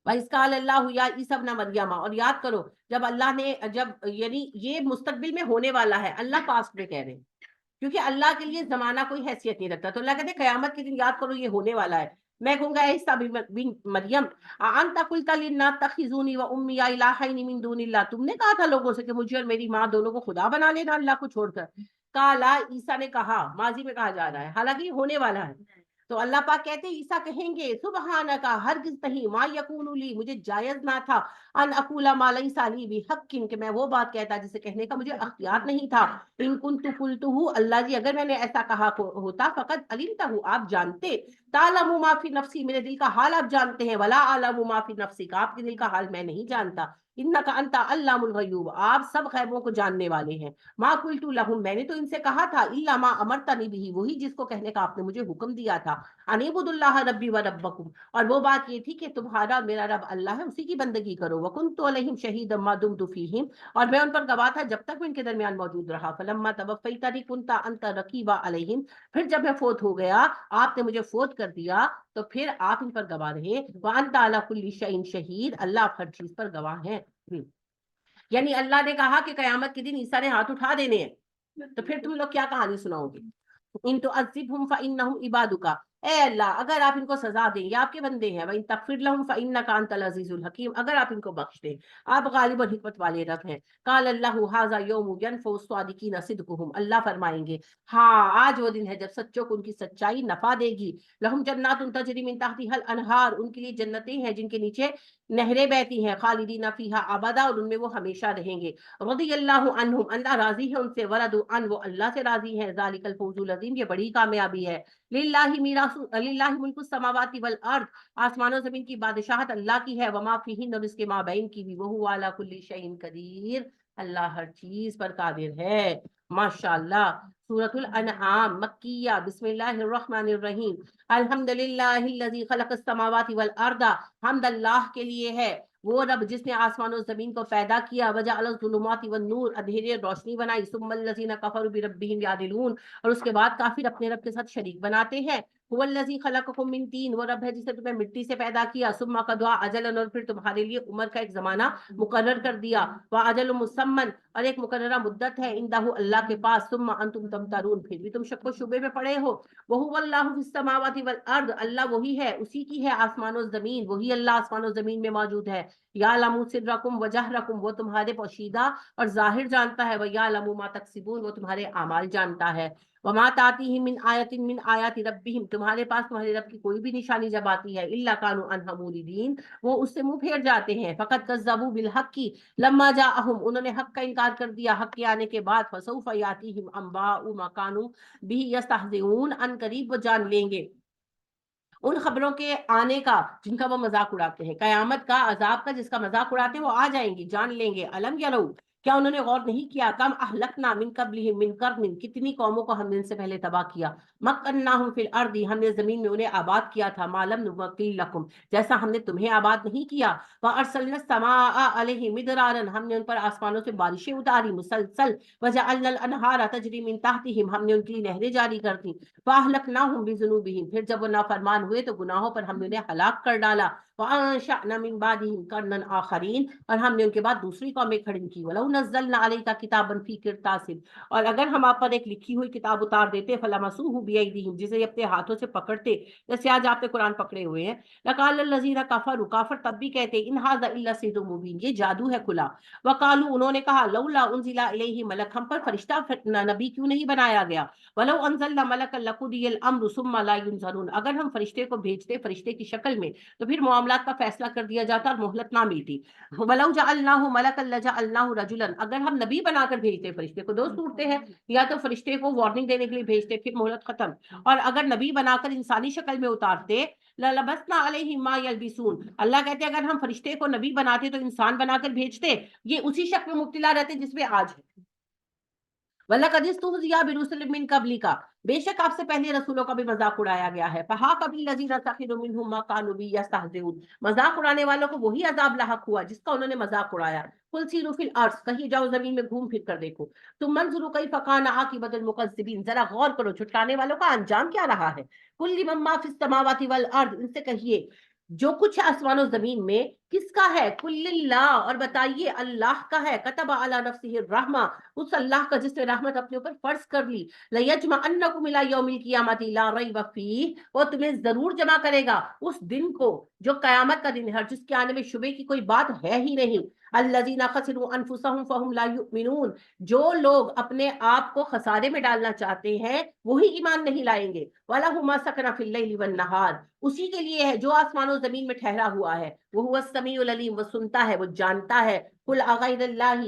وَإِذْ قَالَ اللَّهُ يَا عِيسَى ابْنَ مَرْيَمَ، اور یاد کرو جب اللہ نے یعنی یہ مستقبل میں ہونے والا ہے، اللہ پاسٹ میں کہہ رہے ہیں کیونکہ اللہ کے لیے زمانہ کوئی حیثیت نہیں رکھتا. تو اللہ کہتے ہیں قیامت کے دن یاد کرو یہ ہونے والا ہے. میں کہوں گا اے عیسیٰ بن مریم انت قلت للناس اتخذونی وامي الہین من دون اللہ، تم نے کہا تھا لوگوں سے کہ مجھے اور میری ماں دونوں کو خدا بنا لینا اللہ کو چھوڑ کر. کالا عیسیٰ نے کہا، ماضی میں کہا جا رہا ہے حالانکہ یہ ہونے والا ہے. تو اللہ پاک کہتے ہیں عیسیٰ کہیں گے سبحانک، ہرگز نہیں، ما یکون لی، مجھے جائز نہ تھا، ان اقول ما لیس لی بحق، کہ میں وہ بات کہتا جسے کہنے کا مجھے اختیار نہیں تھا. ان کنت قلتہ، اللہ جی اگر میں نے ایسا کہا ہوتا، فقط علمتہ، آپ جانتے، تعلم ما فی نفسی، میرے دل کا حال آپ جانتے ہیں، ولا اعلم ما فی نفسک، آپ کے دل کا حال میں نہیں جانتا. انک انت علام الغیوب، آپ سب غیبوں کو جاننے والے ہیں. ما قلت لہم، میں نے تو ان سے کہا تھا، الا ما امرتنی بہ، وہی جس کو کہنے کا آپ نے مجھے حکم دیا تھا، ان اعبدوا اللہ ربی و ربکم، اور وہ بات یہ تھی کہ تمہارا میرا رب اللہ ہے، اسی کی بندگی کرو. وکنت علیہم شہیدا ما دمت فیہم، اور میں ان پر گواہ تھا جب تک میں ان کے درمیان موجود رہا. فلما توفیتنی کنت انت رقیبا علیہم، پھر جب میں فوت ہو گیا، آپ نے مجھے فوت کر دیا، تو پھر آپ ان پر گواہ رہے. وانت علی کل شیء شہید، اللہ آپ ہر چیز پر گواہ ہیں. یعنی اللہ نے کہا کہ قیامت کے دن عیسیٰ نے ہاتھ اٹھا دینے ہیں، تو پھر تم لوگ کیا کہانی سناؤ گے؟ ان تعذبہم فانہم عبادک، اے اللہ اگر آپ ان کو سزا دیں یہ آپ کے بندے ہیں، وان تغفر لہم فانک انت العزیز الحکیم، اگر آپ ان کو بخش دیں آپ غالب اور حکمت والے رب ہیں. قال اللہ ھذا یوم ینفع الصادقین صدقہم، اللہ فرمائیں گے ہاں آج وہ دن ہے جب سچوں کو ان کی سچائی نفع دے گی. لہم جنات تجری من تحتها الانہار، ان کے لیے جنتیں ہیں جن کے نیچے نہریں بہتی ہیں، خالدین فیہا ابدا، اور ان میں وہ ہمیشہ رہیں گے. رضی اللہ عنہم، اللہ راضی ہے ان سے، ورضوا عنہ، وہ اللہ سے راضی ہیں. ذالک الفوز العظیم، یہ بڑی کامیابی ہے. للہ ملک السماوات والارض، آسمان و زمین کی بادشاہت اللہ کی ہے، وما فیہن، اور اس کے مابین کی بھی، وہو علی کل شیء قدیر، اللہ ہر چیز پر قادر ہے. ماشاءاللہ. سورۃ الانعام مکیہ، بسم اللہ الرحمن الرحیم. الحمدللہ الذی خلق السماوات والارض، حمد اللہ کے لیے ہے، وہ رب جس نے آسمان و زمین کو پیدا کیا. وجعل الظلمات والنور، اندھیرے روشنی بنائی. ثم الذین کفروا بربہم یعدلون، اور اس کے بعد کافر اپنے رب کے ساتھ شریک بناتے ہیں. هو الذی خلقکم من طین، وہ رب ہے جس نے تمہیں مٹی سے پیدا کیا. ثم قضى اجلا، اور پھر تمہارے لیے عمر کا ایک زمانہ مقرر کر دیا. واجل مسمى، اور ایک مقررہ مدت ہے، عنده اللہ کے پاس. ثم انتم تمترون، پھر بھی تم شک و شبے میں پڑے ہو. وهو اللہ فی السماوات والارض، اللہ وہی ہے، اسی کی ہے آسمان و زمین، وہی اللہ آسمان و زمین میں موجود ہے. یعلم سرکم وجہرکم، وہ تمہارے پوشیدہ اور ظاہر جانتا ہے. ویعلم ما تکسبون، وہ تمہارے اعمال جانتا ہے. وما تاتیہم من آیۃ من آیات ربہم، تمہارے پاس تمہارے رب کی کوئی بھی نشانی جب آتی ہے، الا کانوا عنہا موردین، وہ اس سے منہ پھیر جاتے ہیں. فقط کذبوا بالحق لما جاءہم، انہوں نے حق کا انکار کر دیا حق کے آنے کے بعد. فسوف یاتیہم انباء ما کانوا بہ یستہزئون، ان قریب وہ جان لیں گے ان خبروں کے آنے کا جن کا وہ مذاق اڑاتے ہیں. قیامت کا، عذاب کا جس کا مذاق اڑاتے ہیں وہ آ جائیں گی، جان لیں گے. الم یروا، کیا انہوں نے غور نہیں کیا، کم اہلکنا من قبلہم من قرن، کتنی قوموں کو ہم نے ان سے پہلے تباہ کیا. مکناہم فی الارض، ہم نے زمین میں انہیں آباد کیا تھا. ما لم نمکن لکم، جیسا ہم نے تمہیں آباد نہیں کیا. وارسلنا السماء علیہم مدرارا، ہم نے ان پر آسمانوں سے بارشیں اتاری مسلسل. وجعلنا الانہار تجری من تحتہم، ہم نے ان کے لیے نہریں جاری کر دی. فاہلکناہم بذنوبہم، پھر جب وہ نافرمان ہوئے تو گناہوں پر ہم نے انہیں ہلاک کر ڈالا. وانشأنا من بعدہم قرنا آخرین، اور ہم نے ان کے بعد دوسری قومیں کھڑی کی. ولو نزلنا علیک کتابا فی قرطاس، اور اگر ہم آپ پر ایک لکھی ہوئی کتاب اتار دیتے، فلمسوہ بایدیہم، جسے یہ اپنے ہاتھوں سے پکڑتے، جیسے آج آپ نے قرآن پکڑے ہوئے ہیں. لقال الذین کفروا، کافر تب بھی کہتے، ان ھذا الا سحر مبین، یہ جادو ہے کھلا. وقالوا، انہوں نے کہا، لولا انزل الیہ ملک، ہم پر فرشتہ نبی کیوں نہیں بنایا گیا. ولو انزلنا ملکا لقضی الامر ثم لا ينظرون، اگر ہم فرشتے کو بھیجتے فرشتے کی شکل میں تو پھر معاملات کا فیصلہ کر دیا جاتا اور مہلت نہ ملتی. ولو جعلناہ ملکا لجعلناہ رجلا، اگر ہم نبی بنا کر بھیجتے، فرشتے کو دو صورتیں ہیں، یا تو فرشتے کو وارننگ دینے کے لیے بھیجتے پھر مہلت ختم، اور اگر نبی بنا کر انسانی شکل میں اتارتے، للبسنا علیہم ما یلبسون، اللہ کہتے ہیں اگر ہم فرشتے کو نبی بناتے تو انسان بنا کر بھیجتے، یہ اسی شک میں مبتلا رہتے جس میں آج ہے. وَلَقَدِ اسْتُهْزِئَ بِرُسُلٍ مِّن قَبْلِكَ، بے شک آپ سے پہلے رسولوں کا بھی مذاق اڑایا گیا ہے. فَحَاقَ بِالَّذِينَ سَخِرُوا مِنْهُم مَّا كَانُوا بِهِ يَسْتَهْزِئُونَ، مذاق اڑانے والوں کو وہی عذاب لاحق ہوا جس کا انہوں نے مذاق اڑایا. قُلْ سِیرُوا فِی الْأَرْضِ، کہیں جاؤ زمین میں گھوم پھر کر دیکھو. ثُمَّ انظُرُوا کَیْفَ کَانَ عَاقِبَةُ الْمُکَذِّبِینَ، ذرا غور کرو جھٹلانے والوں کا انجام کیا رہا ہے. قُل لِمَن مَّا فِی السَّمَاوَاتِ وَالْأَرْضِ، ان سے کہیے جو کچھ ہے آسمان و زمین میں، کس کا ہے؟ کل اللہ، اور بتائیے اللہ کا ہے، کتب علی نفسہ الرحمہ، اس اللہ کا جس نے رحمت اپنے اوپر فرض کر لی، لیجمعنکم الی یوم القیامۃ لا ریب فیہ، وہ تمہیں ضرور جمع کرے گا اس دن کو جو قیامت کا دن ہے، جس کے آنے میں شبے کی کوئی بات ہے ہی نہیں۔ الذین خسروا انفسهم فهم لا یؤمنون، جو لوگ اپنے آپ کو خسارے میں ڈالنا چاہتے ہیں وہی ایمان نہیں لائیں گے۔ وَلَهُ مَا سَكَنَ فِي اللَّيْلِ وَالنَّهَارِ، اسی کے لیے ہے جو آسمان و زمین میں ٹھہرا ہوا ہے، وہ هو السمیع العلیم، وہ سنتا ہے، وہ جانتا ہے۔ قُلْ أَغَيْرَ اللَّهِ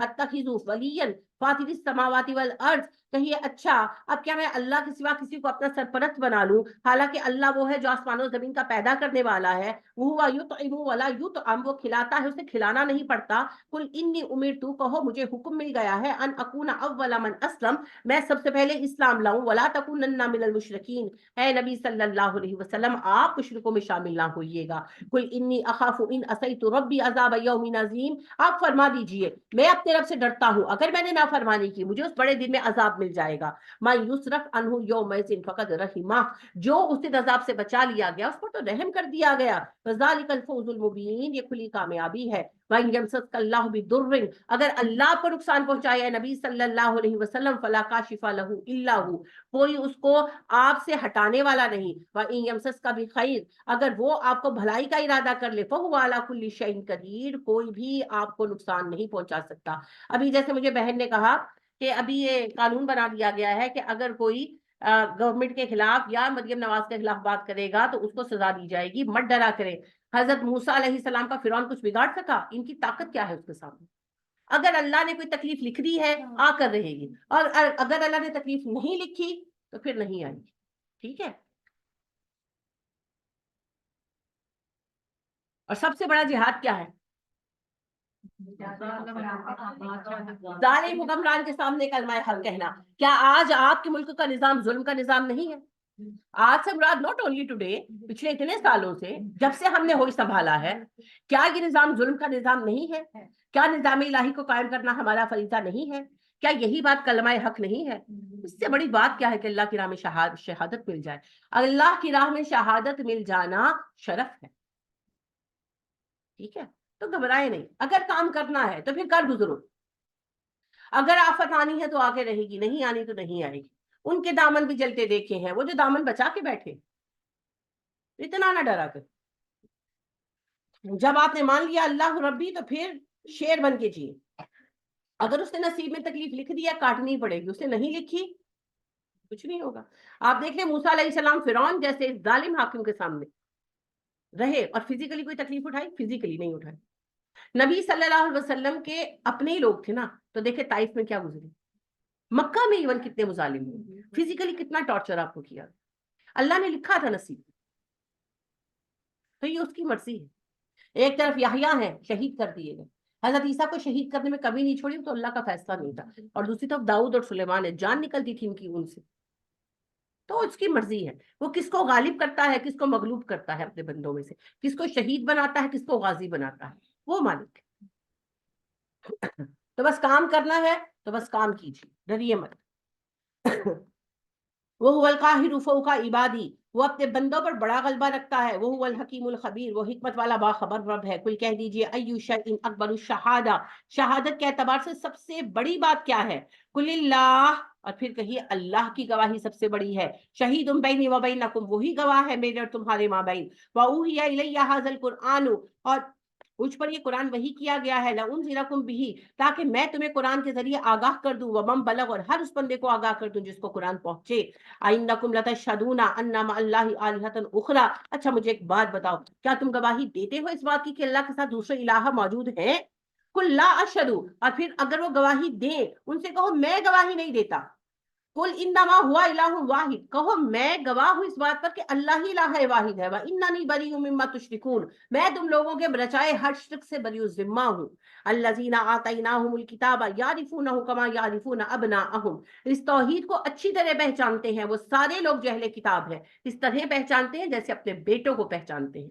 أَتَّخِذُ وَلِيًّا فَاطِرِ السَّمَاوَاتِ وَالْأَرْضِ، کہیے اچھا اب کیا میں اللہ کے سوا کسی کو اپنا سرپرست بنا لوں، حالانکہ اللہ وہ ہے جو آسمان و زمین کا پیدا کرنے والا ہے۔ وَهُوَ يُطْعِمُ وَلَا يُطْعَمُ، وہ کھلاتا ہے اسے کھلانا نہیں پڑتا۔ قُلْ إِنِّي أُمِرْتُ، کہو مجھے حکم مل گیا ہے، أَنْ أَكُونَ أَوَّلَ مَنْ أَسْلَمَ، میں سب سے پہلے اسلام لاؤں، وَلَا تَكُونَنَّ مِنَ الْمُشْرِكِينَ، اے نبی صلی اللہ علیہ وسلم آپ مشرکوں میں شامل نہ ہوئیے گا۔ قُلْ إِنِّي أَخَافُ إِنْ عَصَيْتُ رَبِّي عَذَابَ يَوْمٍ عَظِيمٍ، آپ فرما دیجئے میں اپنے رب سے ڈرتا ہوں اگر میں نے نافرمانی کی مجھے اس بڑے دن میں عذاب مل جائے گا۔ مَن يُصْرَفْ عَنْهُ يَوْمَئِذٍ فَقَدْ رَحِمَهُ، جو اس دن عذاب سے بچا لیا گیا اس پر تو رحم کر دیا گیا۔ فَذَلِكَ الْفَوْزُ الْمُبِينُ، یہ کھلی کامیابی ہے۔ وَإِن يَمْسَسْكَ اللَّهُ بِضُرٍّ، اگر اللہ کو نقصان پہنچایا ہے نبی صلی اللہ علیہ وسلم، فَلَا كَاشِفَ لَهُ إِلَّا هُوَ، کوئی اس کو آپ سے ہٹانے والا نہیں۔ وَإِن يَمْسَسْكَ بِخَيْرٍ، اگر وہ آپ کو بھلائی کا ارادہ کر لے، فَهُوَ عَلَى كُلِّ شَيْءٍ قَدِيرٌ، کوئی بھی آپ کو نقصان نہیں پہنچا سکتا۔ ابھی جیسے مجھے بہن نے کہا کہ ابھی یہ قانون بنا دیا گیا ہے کہ اگر کوئی گورنمنٹ کے خلاف یا مریم نواز کے خلاف بات کرے گا تو اس کو سزا دی جائے گی، مت ڈرا کرے۔ حضرت موسیٰ علیہ السلام کا فرعون کچھ بگاڑ سکا؟ ان کی طاقت کیا ہے اس کے سامنے؟ اگر اللہ نے کوئی تکلیف لکھ دی ہے آ کر رہے گی، اور اگر اللہ نے تکلیف نہیں لکھی تو پھر نہیں آئے گی۔ ٹھیک ہے، اور سب سے بڑا جہاد کیا ہے؟ ظالم حکمران کے سامنے کلمہ حق کہنا۔ کیا آج آپ کے ملک کا نظام ظلم کا نظام نہیں ہے؟ آج سے مراد ناٹ اونلی ٹوڈے، پچھلے اتنے سالوں سے جب سے ہم نے ہوش سنبھالا ہے، کیا یہ نظام ظلم کا نظام نہیں ہے؟ کیا نظام الہی کو قائم کرنا ہمارا فریضہ نہیں ہے؟ کیا یہی بات کلمہ حق نہیں ہے؟ اس سے بڑی بات کیا ہے کہ اللہ کی راہ میں شہادت مل جائے۔ اللہ کی راہ میں شہادت مل جانا شرف ہے۔ ٹھیک ہے، تو گھبرائے نہیں، اگر کام کرنا ہے تو پھر کر گزرو۔ اگر آفت آنی ہے تو آگے رہے گی، نہیں آنی تو نہیں آئے گی۔ ان کے دامن بھی جلتے دیکھے ہیں، وہ جو دامن بچا کے بیٹھے، اتنا نہ ڈرا کر۔ جب آپ نے مان لیا اللہ ربی تو پھر شیر بن کے جیے۔ اگر اس نے نصیب میں تکلیف لکھ دیا کاٹنی پڑے گی، اس نے نہیں لکھی کچھ نہیں ہوگا۔ آپ دیکھ لیں موسیٰ علیہ السلام فرعون جیسے ظالم حاکم کے سامنے رہے اور فزیکلی کوئی تکلیف اٹھائی؟ فزیکلی نہیں اٹھائی۔ نبی صلی اللہ علیہ وسلم کے اپنے ہی لوگ تھے نا، تو دیکھیں طائف میں کیا گزری، مکہ میں ایون کتنے مظالم ہوئے، فزیکلی کتنا ٹارچر آپ کو کیا۔ اللہ نے لکھا تھا نصیب، تو یہ اس کی مرضی ہے۔ ایک طرف یحییٰ ہیں شہید کر دیے گئے، حضرت عیسیٰ کو شہید کرنے میں کبھی نہیں چھوڑی، تو اللہ کا فیصلہ نہیں تھا، اور دوسری طرف داؤد اور سلیمان ہے، جان نکلتی تھی ان کی ان سے، تو اس کی مرضی ہے، وہ کس کو غالب کرتا ہے کس کو مغلوب کرتا ہے اپنے بندوں میں سے، کس کو شہید بناتا ہے کس کو غازی بناتا ہے، وہ مالک ہے۔ تو بس کام کرنا ہے تو بس کام کیجیے، ڈریے مت۔ وہ القاہر فوق عبادی، وہ اپنے بندوں پر بڑا غلبہ رکھتا ہے۔ وہ الحکیم الخبیر، وہ حکمت والا باخبر رب ہے۔ کوئی کہہ دیجئے ایو شیء اکبر الشہادہ، شہادت کے اعتبار سے سب سے بڑی بات کیا ہے؟ قل اللہ، اور پھر کہیے اللہ کی گواہی سب سے بڑی ہے۔ شہید بینی و بینکم، وہی گواہ ہے میرے اور تمہارے مابین۔ واوحی الی ھذا القرآن، اور مجھ پر یہ قرآن وحی کیا گیا ہے، لانذرکم بہ، تاکہ میں تمہیں قرآن کے ذریعے آگاہ کر دوں، ومن بلغ، اور ہر اس بندے کو آگاہ کر دوں جس کو قرآن پہنچے۔ اینکم لتشہدون ان مع اللہ آلہۃ اخری، اچھا مجھے ایک بات بتاؤ، کیا تم گواہی دیتے ہو اس بات کی کہ اللہ کے ساتھ دوسرے الہ موجود ہیں؟ قل لا اشہد، اور پھر اگر وہ گواہی دیں ان سے کہو میں گواہی نہیں دیتا۔ قل انما ہوا الہ واحد، کہو میں گواہ ہوں اس بات پر کہ اللہ ہی الہ واحد ہے، واننی بریء مما تشرکون، میں تم لوگوں کے رچائے ہر شرک سے بری ذمہ ہوں۔ الذین آتیناہم الکتاب یعرفونہ کما یعرفون ابناءہم، اس توحید کو اچھی طرح پہچانتے ہیں وہ سارے لوگ جو اہل کتاب ہیں، اس طرح پہچانتے ہیں جیسے اپنے بیٹوں کو پہچانتے ہیں۔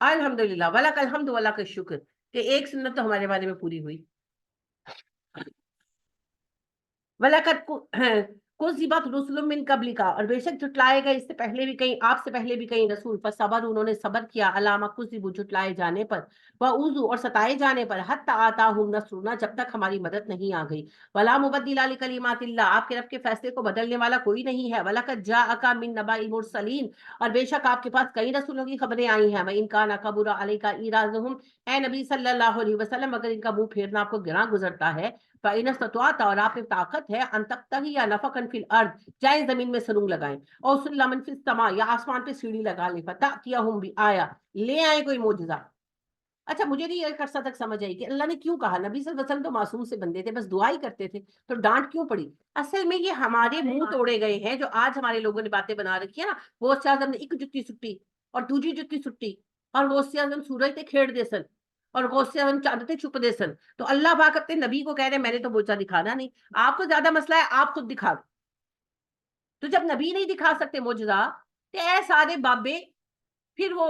الحمدللہ ولک الحمد ولک الشکر کہ ایک سنت تو ہمارے بارے میں پوری ہوئی. وَلَقَدْ كُذِّبَتْ رُسُلٌ مِّن قَبْلِكَ اور بے شک جھٹلائے گئے اس سے پہلے بھی کہیں آپ سے پہلے بھی کہیں رسول فصبر انہوں نے صبر کیا علی ما كُذِّبوا جھٹلائے جانے پر وَأُوذُوا اور ستائے جانے پر حتی آتاہم نصرنا جب تک ہماری مدد نہیں آ گئی. وَلَا مُبَدِّلَ لِكَلِمَاتِ اللَّهِ آپ کے رب کے فیصلے کو بدلنے والا کوئی نہیں ہے. وَلَقَدْ جَاءَكَ مِن نَبَإِ الْمُرْسَلِينَ اور بے شک آپ کے پاس کئی رسولوں کی خبریں آئی ہیں. وَإِن كَانَ كَبُرَ عَلَيْكَ إِعْرَاضُهُمْ اے نبی صلی اللہ علیہ وسلم اگر ان کا منہ پھیرنا آپ کو گراں گزرتا ہے فَإِنَ اسْتَطَعْتَ اور آپ میں طاقت ہے ان تبتغي نفقا فی الارض چاہے زمین میں سرنگ لگائیں اور سلما فی السماء یا آسمان پہ سیڑھی لگا لیں فتأتیہم بآیہ لے آئے کوئی معجزہ. اچھا مجھے نہیں ایک عرصہ تک سمجھ آئی کہ اللہ نے کیوں کہا. نبی صلی اللہ علیہ وسلم تو معصوم سے بندے تھے بس دعا ہی کرتے تھے تو ڈانٹ کیوں پڑی. اصل میں یہ ہمارے منہ توڑے گئے ہیں جو آج ہمارے لوگوں نے باتیں بنا رکھی ہے نا. وہ اعظم نے ایک جتی سٹی اور دوسری جتی سٹی اور وہ اعظم سورج تے کھیڑ دے سن اور غوث اعظم چاند تے چھپ دے سن. تو اللہ پاک اپنے نبی کو کہہ رہے میں نے تو معجزہ دکھانا نہیں. آپ کو زیادہ مسئلہ ہے آپ خود دکھا دو. تو جب نبی نہیں دکھا سکتے معجزہ تو اے سارے بابے پھر وہ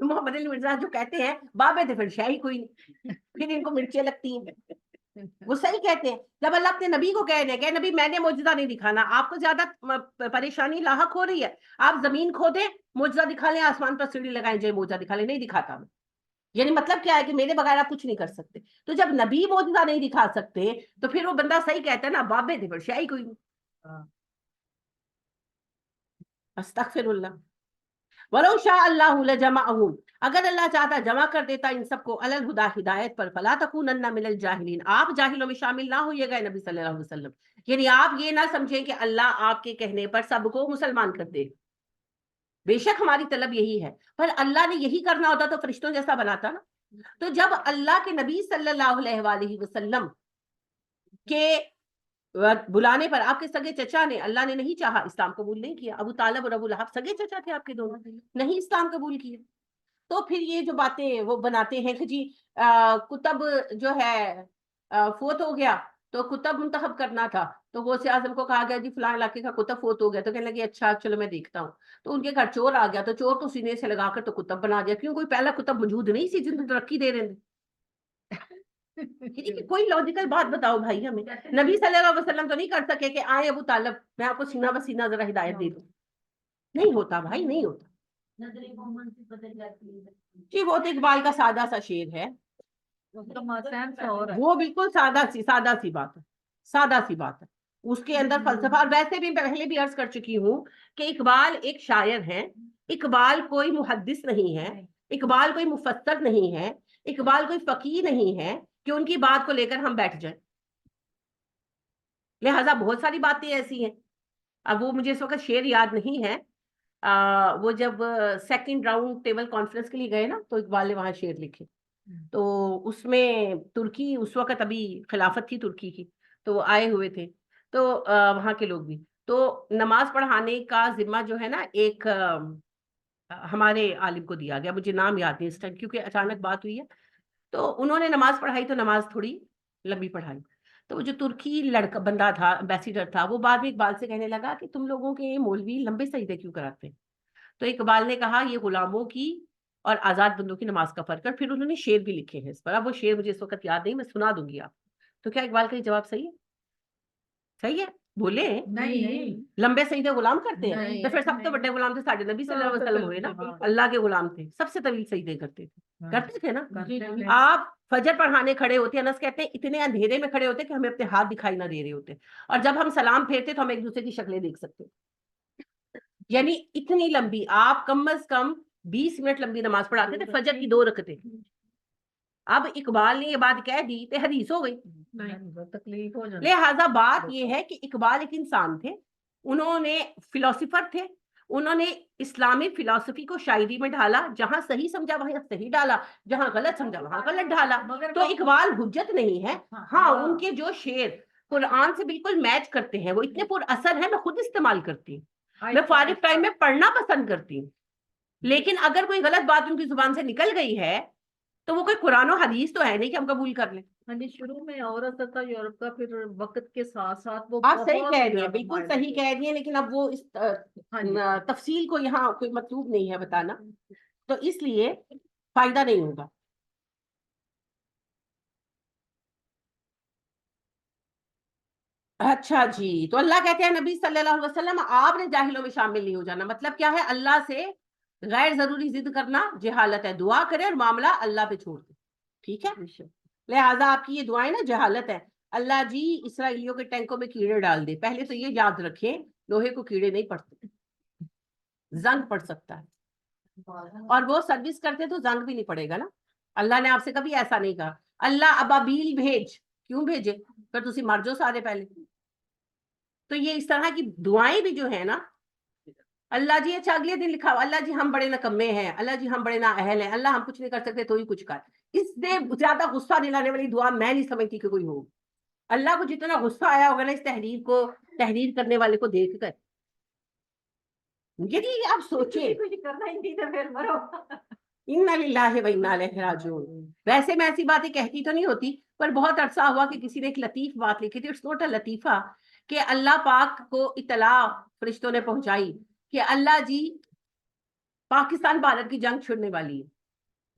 محمد علی مرزا جو کہتے ہیں بابے تھے پھر شاہی کوئی نہیں پھر ان کو مرچیں لگتی ہیں. وہ صحیح کہتے ہیں جب اللہ اپنے نبی کو کہہ رہے ہیں کہ نبی میں نے معجزہ نہیں دکھانا. آپ کو زیادہ پریشانی لاحق ہو رہی ہے آپ زمین کھودیں معجزہ دکھا لیں آسمان پر سیڑھی لگائیں جو معجزہ دکھا لیں. نہیں دکھاتا میں یعنی مطلب کیا ہے کہ میرے بغیر آپ کچھ نہیں کر سکتے. تو جب نبی معجزہ نہیں دکھا سکتے تو پھر وہ بندہ صحیح کہتا ہے نا بابے تھے پھر شاہی کوئی نہیں. استغفر اللہ. وَلَوْ شَاءَ اللَّهُ لَجَمَعَهُمْ اگر اللہ چاہتا جمع کر دیتا ان سب کو علی الہدی ہدایت پر فلا تکونن من الجاہلین آپ جاہلوں میں شامل نہ ہوئیے گا نبی صلی اللہ علیہ وسلم. یعنی آپ یہ نہ سمجھیں کہ اللہ آپ کے کہنے پر سب کو مسلمان کر دے. بے شک ہماری طلب یہی ہے پر اللہ نے یہی کرنا ہوتا تو فرشتوں جیسا بناتا نا. تو جب اللہ کے نبی صلی اللہ علیہ وآلہ وسلم کے بلانے پر آپ کے سگے چچا نے اللہ نے نہیں چاہا اسلام قبول نہیں کیا. ابو طالب اور ابو لہب سگے چچا تھے آپ کے دونوں نہیں اسلام قبول کیا. تو پھر یہ جو باتیں وہ بناتے ہیں کہ جی کتب جو ہے فوت ہو گیا تو کتب منتخب کرنا تھا تو غوث اعظم کو کہا گیا جی فلاں علاقے کا کتب فوت ہو گیا تو کہنے لگے اچھا چلو میں دیکھتا ہوں. تو ان کے گھر چور آ گیا تو چور تو سینے سے لگا کر تو کتب بنا دیا. کیوں کوئی پہلا کتب موجود نہیں سی جن کو ترقی دے رہے تھے. کوئی لاجیکل بات بتاؤ بھائی ہمیں. نبی صلی اللہ علیہ وسلم تو نہیں کر سکے کہ آئے ابو طالب میں آپ کو سینہ بسینہ ذرا ہدایت دے دوں. نہیں ہوتا بھائی نہیں ہوتا. جی وہ تو اقبال کا سادہ سا شعر ہے وہ بالکل سادہ سی بات ہے سادہ سی بات ہے. اس کے اندر فلسفہ اور ویسے بھی پہلے بھی عرض کر چکی ہوں کہ اقبال ایک شاعر ہے. اقبال کوئی محدث نہیں ہے. اقبال کوئی مفسر نہیں ہے. اقبال کوئی فقیہ نہیں ہے کہ ان کی بات کو لے کر ہم بیٹھ جائیں. لہٰذا بہت ساری باتیں ایسی ہیں. اب وہ مجھے اس وقت شعر یاد نہیں ہے. وہ جب سیکنڈ راؤنڈ ٹیبل کانفرنس کے لیے گئے نا تو اقبال نے وہاں شعر لکھے. تو اس میں ترکی اس وقت ابھی خلافت تھی ترکی کی تو وہ آئے ہوئے تھے تو وہاں کے لوگ بھی تو نماز پڑھانے کا ذمہ جو ہے نا ایک ہمارے عالم کو دیا گیا. مجھے نام یاد نہیں اس ٹائم کیونکہ اچانک بات ہوئی ہے. تو انہوں نے نماز پڑھائی تو نماز تھوڑی لمبی پڑھائی. تو وہ جو ترکی لڑکا بندہ تھا امبیسیڈر تھا وہ بعد میں اقبال سے کہنے لگا کہ تم لوگوں کے مولوی لمبے سجدے کیوں کراتے ہیں. تو اقبال نے کہا یہ غلاموں کی اور آزاد بندوں کی نماز کا فرق ہے. پھر انہوں نے شعر بھی لکھے ہیں اس پر. اب وہ شعر مجھے اس وقت یاد نہیں میں سنا دوں گی آپ. تو کیا اقبال کا یہ جواب صحیح ہے؟ صحیح ہے بولے نہیں لمبے سجدے غلام کرتے ہیں تو پھر سب سے بڑے غلام تھے ساڈے نبی صلی اللہ علیہ وسلم ہوئے نا. اللہ کے غلام تھے سب سے طویل سجدے کرتے تھے نا. آپ فجر پڑھانے کھڑے ہوتے ہیں انس کہتے ہیں اتنے اندھیرے میں کھڑے ہوتے کہ ہمیں اپنے ہاتھ دکھائی نہ دے رہے ہوتے اور جب ہم سلام پھیرتے تو ہم ایک دوسرے کی شکلیں دیکھ سکتے. یعنی اتنی لمبی آپ کم از کم 20 منٹ لمبی نماز پڑھاتے تھے فجر کی 2 رکعتیں. اب اقبال نے یہ بات کہہ دی تو حدیث ہو گئی. تکلیف ہو جاتی. لہذا بات یہ ہے کہ اقبال ایک انسان تھے. انہوں نے فلسفر تھے. انہوں نے اسلامی فلسفی کو شاعری میں ڈالا. جہاں صحیح سمجھا وہاں صحیح ڈالا جہاں غلط سمجھا وہاں غلط ڈالا. تو اقبال حجت نہیں ہے. ہاں ان کے جو شعر قرآن سے بالکل میچ کرتے ہیں وہ اتنے پر اثر ہیں. میں خود استعمال کرتی ہوں. میں فارغ ٹائم میں پڑھنا پسند کرتی ہوں. لیکن اگر کوئی غلط بات ان کی زبان سے نکل گئی ہے تو وہ کوئی قرآن و حدیث تو ہے نہیں کہ ہم قبول کر لیں. ہاں جی شروع میں عورت تھا یورپ کا پھر وقت کے ساتھ ساتھ وہ آپ صحیح کہہ رہی ہیں بالکل صحیح کہہ رہی ہیں لیکن اب وہ اس تفصیل کو یہاں کوئی مطلوب نہیں ہے بتانا. تو اس لیے فائدہ نہیں ہوگا. اچھا جی, تو اللہ کہتے ہیں نبی صلی اللہ علیہ وسلم آپ نے جاہلوں میں شامل نہیں ہو جانا. مطلب کیا ہے؟ اللہ سے غیر ضروری ضد کرنا جہالت ہے. دعا کرے اور معاملہ اللہ پہ چھوڑ دے. ٹھیک ہے, لہٰذا آپ کی یہ دعائیں نا جہالت ہے. اللہ جی اسرائیلیوں کے ٹینکوں میں کیڑے ڈال دے. پہلے تو یہ یاد رکھیں, لوہے کو کیڑے نہیں پڑتے, زنگ پڑ سکتا ہے, اور وہ سروس کرتے تو زنگ بھی نہیں پڑے گا نا. اللہ نے آپ سے کبھی ایسا نہیں کہا اللہ ابابیل بھیج. کیوں بھیجے؟ پھر تسی مر جاؤ سارے پہلے. تو یہ اس طرح کی دعائیں بھی جو ہے نا, اللہ جی اچھا اگلے دن لکھا ہوا اللہ جی ہم بڑے نکمے ہیں, اللہ جی ہم بڑے نااہل ہیں, اللہ ہم کچھ نہیں کر سکتے تو ہی کچھ کر. اس سے زیادہ غصہ دلانے والی دعا میں نہیں سمجھتی کہ کوئی ہو. اللہ کو جتنا غصہ آیا ہوگا نا اس تحریر کو, تحریر کرنے والے کو دیکھ کر, یعنی آپ سوچیں کچھ کرنا ہی نہیں تو پھر مرو. انا للہ و انا الیہ راجعون. ویسے میں ایسی باتیں کہتی تو نہیں ہوتی, پر بہت عرصہ ہوا کہ کسی نے ایک لطیف بات لکھی تھی. اٹس نوٹ اے لطیفہ, کہ اللہ پاک کو اطلاع فرشتوں نے پہنچائی کہ اللہ جی پاکستان بھارت کی جنگ چھڑنے والی ہے,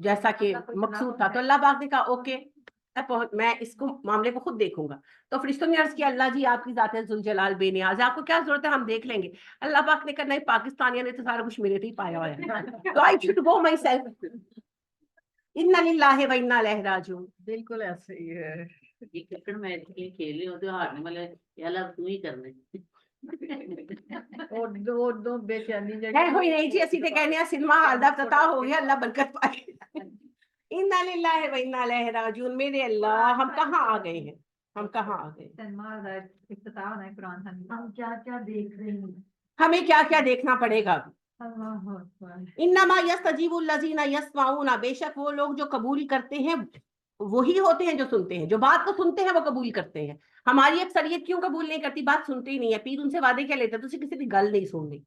جیسا کہ مقصود تھا. تو اللہ پاک نے کہا اوکے, میں اس کو معاملے کو خود دیکھوں گا. تو فرشتوں نے عرض کیا اللہ جی آپ کی ذات ذوالجلال بے نیاز ہے, آپ کو کیا ضرورت ہے, ہم دیکھ لیں گے. اللہ پاک نے کہا نہیں, پاکستانیوں نے تو سارا کچھ میرے ہی پایا ہوا ہے, تو I should go my self. انا للہ و انا الیہ راجعون. بالکل ایسے ہی ہے. یہ کرکٹ میچ کے کھیلے ہوتے ہارنے والے اللہ تو ہی کرنے. اور دو بے چینی ہے ہوئی نہیں جی, اسی تے کہنے ہیں سنما ہال دا افتتاح ہو گیا, اللہ برکت پائے. انا للہ و انا الیہ راجعون. میرے اللہ ہم کہاں آ گئے ہیں, ہم کہاں آ گئے. سنما دا افتتاح ہونا ہے قرآن خانی. ہم کیا کیا دیکھ رہے ہیں. ہمیں کیا کیا دیکھنا پڑے گا. اللہ اکبر. انما یستجیب الذین یسمعون. بے شک وہ لوگ جو قبول کرتے ہیں وہی ہوتے ہیں جو سنتے ہیں. جو بات کو سنتے ہیں وہ قبول کرتے ہیں. ہماری اکثریت کیوں قبول نہیں کرتی؟ بات سنتے ہی نہیں ہے. پیر ان سے وعدے کیا لیتے ہیں, تو کسی کی گل نہیں سننی.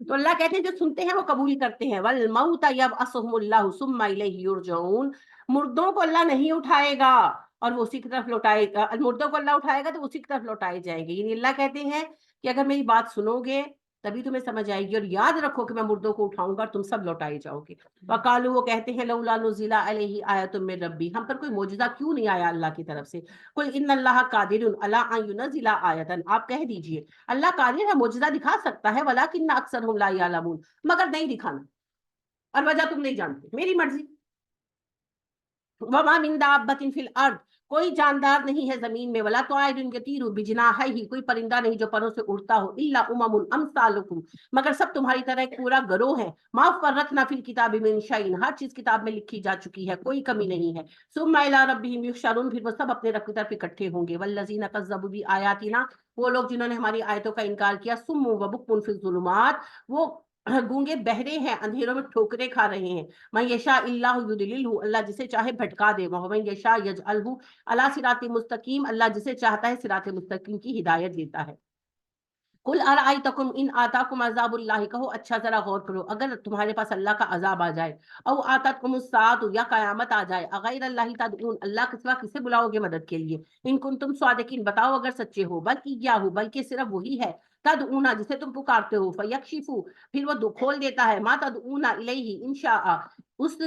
تو اللہ کہتے ہیں جو سنتے ہیں وہ قبول کرتے ہیں. والموت یبعثہم اللہ ثم الیہ یرجعون. مردوں کو اللہ نہیں اٹھائے گا اور وہ اسی کی طرف لوٹائے گا. مردوں کو اللہ اٹھائے گا تو اسی کی طرف لوٹائے جائیں گے. یعنی اللہ کہتے ہیں کہ اگر میری بات سنو گے تبھی تمہیں سمجھ آئے گی, اور یاد رکھو کہ میں مردوں کو اٹھاؤں گا اور تم سب لوٹائے جاؤ گے. وقالو, وہ کہتے ہیں لولا نزل علیہ آیۃ من ربی, ہم پر کوئی معجزہ کیوں نہیں آیا اللہ کی طرف سے. قل ان اللہ قادر علی ان ینزل آیۃ, آپ کہہ دیجئے اللہ قادر ہے معجزہ دکھا سکتا ہے, ولکن اکثرهم لا یعلمون, مگر نہیں دکھانا, اور وجہ تم نہیں جانتے, میری مرضی. وما من دابۃ فی الارض, کوئی جاندار نہیں ہے زمین میں, ولا طائر یطیر بجناحیہ, کوئی پرندہ نہیں جو پروں سے اڑتا ہو, الا امم امثالکم, مگر سب تمہاری طرح ایک پورا گروہ ہے. ما فرطنا فی الکتاب من شیء, ہر چیز کتاب میں لکھی جا چکی ہے, کوئی کمی نہیں ہے. ثم الی ربہم یحشرون, پھر وہ سب اپنے رب کی طرف اکٹھے ہوں گے. والذین کذبوا بآیاتنا, وہ لوگ جنہوں نے ہماری آیتوں کا انکار کیا. صم و بکم فی الظلمات, وہ گونگے بہرے ہیں, اندھیروں میں ٹھوکریں کھا رہے ہیں. من یشاء اللہ یضللہ, اللہ جسے چاہے بھٹکا دے. ومن یشاء یجعلہ علی صراط مستقیم, اللہ جسے چاہتا ہے صراط مستقیم کی ہدایت دیتا ہے. قل ارائیتکم ان آتاکم عذاب اللہ, کہو اچھا ذرا غور کرو اگر تمہارے پاس اللہ کا عذاب آ جائے, او آتتکم الساعۃ, یا قیامت آ جائے, اغیر اللہ تدعون, اللہ کے سوا کسے بلاؤ گے مدد کے لیے. ان کنتم صادقین, بتاؤ اگر سچے ہو. بلکہ کیا ہو, بلکہ صرف وہی ہے, تدعون, جسے تم پکارتے ہو. فیکشف, پھر وہ کھول دیتا ہے, ما تدعون الیہ ان شاء, اس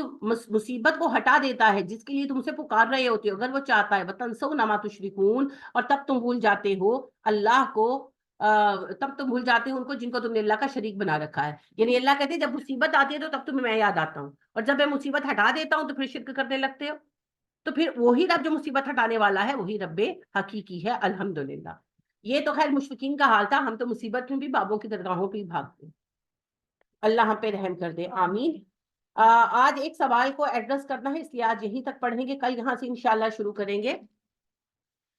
مصیبت کو ہٹا دیتا ہے جس کے لیے تم سے پکار رہے ہوتے ہو اگر وہ چاہتا ہے. وتنسون ما تشرکون, اور تب تم بھول جاتے ہو اللہ کو, تب تم بھول جاتے ہو ان کو جن کو تم نے اللہ کا شریک بنا رکھا ہے. یعنی اللہ کہتے ہیں جب مصیبت آتی ہے تو تب تمہیں میں یاد آتا ہوں, اور جب میں مصیبت ہٹا دیتا ہوں تو پھر شرک کرنے لگتے ہو. تو پھر وہی رب جو مصیبت ہٹانے والا ہے وہی رب حقیقی ہے. الحمدللہ. یہ تو خیر مشرکین کا حال تھا, ہم تو مصیبت میں بھی بابوں کی درگاہوں پہ ہی بھاگتے ہیں. اللہ ہم پہ رحم کر دے, آمین. آج ایک سوال کو ایڈریس کرنا ہے, اس لیے آج یہیں تک پڑھیں گے, کل یہاں سے انشاءاللہ شروع کریں گے.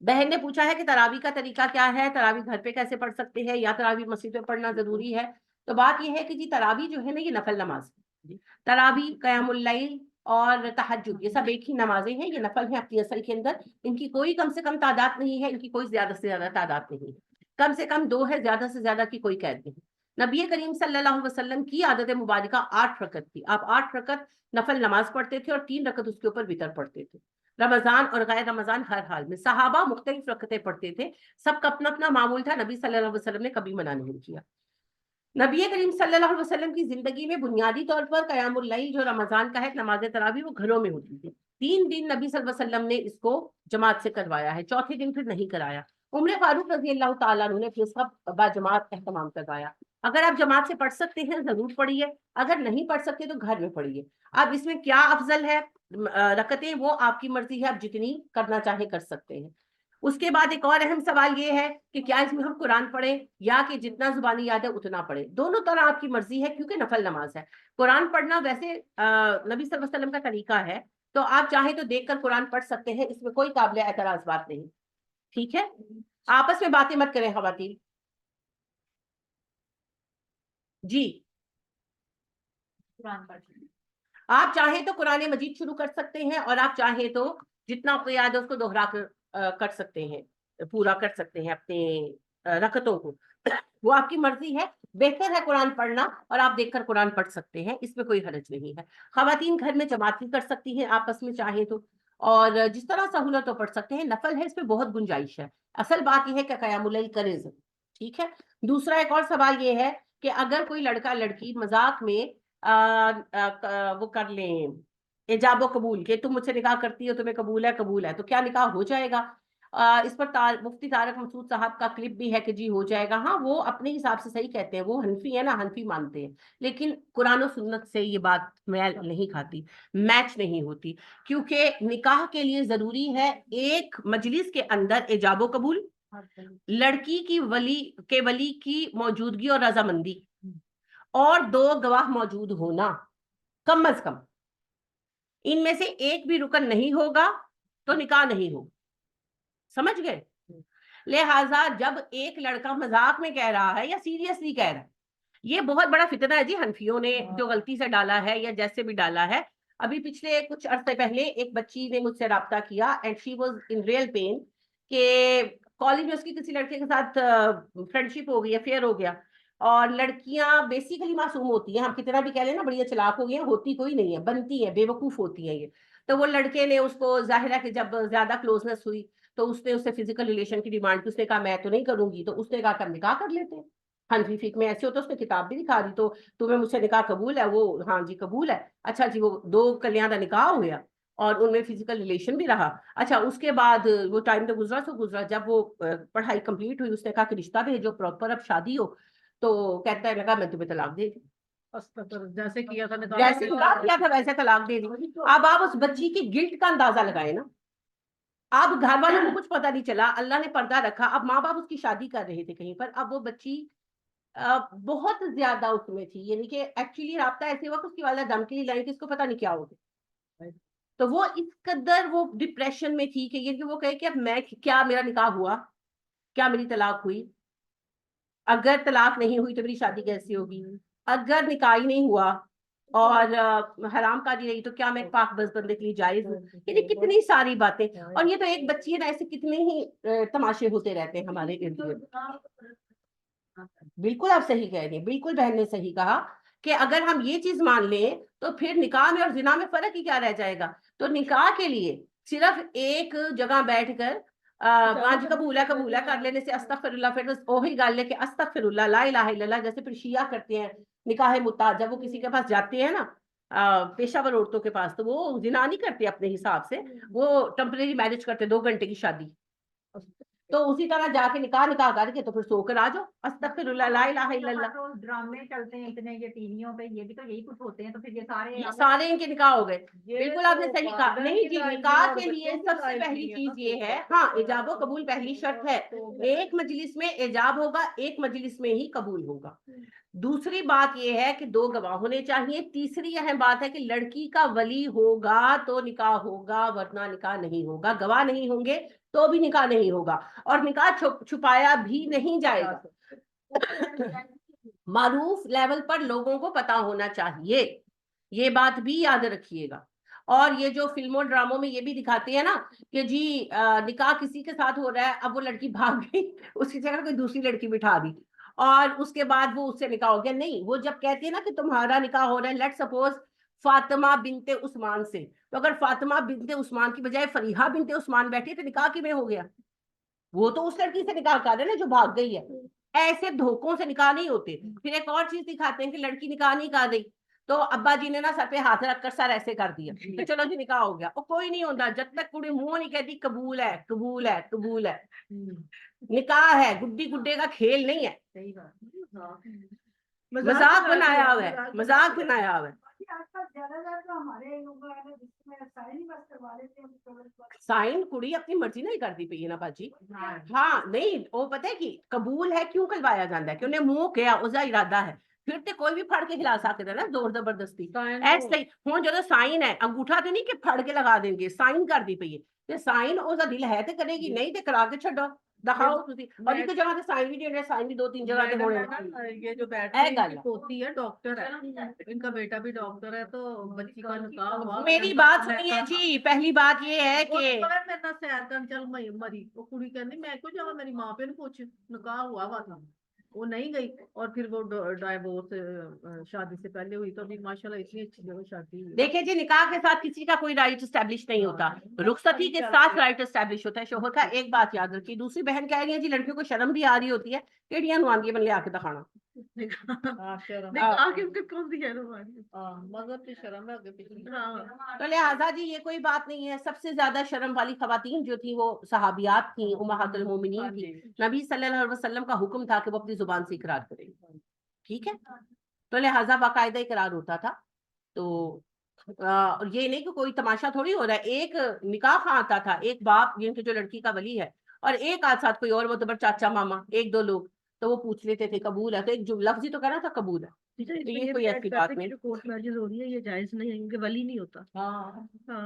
بہن نے پوچھا ہے کہ تراویح کا طریقہ کیا ہے, تراویح گھر پہ کیسے پڑھ سکتے ہیں, یا تراویح مسجد میں پڑھنا ضروری ہے. تو بات یہ ہے کہ جی تراویح جو ہے نا یہ نفل نماز ہے. تراویح, قیام اللیل اور تہجد, یہ سب ایک ہی نمازیں ہیں, یہ نفل ہیں اپنی اصل کے اندر. ان کی کوئی کم سے کم تعداد نہیں ہے, ان کی کوئی زیادہ سے زیادہ تعداد نہیں ہے. کم سے کم 2 ہے, زیادہ سے زیادہ کی کوئی قید نہیں. نبی کریم صلی اللہ علیہ وسلم کی عادت مبارکہ 8 رکعت تھی. آپ 8 رکعت نفل نماز پڑھتے تھے اور 3 رکعت اس کے اوپر وتر پڑھتے تھے. رمضان اور غیر رمضان ہر حال میں. صحابہ مختلف رکعتیں پڑھتے تھے, سب کا اپنا اپنا معمول تھا, نبی صلی اللہ علیہ وسلم نے کبھی منع نہیں کیا. نبی کریم صلی اللہ علیہ وسلم کی زندگی میں بنیادی طور پر قیام اللیل جو رمضان کا ہے، نماز تراویح، وہ گھروں میں ہوتی تھی. 3 دن نبی صلی اللہ علیہ وسلم نے اس کو جماعت سے کروایا ہے، چوتھے دن پھر نہیں کرایا. عمر فاروق رضی اللہ تعالیٰ عنہ نے پھر اس کا با جماعت اہتمام کروایا. اگر آپ جماعت سے پڑھ سکتے ہیں ضرور پڑھیے، اگر نہیں پڑھ سکتے تو گھر میں پڑھیے. اب اس میں کیا افضل ہے، رکعتیں وہ آپ کی مرضی ہے، آپ جتنی کرنا چاہیں کر سکتے ہیں. اس کے بعد ایک اور اہم سوال یہ ہے کہ کیا اس میں ہم قرآن پڑھیں یا کہ جتنا زبانی یاد ہے اتنا پڑھیں. دونوں طرح آپ کی مرضی ہے کیونکہ نفل نماز ہے. قرآن پڑھنا ویسے نبی صلی اللہ علیہ وسلم کا طریقہ ہے، تو آپ چاہیں تو دیکھ کر قرآن پڑھ سکتے ہیں، اس میں کوئی قابل اعتراض بات نہیں. ٹھیک ہے، آپس میں باتیں مت کریں خواتین. جی، قرآن پڑھتے آپ چاہیں تو قرآن مجید شروع کر سکتے ہیں، اور آپ چاہیں تو جتنا آپ کو یاد ہے اس کو دوہرا کر سکتے ہیں، پورا کر سکتے ہیں اپنے رکعتوں کو. وہ آپ کی مرضی ہے. بہتر ہے قرآن پڑھنا، اور آپ دیکھ کر قرآن پڑھ سکتے ہیں، اس میں کوئی حرج نہیں ہے. خواتین گھر میں جماعت بھی کر سکتی ہیں آپس میں چاہیں تو، اور جس طرح سہولت ہو پڑھ سکتے ہیں. نفل ہے، اس میں بہت گنجائش ہے. اصل بات یہ ہے کہ قیام اللیل کرے ضرور. ٹھیک ہے. دوسرا ایک اور سوال یہ ہے کہ اگر کوئی لڑکا لڑکی مذاق میں وہ کر لیں ایجاب و قبول کہ تم مجھ سے نکاح کرتی ہو، تمہیں قبول ہے، تو کیا نکاح ہو جائے گا؟ اس پر مفتی طارق مسعود صاحب کا کلپ بھی ہے کہ جی ہو جائے گا. ہاں، وہ اپنے حساب سے صحیح کہتے ہیں، وہ حنفی ہے نا، حنفی مانتے ہیں. لیکن قرآن و سنت سے یہ بات میل نہیں کھاتی، میچ نہیں ہوتی. کیونکہ نکاح کے لیے ضروری ہے ایک مجلس کے اندر ایجاب و قبول، لڑکی کی ولی کی موجودگی اور رضامندی، اور 2 گواہ موجود ہونا کم از کم. ان میں سے ایک بھی رکن نہیں ہوگا تو نکاح نہیں ہوگا. سمجھ گئے؟ لہٰذا جب ایک لڑکا مذاق میں کہہ رہا ہے یا سیریسلی کہہ رہا ہے، یہ بہت بڑا فتنہ ہے جی، حنفیوں نے جو غلطی سے ڈالا ہے یا جیسے بھی ڈالا ہے. ابھی پچھلے کچھ عرصے پہلے ایک بچی نے مجھ سے رابطہ کیا، and she was in real pain کہ کالج میں اس کی کسی لڑکے کے ساتھ فرینڈ شپ ہو گئی، افیئر ہو گیا. اور لڑکیاں بیسیکلی معصوم ہوتی ہیں، ہم کتنا بھی کہہ لیں نا بڑی چلاک ہو گئی ہیں، ہوتی کوئی نہیں ہے، بنتی ہیں، بے وقوف ہوتی ہیں یہ. تو وہ لڑکے نے اس کو، ظاہر ہے کہ جب زیادہ کلوزنس ہوئی تو اس نے اسے فزیکل ریلیشن کی ڈیمانڈ کی. اس نے کہا میں تو نہیں کروں گی، تو اس نے کہا کہ ہم نکاح کر لیتے ہیں. حنفی فقہ میں ایسے ہوتا ہے. اس نے کتاب بھی دکھا دی، تو تمہیں مجھ سے نکاح قبول ہے؟ وہ ہاں جی قبول ہے. اچھا جی، وہ 2 کلیاں دا نکاح ہو گیا اور ان میں فزیکل ریلیشن بھی رہا. اچھا اس کے بعد وہ ٹائم تو گزرا جب وہ پڑھائی کمپلیٹ ہوئی، اس نے کہا کہ رشتہ بھیجو پراپر، اب شادی ہو. تو کہتا ہے لگا میں تمہیں طلاق دے دی، جیسے کیا تھا جیسے نکاح کیا تھا ویسے طلاق دے دی. اب آپ اس بچی کی گلٹ کا اندازہ لگائیں نا. اب گھر والوں کو کچھ پتا نہیں چلا، اللہ نے پردہ رکھا. اب ماں باپ اس کی شادی کر رہے تھے کہیں پر. اب وہ بچی بہت زیادہ اس میں تھی، یعنی کہ ایکچولی رابطہ ایسے ہوا کہ اس کی والدہ دم کے لیے لائی کہ اس کو پتا نہیں کیا ہو گیا. تو وہ اس قدر وہ ڈپریشن میں تھی کہ یہ کہ وہ کہے کہ اب میں کیا، میرا نکاح ہوا، کیا میری طلاق ہوئی؟ اگر طلاق نہیں ہوئی تو میری شادی کیسی ہوگی؟ اگر نکاح ہی نہیں ہوا اور حرام کاری رہی تو کیا میں پاک بس بندے کے لیے جائز ہوں؟ یعنی کتنی ساری باتیں. اور یہ تو ایک بچی ہے نا، ایسے کتنے ہی تماشے ہوتے رہتے ہیں ہمارے ارد گرد. بالکل آپ صحیح کہہ رہی ہیں، بالکل بہن نے صحیح کہا کہ اگر ہم یہ چیز مان لیں تو پھر نکاح میں اور زنا میں فرق ہی کیا رہ جائے گا. تو نکاح کے لیے صرف ایک جگہ بیٹھ کر آج قبول ہے کر لینے سے استغفر اللہ، پھر وہی گل ہے کہ استغفر اللہ لا الہ الا اللہ، جیسے پھر شیعہ کرتے ہیں نکاح متعہ. جب وہ کسی کے پاس جاتے ہیں نا پیشہ ور عورتوں کے پاس، تو وہ زنا نہیں کرتے اپنے حساب سے، وہ ٹمپریری میرج کرتے، 2 گھنٹے کی شادی. تو اسی طرح جا کے نکاح کر کے تو پھر سو کر آ جاؤ، استغفر اللہ لا الہ الا اللہ. ڈرامے چلتے ہیں اتنے یہ ٹی ویوں پہ، یہ بھی تو یہی کچھ ہوتے ہیں، تو پھر یہ سارے ان کے نکاح ہو گئے. بالکل آپ نے صحیح کہا. نہیں جی، نکاح کے لیے سب سے پہلی چیز یہ ہے، ہاں ایجاب و قبول پہلی شرط ہے. ایک مجلس میں ایجاب ہوگا، ایک مجلس میں ہی قبول ہوگا. دوسری بات یہ ہے کہ 2 گواہ ہونے چاہیے. تیسری اہم بات ہے کہ لڑکی کا ولی ہوگا تو نکاح ہوگا، ورنہ نکاح نہیں ہوگا. گواہ نہیں ہوں گے تو بھی نکاح نہیں ہوگا، اور نکاح چھپایا بھی نہیں جائے گا. معروف لیول پر لوگوں کو پتا ہونا چاہیے، یہ بات بھی یاد رکھیے گا. اور یہ جو فلموں ڈراموں میں یہ بھی دکھاتے ہیں نا کہ جی نکاح کسی کے ساتھ ہو رہا ہے، اب وہ لڑکی بھاگ گئی، اس کی جگہ کوئی دوسری لڑکی بٹھا دی اور اس کے بعد وہ اس سے نکاح ہو گیا. نہیں، وہ جب کہتے ہیں نا کہ تمہارا نکاح ہو رہا ہے، لیٹ سپوز فاطمہ بنت عثمان سے، تو اگر فاطمہ بنت عثمان کی بجائے فریحہ بنت عثمان بیٹھی تو نکاح کی میں ہو گیا؟ وہ تو اس لڑکی سے نکاح کر رہے ہیں جو بھاگ گئی ہے. ایسے دھوکوں سے نکاح نہیں ہوتے. پھر ایک اور چیز دکھاتے ہیں کہ لڑکی نکاح نہیں کر گئی تو ابا جی نے نا سر پہ ہاتھ رکھ کر سر ایسے کر دیا کہ چلو جی نکاح ہو گیا. اور کوئی نہیں ہوتا جب تک کڑی منہ نہیں کہتی قبول ہے قبول ہے قبول ہے. نکاح ہے گڈی گڈے کا کھیل نہیں ہے. صحیح بات. مذاق بنایا ہوا ہے, مذاق بنایا ہوا ہے. سائن کڑی اپنی مرضی نہیں کرتی پی نا باجی. ہاں نہیں وہ پتہ ہے کہ قبول ہے کیوں کلوایا جاتا ہے کہ انہیں منہ کیا اس کا ارادہ ہے. پھر تے کوئی بھی پھڑ کے کھلا سکتا ہے نا زور زبردستی. ایسے ہی ہوں جو سائن ہے انگوٹھا تو نہیں کہ پھڑ کے لگا دیں گے, سائن کر دی پی ہے. سائن اس کا دل ہے تے کرے گی, نہیں تے کرا کے چھڈو دکھاؤ تسی. اور ایک جگہ تے سائن بھی دینے, سائن بھی 2-3 جگہ تے ہونے. یہ جو بیٹھی ہے پوتی ہے ڈاکٹر ہے, ان کا بیٹا بھی ڈاکٹر ہے, تو بچی کا نکاح ہوا. میری بات سنیے جی, پہلی بات یہ ہے کہ میرے نال سیر کرن چل مری وہ کڑی کہندی میں کیوں جاواں, میری ماں پہ نوں پوچھ, نکاح ہوا ہوا تھا. وہ نہیں گئی, اور پھر وہ ڈائیورس شادی سے پہلے ہوئی, تو ابھی ماشاءاللہ اتنی اچھی جگہ شادی ہوئی. دیکھیں جی نکاح کے ساتھ کسی کا کوئی رائٹ اسٹیبلش نہیں ہوتا, رخصتی کے ساتھ رائٹ اسٹیبلش ہوتا ہے شوہر کا. ایک بات یاد رکھیے. دوسری بہن کہہ رہی ہے جی لڑکیوں کو شرم بھی آ رہی ہوتی ہے, کیڑیاں نو آندی ہے من لے آ کے دکھانا. مذہب کی شرم ہے آگے پیچھے. تو لہٰذا جی یہ کوئی بات نہیں ہے. سب سے زیادہ شرم والی خواتین جو تھی وہ صحابیات تھیں, امہات المومنین تھی. نبی صلی اللہ علیہ وسلم کا حکم تھا کہ وہ اپنی زبان سے اقرار کریں. ٹھیک ہے, تو لہٰذا باقاعدہ اقرار ہوتا تھا. تو یہ نہیں کہ کوئی تماشا تھوڑی ہو رہا ہے. ایک نکاح خواں آتا تھا, ایک باپ جن کے جو لڑکی کا ولی ہے, اور ایک آدھ ساتھ کوئی اور معتبر چاچا ماما, 1-2 لوگ, تو وہ پوچھ لیتے تھے قبول ہے, تو ایک جو لفظ ہی تو کہنا تھا قبول ہے. تو یہ کوئی ایسی بات نہیں. کورٹ میرج ہو رہی ہے یہ جائز نہیں ہے کیونکہ ولی نہیں ہوتا.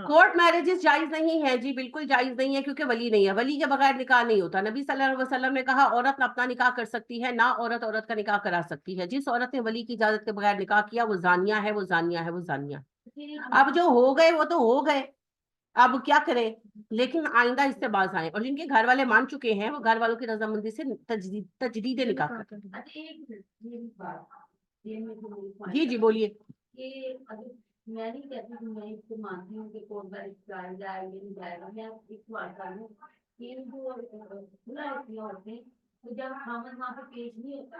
کورٹ میرجز جائز نہیں ہے جی, بالکل جائز نہیں ہے, کیونکہ ولی نہیں ہے. ولی کے بغیر نکاح نہیں ہوتا. نبی صلی اللہ علیہ وسلم نے کہا عورت اپنا نکاح کر سکتی ہے, نہ عورت عورت کا نکاح کرا سکتی ہے. جس عورت نے ولی کی اجازت کے بغیر نکاح کیا وہ زانیہ ہے, وہ زانیہ ہے, وہ زانیہ. اب جو ہو گئے وہ تو ہو گئے, اب کیا کریں. لیکن آئندہ اس سے باز آئیں, اور جن کے گھر والے مان چکے ہیں وہ گھر والوں کی رضامندی سے تجدید نکاح کریں. جی جی بولیے. میں نہیں کہتی کہ میں اس کو مانتی ہوں کہ کون بار جائے جائے یہ نہیں جائے گا. میں ایک سوال کر لوں کہ جو کھلا ہوتی عورتیں, تو جب خامد وہاں پہ پیش نہیں ہوتا,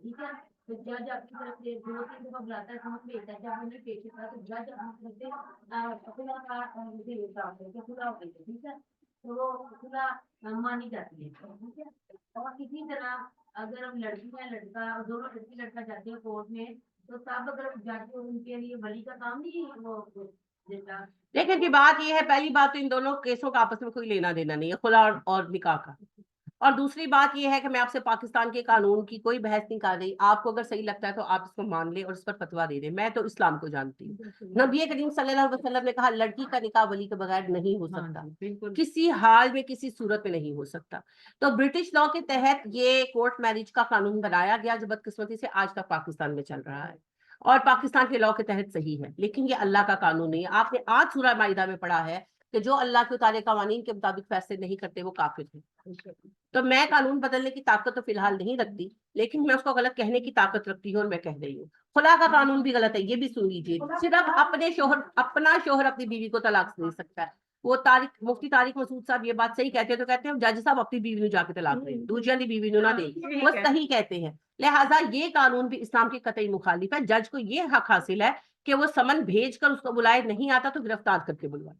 ٹھیک ہے, تو جج آپ کی طرف سے 2-3 دفعہ بلاتا ہے, سمجھ لیتا ہے. جب انہیں پیش ہوتا ہے تو جج اپنی طرف سے کھلا کا دیتا ہے کہ کھلا ہو گئی, ٹھیک ہے, تو وہ کھلا مانی جاتی ہے. ٹھیک ہے, اور اسی طرح اگر ہم لڑکی ہے لڑکا, دونوں لڑکی لڑکا جاتے ہیں کورٹ میں, تو تب اگر جاتے ان کے لیے ولی کا کام نہیں وہ دیتا. دیکھیں جی بات یہ ہے, پہلی بات تو ان دونوں کیسوں کا آپس میں کوئی لینا دینا نہیں ہے, خلا اور نکاح کا. اور دوسری بات یہ ہے کہ میں آپ سے پاکستان کے قانون کی کوئی بحث نہیں کر رہی. آپ کو اگر صحیح لگتا ہے تو آپ اس کو مان لیں اور اس پر فتویٰ دے دیں. میں تو اسلام کو جانتی ہوں. نبی کریم صلی اللہ علیہ وسلم نے کہا لڑکی کا نکاح ولی کے بغیر نہیں ہو سکتا, کسی حال میں کسی صورت میں نہیں ہو سکتا. تو برٹش لاء کے تحت یہ کورٹ میرج کا قانون بنایا گیا, جو بدقسمتی سے آج تک پاکستان میں چل رہا ہے, اور پاکستان کے لاء کے تحت صحیح ہے. لیکن یہ اللہ کا قانون نہیں ہے. آپ نے آج سورہ مائدہ میں پڑھا ہے کہ جو اللہ کے اتارے قوانین کے مطابق فیصلے نہیں کرتے وہ کافر ہیں. تو میں قانون بدلنے کی طاقت تو فی الحال نہیں رکھتی, لیکن میں اس کو غلط کہنے کی طاقت رکھتی ہوں, اور میں کہہ رہی ہوں. خلا کا قانون بھی غلط ہے, یہ بھی سن لیجیے. صرف اپنا شوہر اپنی بیوی کو طلاق دے سکتا ہے. وہ مفتی طارق مسعود صاحب یہ بات صحیح کہتے ہیں, تو کہتے ہیں جج صاحب اپنی بیوی نو جا کے طلاق دیں, دوسری دی بیوی نو نہ دیں, وہ صحیح کہتے ہیں. لہٰذا یہ قانون بھی اسلام کے قطعی مخالف ہے. جج کو یہ حق حاصل ہے کہ وہ سمن بھیج کر اس کو بلائے, نہیں آتا تو گرفتار کر کے بلوائے,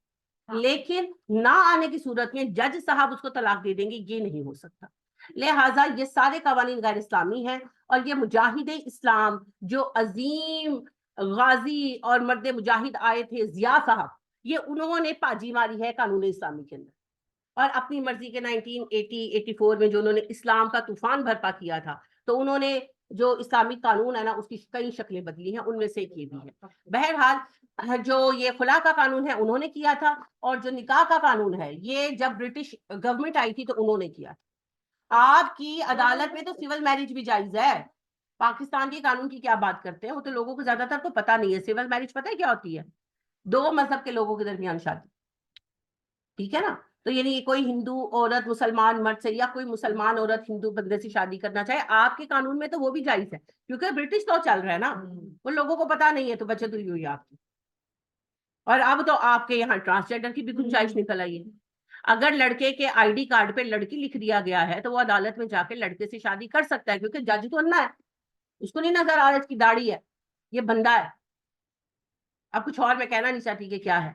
لیکن نہ آنے کی صورت میں جج صاحب اس کو طلاق دے دیں گے, یہ نہیں ہو سکتا. لہٰذا یہ سارے قوانین غیر اسلامی ہیں, اور یہ مجاہد اسلام جو عظیم غازی اور مرد مجاہد آئے تھے ضیاء صاحب, یہ انہوں نے پاجی ماری ہے قانون اسلامی کے اندر, اور اپنی مرضی کے 1980-84 میں جو انہوں نے اسلام کا طوفان برپا کیا تھا, تو انہوں نے جو اسلامی قانون ہے نا اس کی کئی شکلیں بدلی ہیں, ان میں سے ایک یہ بھی ہے. بہرحال جو یہ خلا کا قانون ہے انہوں نے کیا تھا, اور جو نکاح کا قانون ہے یہ جب برٹش گورنمنٹ آئی تھی تو انہوں نے کیا تھا. آپ کی عدالت میں تو سول میرج بھی جائز ہے. پاکستان کے قانون کی کیا بات کرتے ہیں, وہ تو لوگوں کو زیادہ تر کو پتہ نہیں ہے. سول میرج پتہ ہے کیا ہوتی ہے؟ 2 مذہب کے لوگوں کے درمیان شادی, ٹھیک ہے نا. تو یعنی کوئی ہندو عورت مسلمان مرد سے, یا کوئی مسلمان عورت ہندو بندے سے شادی کرنا چاہے, آپ کے قانون میں تو وہ بھی جائز ہے, کیونکہ برٹش لاء چل رہا ہے نا, وہ لوگوں کو پتا نہیں ہے, تو بچت ہوئی آپ کی. اور اب تو آپ کے یہاں ٹرانسجینڈر کی بھی گنجائش نکل آئی ہے. اگر لڑکے کے آئی ڈی کارڈ پہ لڑکی لکھ دیا گیا ہے تو وہ عدالت میں جا کے لڑکے سے شادی کر سکتا ہے، کیونکہ جج تو انا ہے، اس کو نہیں نظر آ رہا اس کی داڑھی ہے، یہ بندہ ہے. اب کچھ اور میں کہنا نہیں چاہتی کہ کیا ہے،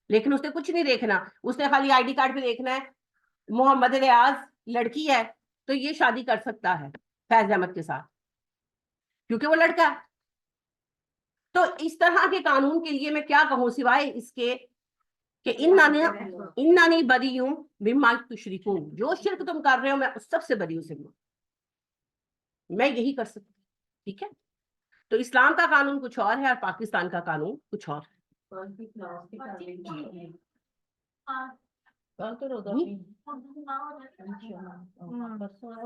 لیکن اس نے کچھ نہیں دیکھنا، اس نے خالی آئی ڈی کارڈ پہ دیکھنا ہے محمد ریاض لڑکی ہے تو یہ شادی کر سکتا ہے فیض احمد کے ساتھ، کیونکہ وہ لڑکا ہے. تو اس طرح کے قانون کے لیے میں کیا کہوں سوائے اس کے کہ انانی بری ہوں مما تشرکون، جو شرک تم کر رہے ہو میں اس سب سے بری ہوں، میں یہی کر سکتی ہوں. ٹھیک ہے، تو اسلام کا قانون کچھ اور ہے اور پاکستان کا قانون کچھ اور ہے.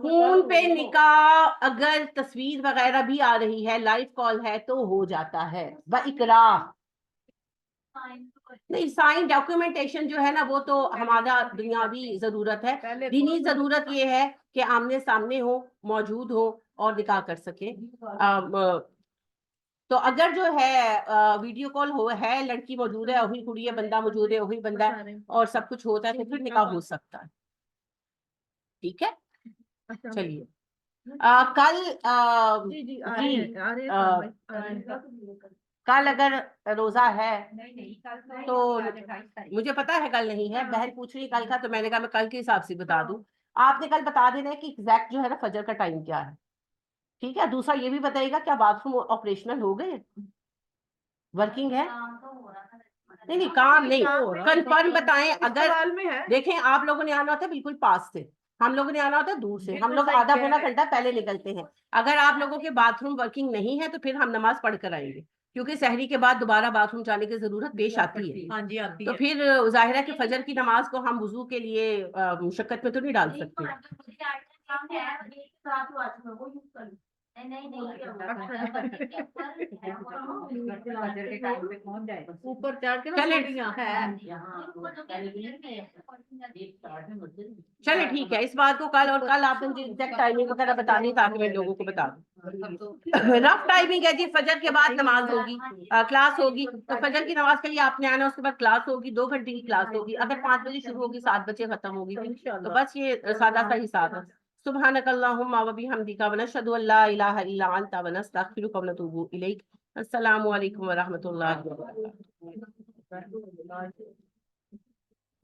فون پہ نکاح اگر تصویر وغیرہ بھی آ رہی ہے، لائیو کال ہے تو ہو جاتا ہے بِاِکراہ. نہیں، سائن ڈاکومنٹیشن جو ہے نا وہ تو ہمارا دنیاوی ضرورت ہے، دینی ضرورت یہ ہے کہ آمنے سامنے ہو، موجود ہو اور نکاح کر سکے. تو اگر جو ہے ویڈیو کال ہے، لڑکی موجود ہے، وہی کڑی ہے، بندہ موجود ہے، وہی بندہ ہے اور سب کچھ ہوتا ہے تو پھر نکاح ہو سکتا ہے. ٹھیک ہے، چلیے کل کل اگر روزہ ہے تو مجھے پتا ہے کل نہیں ہے، بہن پوچھ رہی کل کا، تو میں نے کہا میں کل کے حساب سے بتا دوں. آپ نے کل بتا دینا ہے کہ ایگزیکٹ جو ہے نا فجر کا ٹائم کیا ہے. ٹھیک ہے، دوسرا یہ بھی بتائیے گا کیا باتھ روم آپریشنل ہو گئے، ورکنگ ہے؟ نہیں کام نہیں، کنفرم بتائیں. اگر دیکھیں آپ لوگوں نے آنا ہوتا ہے بالکل پاس سے، ہم لوگوں نے آنا ہوتا ہے دور سے، ہم لوگ آدھا پونا گھنٹہ پہلے نکلتے ہیں. اگر آپ لوگوں کے باتھ روم ورکنگ نہیں ہے تو پھر ہم نماز پڑھ کر آئیں گے، کیونکہ سحری کے بعد دوبارہ باتھ روم جانے کی ضرورت پیش آتی ہے. تو پھر ظاہر ہے کہ فجر کی نماز کو ہم وضو کے لیے مشقت میں تو نہیں ڈال سکتے. اوپر چڑھ کے چلے ٹھیک ہے، اس بات کو کل، اور کل آپ مجھے ایگزیکٹ ٹائمنگ وغیرہ بتانی تاکہ میں لوگوں کو بتا دوں. رف ٹائمنگ ہے جی، فجر کے بعد نماز ہوگی، کلاس ہوگی، تو فجر کی نماز کے لیے آپ نے آنا، اس کے بعد کلاس ہوگی، 2 گھنٹے کی کلاس ہوگی. اگر 5 بجے شروع ہوگی 7 بجے ختم ہوگی، تو بس یہ سادہ سا حساب ہے. سبحانک اللہم و بحمدک ونشہد ان لا الہ الا انت ونستغفرک ونتوب الیک. السلام علیکم ورحمۃ اللہ وبرکاتہ.